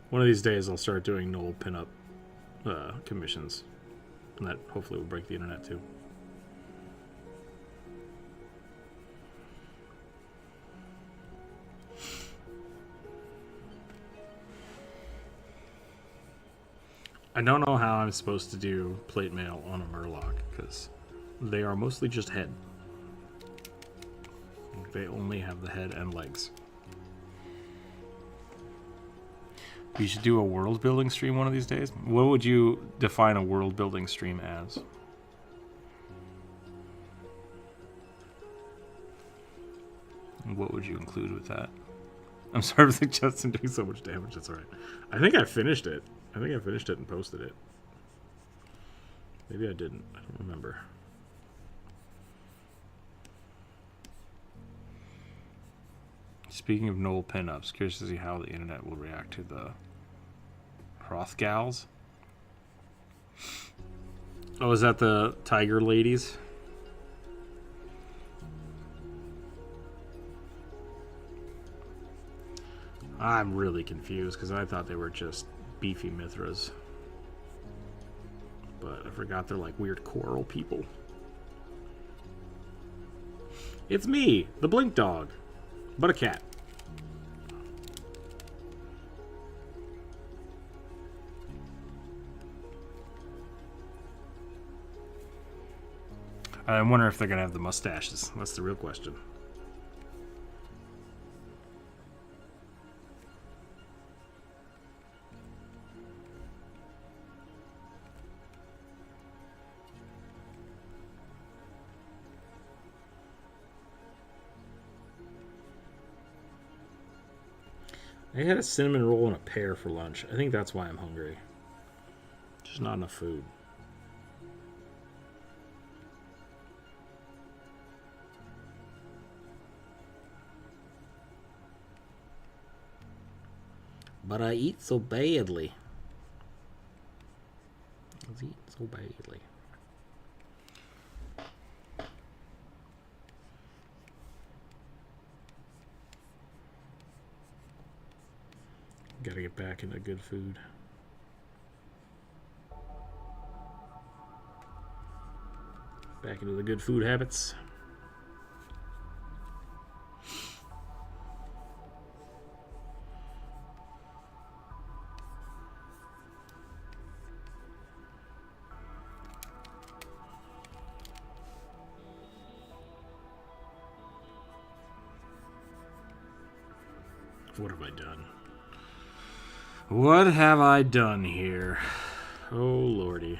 One of these days I'll start doing null pinup commissions, and that hopefully will break the internet too. I don't know how I'm supposed to do plate mail on a Murloc, because they are mostly just head. They only have the head and legs. We should do a world building stream one of these days. What would you define a world building stream as? And what would you include with that? I'm sorry for suggesting doing so much damage. That's alright. I think I finished it. I think I finished it and posted it. Maybe I didn't. I don't remember. Speaking of null pinups, curious to see how the internet will react to the Hrothgals. Oh, is that the tiger ladies? I'm really confused because I thought they were just beefy Mithras. But I forgot they're like weird coral people. It's me, the Blink Dog, but a cat. I wonder if they're going to have the mustaches. That's the real question. I had a cinnamon roll and a pear for lunch. I think that's why I'm hungry. Just not enough food. But I eat so badly. I eat so badly. Gotta get back into good food. Back into the good food habits. What have I done? What have I done here? Oh, lordy.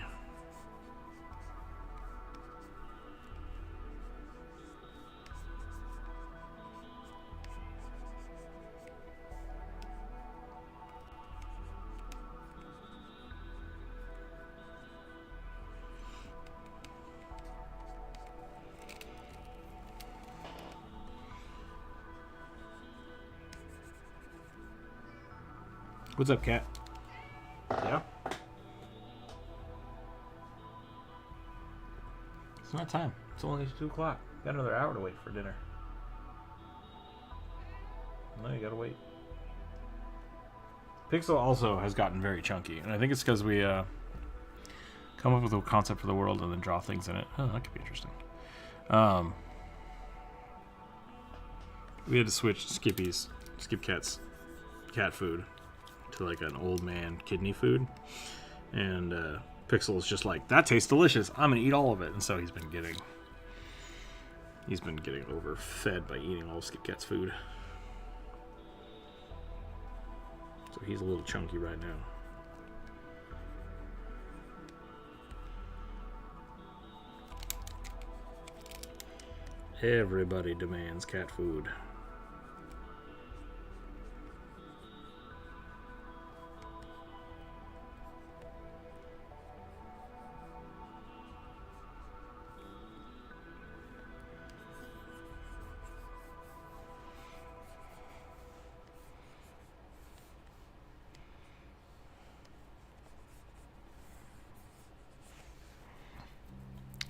What's up, cat? Yeah? It's not time. It's only 2 o'clock. Got another hour to wait for dinner. No, you gotta wait. Pixel also has gotten very chunky, and I think it's because we come up with a concept for the world and then draw things in it. Oh, that could be interesting. We had to switch Skip Cat's cat food to like an old man kidney food, and Pixel is just like, that tastes delicious, I'm gonna eat all of it. And so he's been getting overfed by eating all of Skip Cat's food, so he's a little chunky right now. Everybody demands cat food.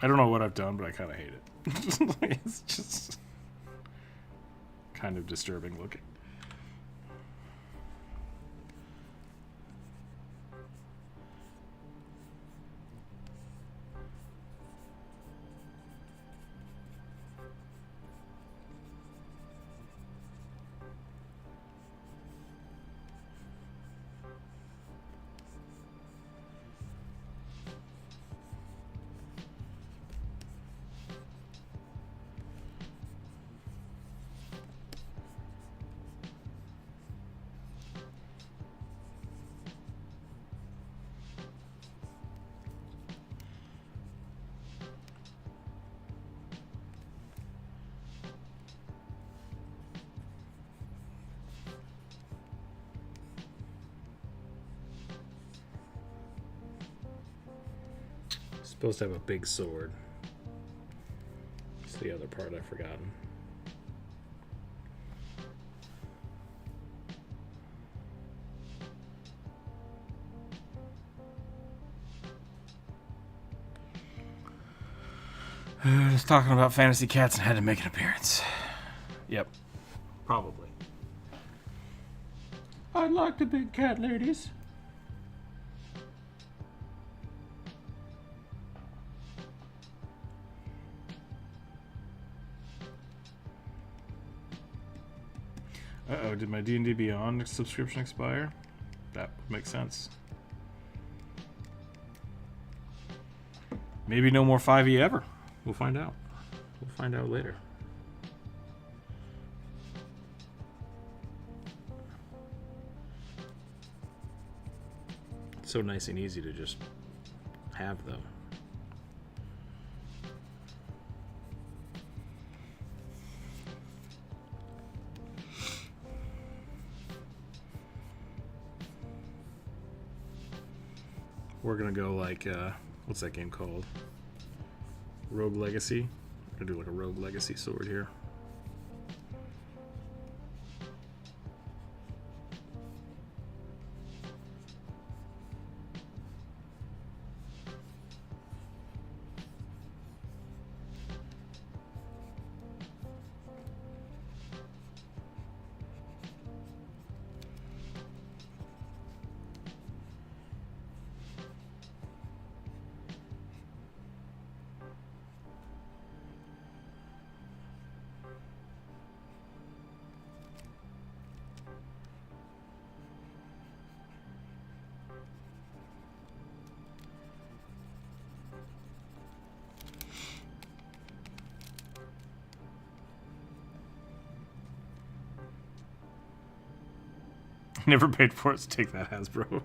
I don't know what I've done, but I kind of hate it. It's just kind of disturbing looking. Supposed to have a big sword. It's the other part I've forgotten. Just talking about fantasy cats and had to make an appearance. Yep. Probably. I'd like the big cat, ladies. Uh-oh, did my D&D Beyond subscription expire? That would make sense. Maybe no more 5e ever. We'll find out. We'll find out later. It's so nice and easy to just have them. We're gonna go like, what's that game called? Rogue Legacy. We're gonna do like a Rogue Legacy sword here. Never paid for it, so take that, Hasbro.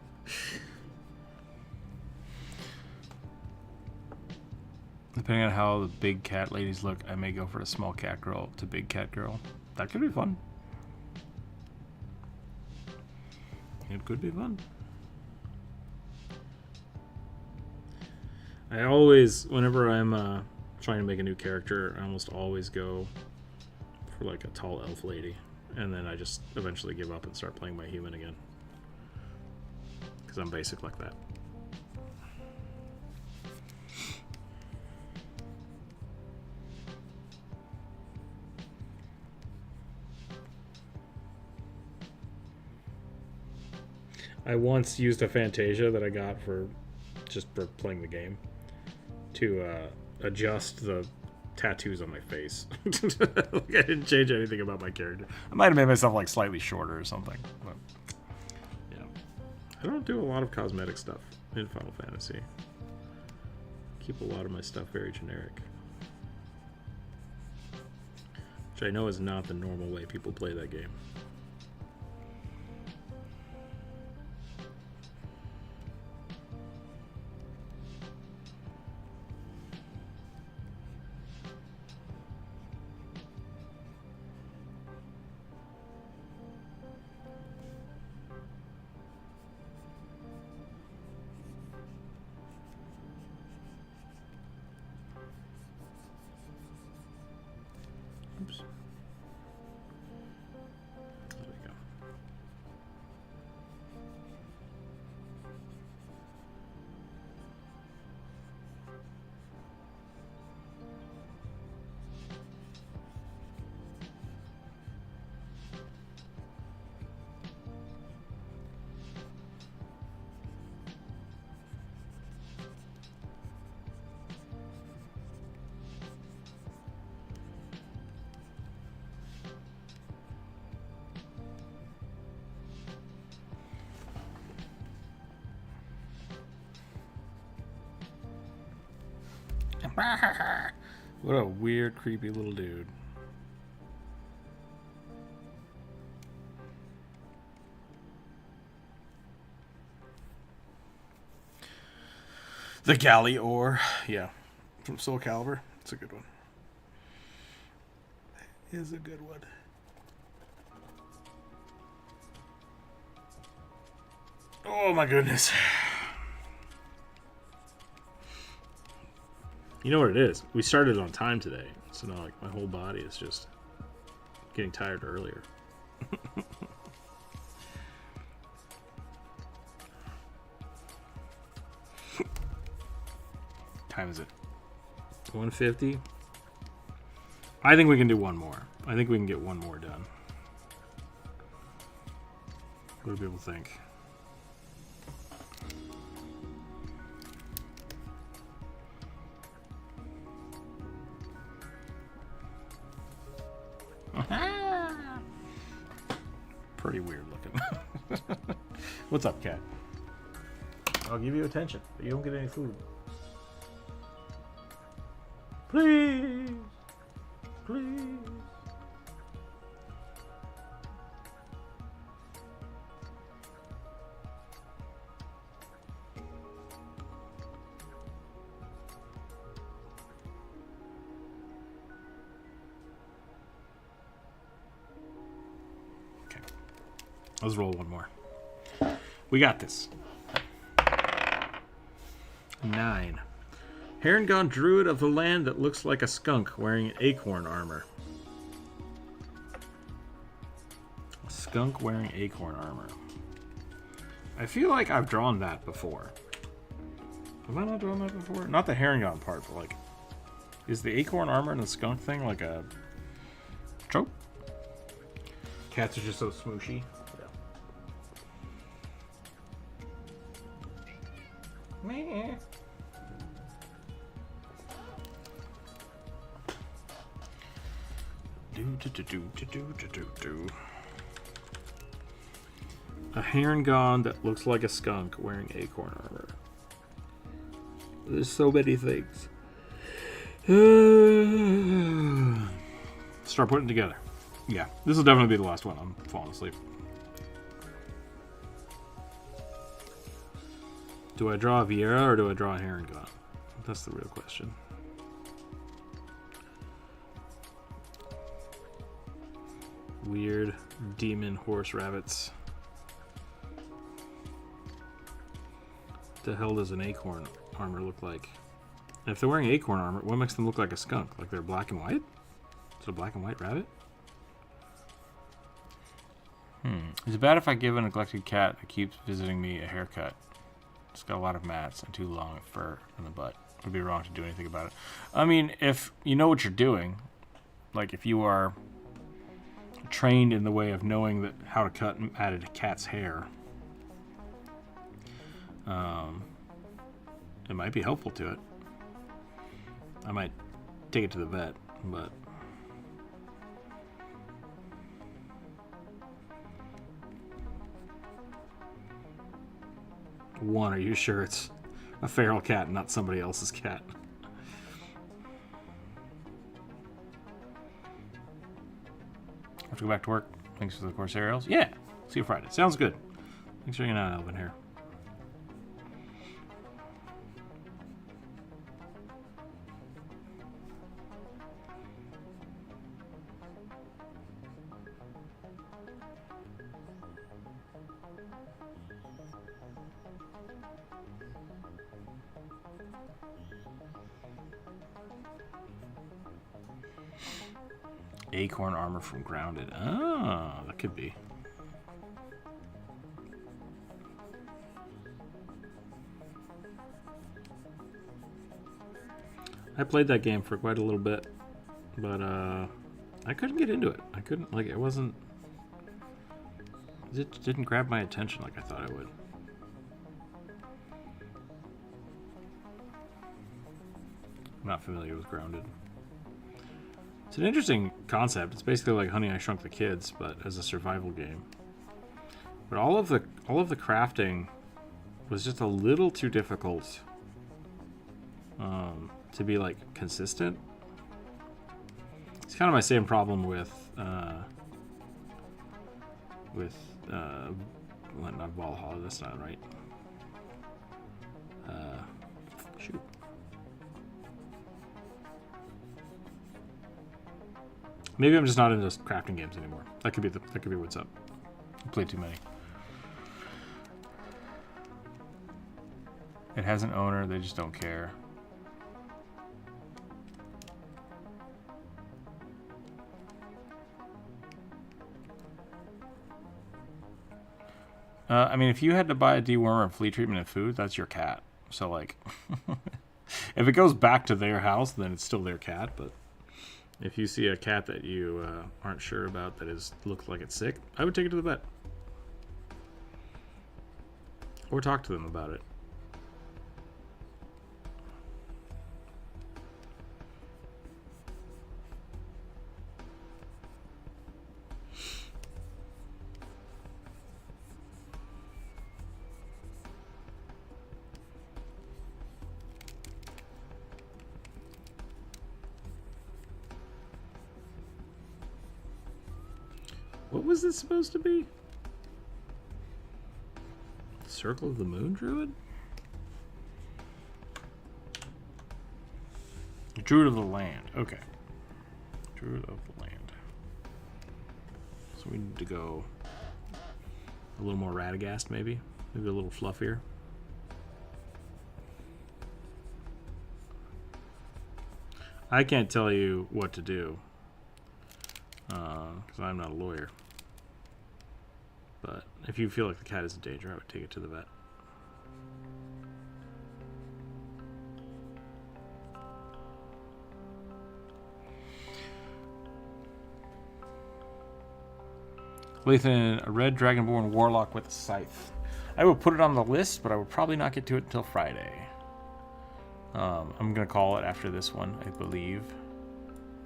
Depending on how the big cat ladies look, I may go for a small cat girl to big cat girl. That could be fun. It could be fun. I always, whenever I'm trying to make a new character, I almost always go for like a tall elf lady. And then I just eventually give up and start playing my human again. Because I'm basic like that. I once used a Fantasia that I got for just for playing the game to adjust the tattoos on my face. Like, I didn't change anything about my character. I might have made myself like slightly shorter or something. But yeah, I don't do a lot of cosmetic stuff in Final Fantasy. Keep a lot of my stuff very generic, which I know is not the normal way people play that game. Oops. There we go. What a weird, creepy little dude. The Galley Ore. Yeah. From Soul Calibur. It's a good one. It is a good one. Oh my goodness. You know what it is? We started on time today, so now like my whole body is just getting tired earlier. Time is it? 1:50. I think we can do one more. I think we can get one more done. What do people think? Pretty weird looking. What's up, cat? I'll give you attention, but you don't get any food. Please. Please. Let's roll one more. We got this. 9. Harengon druid of the land that looks like a skunk wearing acorn armor. A skunk wearing acorn armor. I feel like I've drawn that before. Have I not drawn that before? Not the Harengon part, but like, is the acorn armor and the skunk thing like a trope? Cats are just so smooshy. Meh. A Harengon that looks like a skunk wearing acorn armor. There's so many things. Start putting it together. Yeah, this will definitely be the last one. I'm falling asleep. Do I draw a Viera or do I draw a Herringot? That's the real question. Weird demon horse rabbits. What the hell does an acorn armor look like? And if they're wearing acorn armor, what makes them look like a skunk? Like they're black and white? Is it a black and white rabbit? Is it bad if I give a neglected cat that keeps visiting me a haircut? It's got a lot of mats and too long fur on the butt. It would be wrong to do anything about it. I mean, if you know what you're doing, like if you are trained in the way of knowing that how to cut and add a cat's hair, it might be helpful to it. I might take it to the vet, but one, are you sure it's a feral cat and not somebody else's cat? Have to go back to work. Thanks for the course aerials. Yeah. See you Friday. Sounds good. Thanks for hanging out, Elvin here. Acorn armor from Grounded. Ah, that could be. I played that game for quite a little bit, but I couldn't get into it. I couldn't, like, it wasn't, it didn't grab my attention like I thought it would. I'm not familiar with Grounded. It's an interesting concept. It's basically like Honey, I Shrunk the Kids, but as a survival game. But all of the crafting was just a little too difficult to be like consistent. It's kind of my same problem with well, not Valhalla. That's not right. Shoot. Maybe I'm just not into crafting games anymore. That could be what's up. I played too many. It has an owner. They just don't care. I mean, if you had to buy a dewormer and flea treatment and food, that's your cat. So, like, if it goes back to their house, then it's still their cat. But if you see a cat that you aren't sure about that looks like it's sick, I would take it to the vet. Or talk to them about it. What was this supposed to be? Circle of the Moon Druid? Druid of the Land. Okay. Druid of the Land. So we need to go a little more Radagast, maybe? Maybe a little fluffier. I can't tell you what to do because I'm not a lawyer. But if you feel like the cat is in danger, I would take it to the vet. Lathan, a red dragonborn warlock with a scythe. I will put it on the list, but I will probably not get to it until Friday. I'm going to call it after this one, I believe.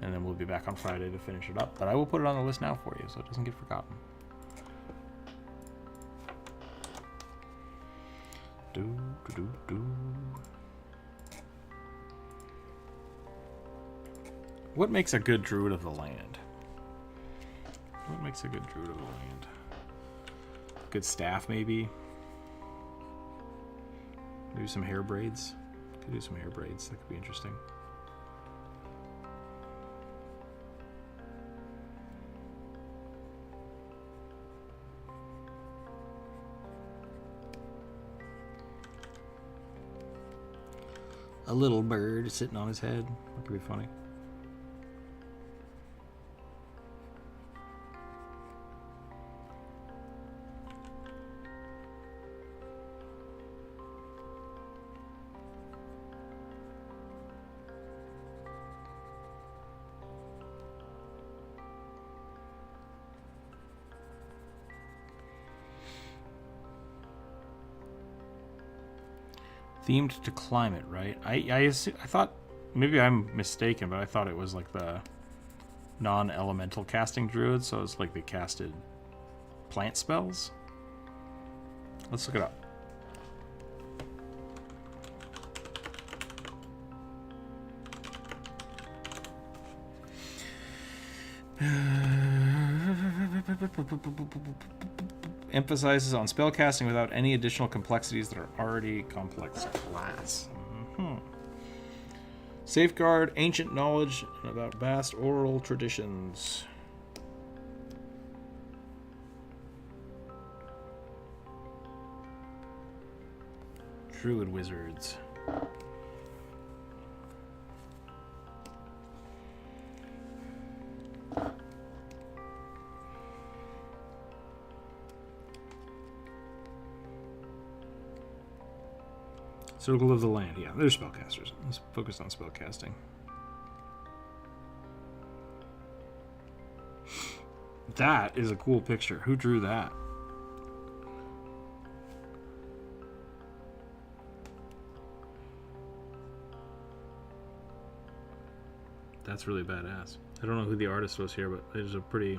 And then we'll be back on Friday to finish it up. But I will put it on the list now for you so it doesn't get forgotten. What makes a good Druid of the Land? What makes a good Druid of the Land? Good staff, maybe? Maybe some hair braids. Could do some hair braids. That could be interesting. A little bird sitting on his head. That could be funny. Themed to climate, right? I thought, maybe I'm mistaken, but I thought it was like the non-elemental casting druid, so it's like they casted plant spells. Let's look it up. Emphasizes on spellcasting without any additional complexities that are already complex class. Safeguard ancient knowledge about vast oral traditions. Druid wizards. Circle of the Land. Yeah, they're spellcasters. Let's focus on spellcasting. That is a cool picture. Who drew that? That's really badass. I don't know who the artist was here, but there's a pretty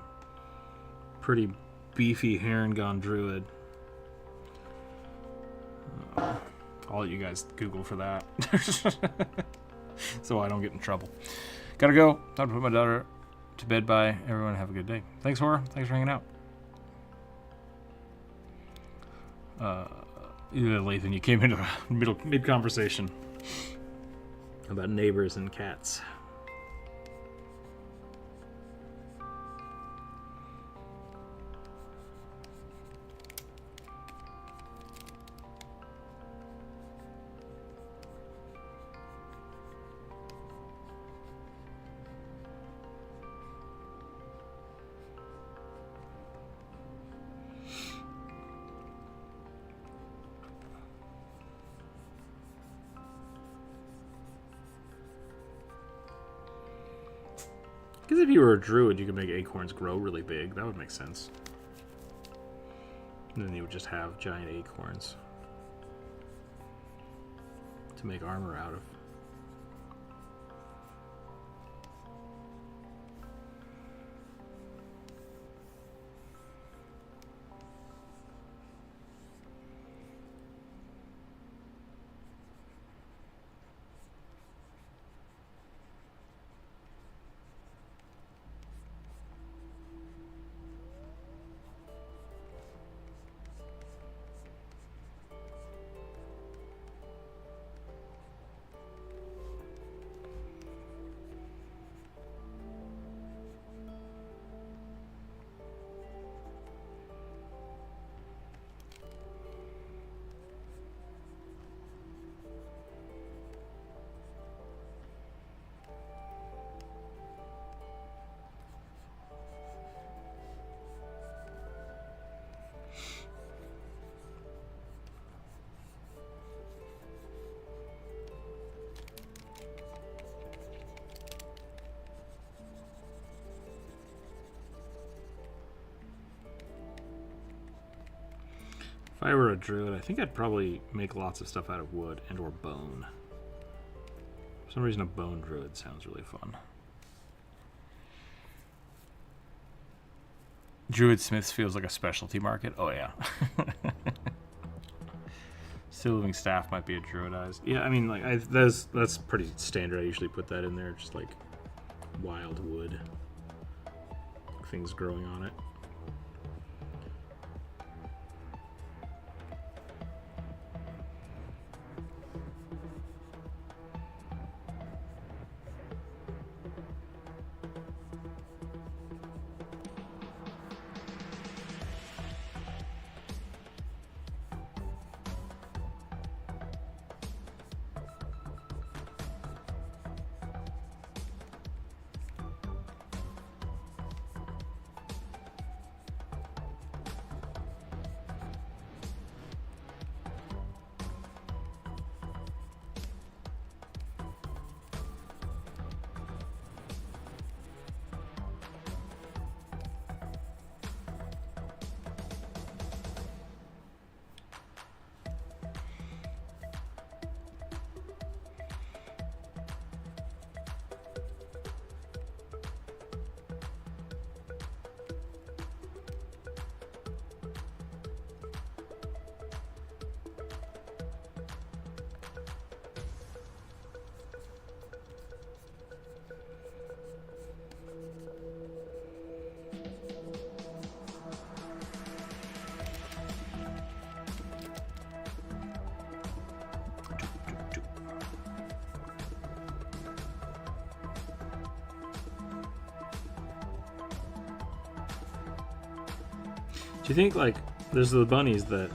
beefy Harengon druid. I'll let you guys Google for that. So I don't get in trouble. Gotta go. Time to put my daughter to bed. Bye. Everyone have a good day. Thanks, Horror. Thanks for hanging out. Lathan, you came into a mid-conversation about neighbors and cats. Because if you were a druid, you could make acorns grow really big. That would make sense. And then you would just have giant acorns to make armor out of. If I were a druid, I think I'd probably make lots of stuff out of wood and or bone. For some reason, a bone druid sounds really fun. Druid Smiths feels like a specialty market. Oh, yeah. Still living staff might be a druidized. Yeah, I mean, like, that's pretty standard. I usually put that in there, just like wild wood. Things growing on it. you think, like, there's the bunnies that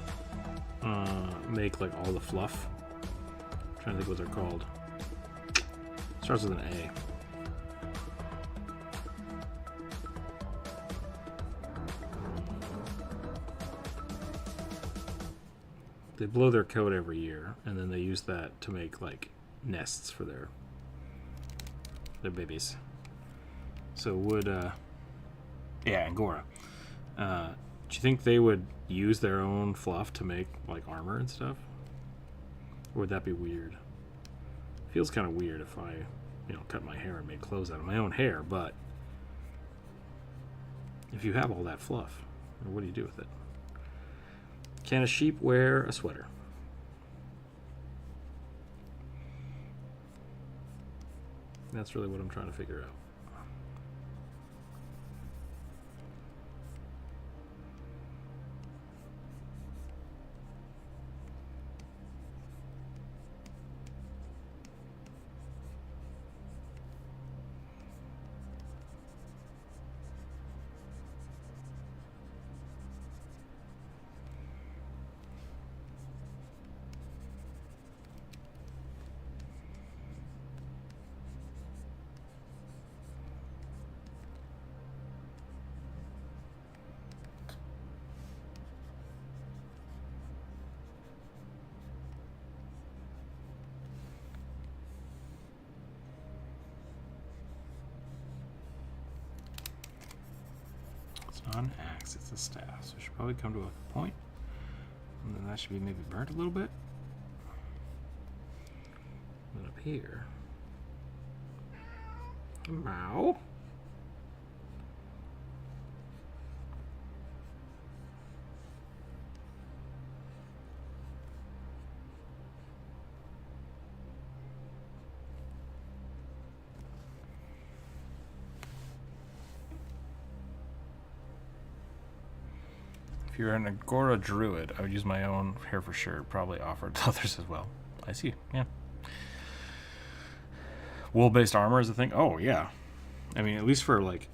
make, like, all the fluff? I'm trying to think what they're called. Starts with an A. They blow their coat every year, and then they use that to make, like, nests for their babies. So would, yeah, Angora. Do you think they would use their own fluff to make, like, armor and stuff? Or would that be weird? Feels kind of weird if I, cut my hair and made clothes out of my own hair, but if you have all that fluff, what do you do with it? Can a sheep wear a sweater? That's really what I'm trying to figure out. Not an axe, it's a staff. So it should probably come to a point. And then that should be maybe burnt a little bit. And then up here. Meow. If you're an Agora druid, I would use my own hair for sure. Probably offer it to others as well. I see, yeah. Wool-based armor is a thing? Oh, yeah. I mean, at least for, like,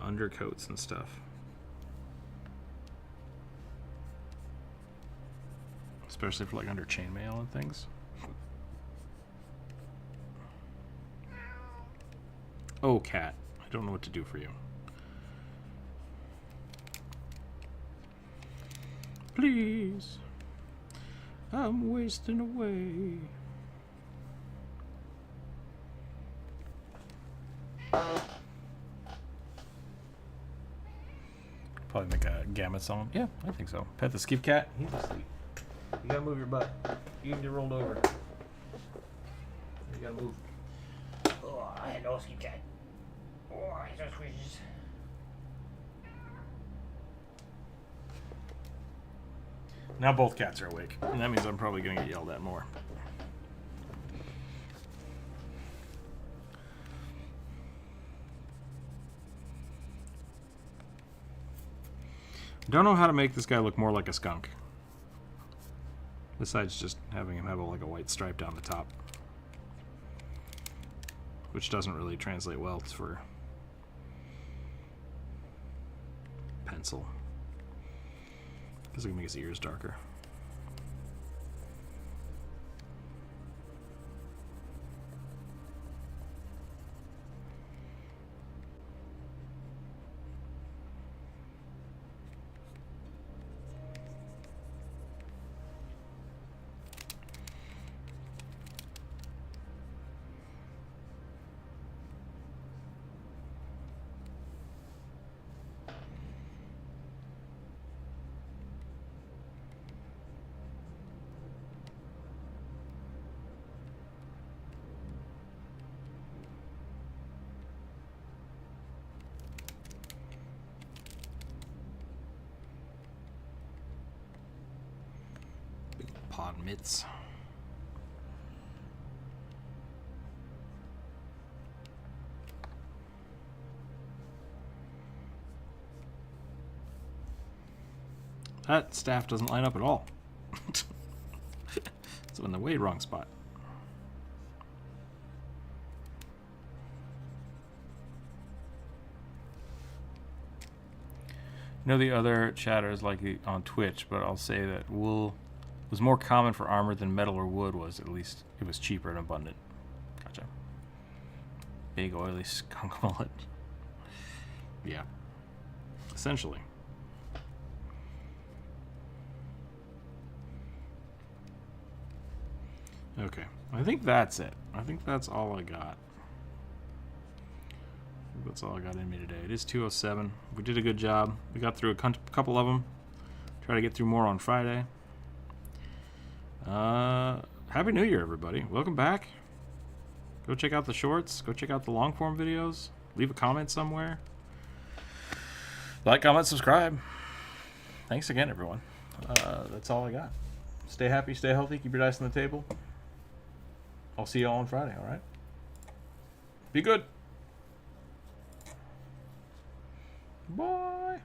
undercoats and stuff. Especially for, like, under chainmail and things. Oh, cat. I don't know what to do for you. Please. I'm wasting away. Probably make a gamut song. Yeah, I think so. Pet the skeef cat. He's asleep. You gotta move your butt. You can get rolled over. You gotta move. Oh, I had no skeef cat. Oh, he's so squishes. Now both cats are awake, and that means I'm probably going to get yelled at more. Don't know how to make this guy look more like a skunk. Besides just having him have like a white stripe down the top. Which doesn't really translate well for pencil. Because it can make his ears darker. Pod mitts. That staff doesn't line up at all. It's in the way wrong spot. know the other chatters like on Twitch, but I'll say that wool was more common for armor than metal or wood was. At least it was cheaper and abundant. Gotcha. Big oily skunk mullet. Yeah. Essentially. Okay. I think that's it. I think that's all I got. That's all I got in me today. It is 2:07. We did a good job. We got through a couple of them. Try to get through more on Friday. Happy New Year, everybody. Welcome back. Go check out the shorts. Go check out the long form videos. Leave a comment somewhere. Like, comment, subscribe. Thanks again, everyone. That's all I got. Stay happy, stay healthy, keep your dice on the table. I'll see you all on Friday, all right? Be good. Bye.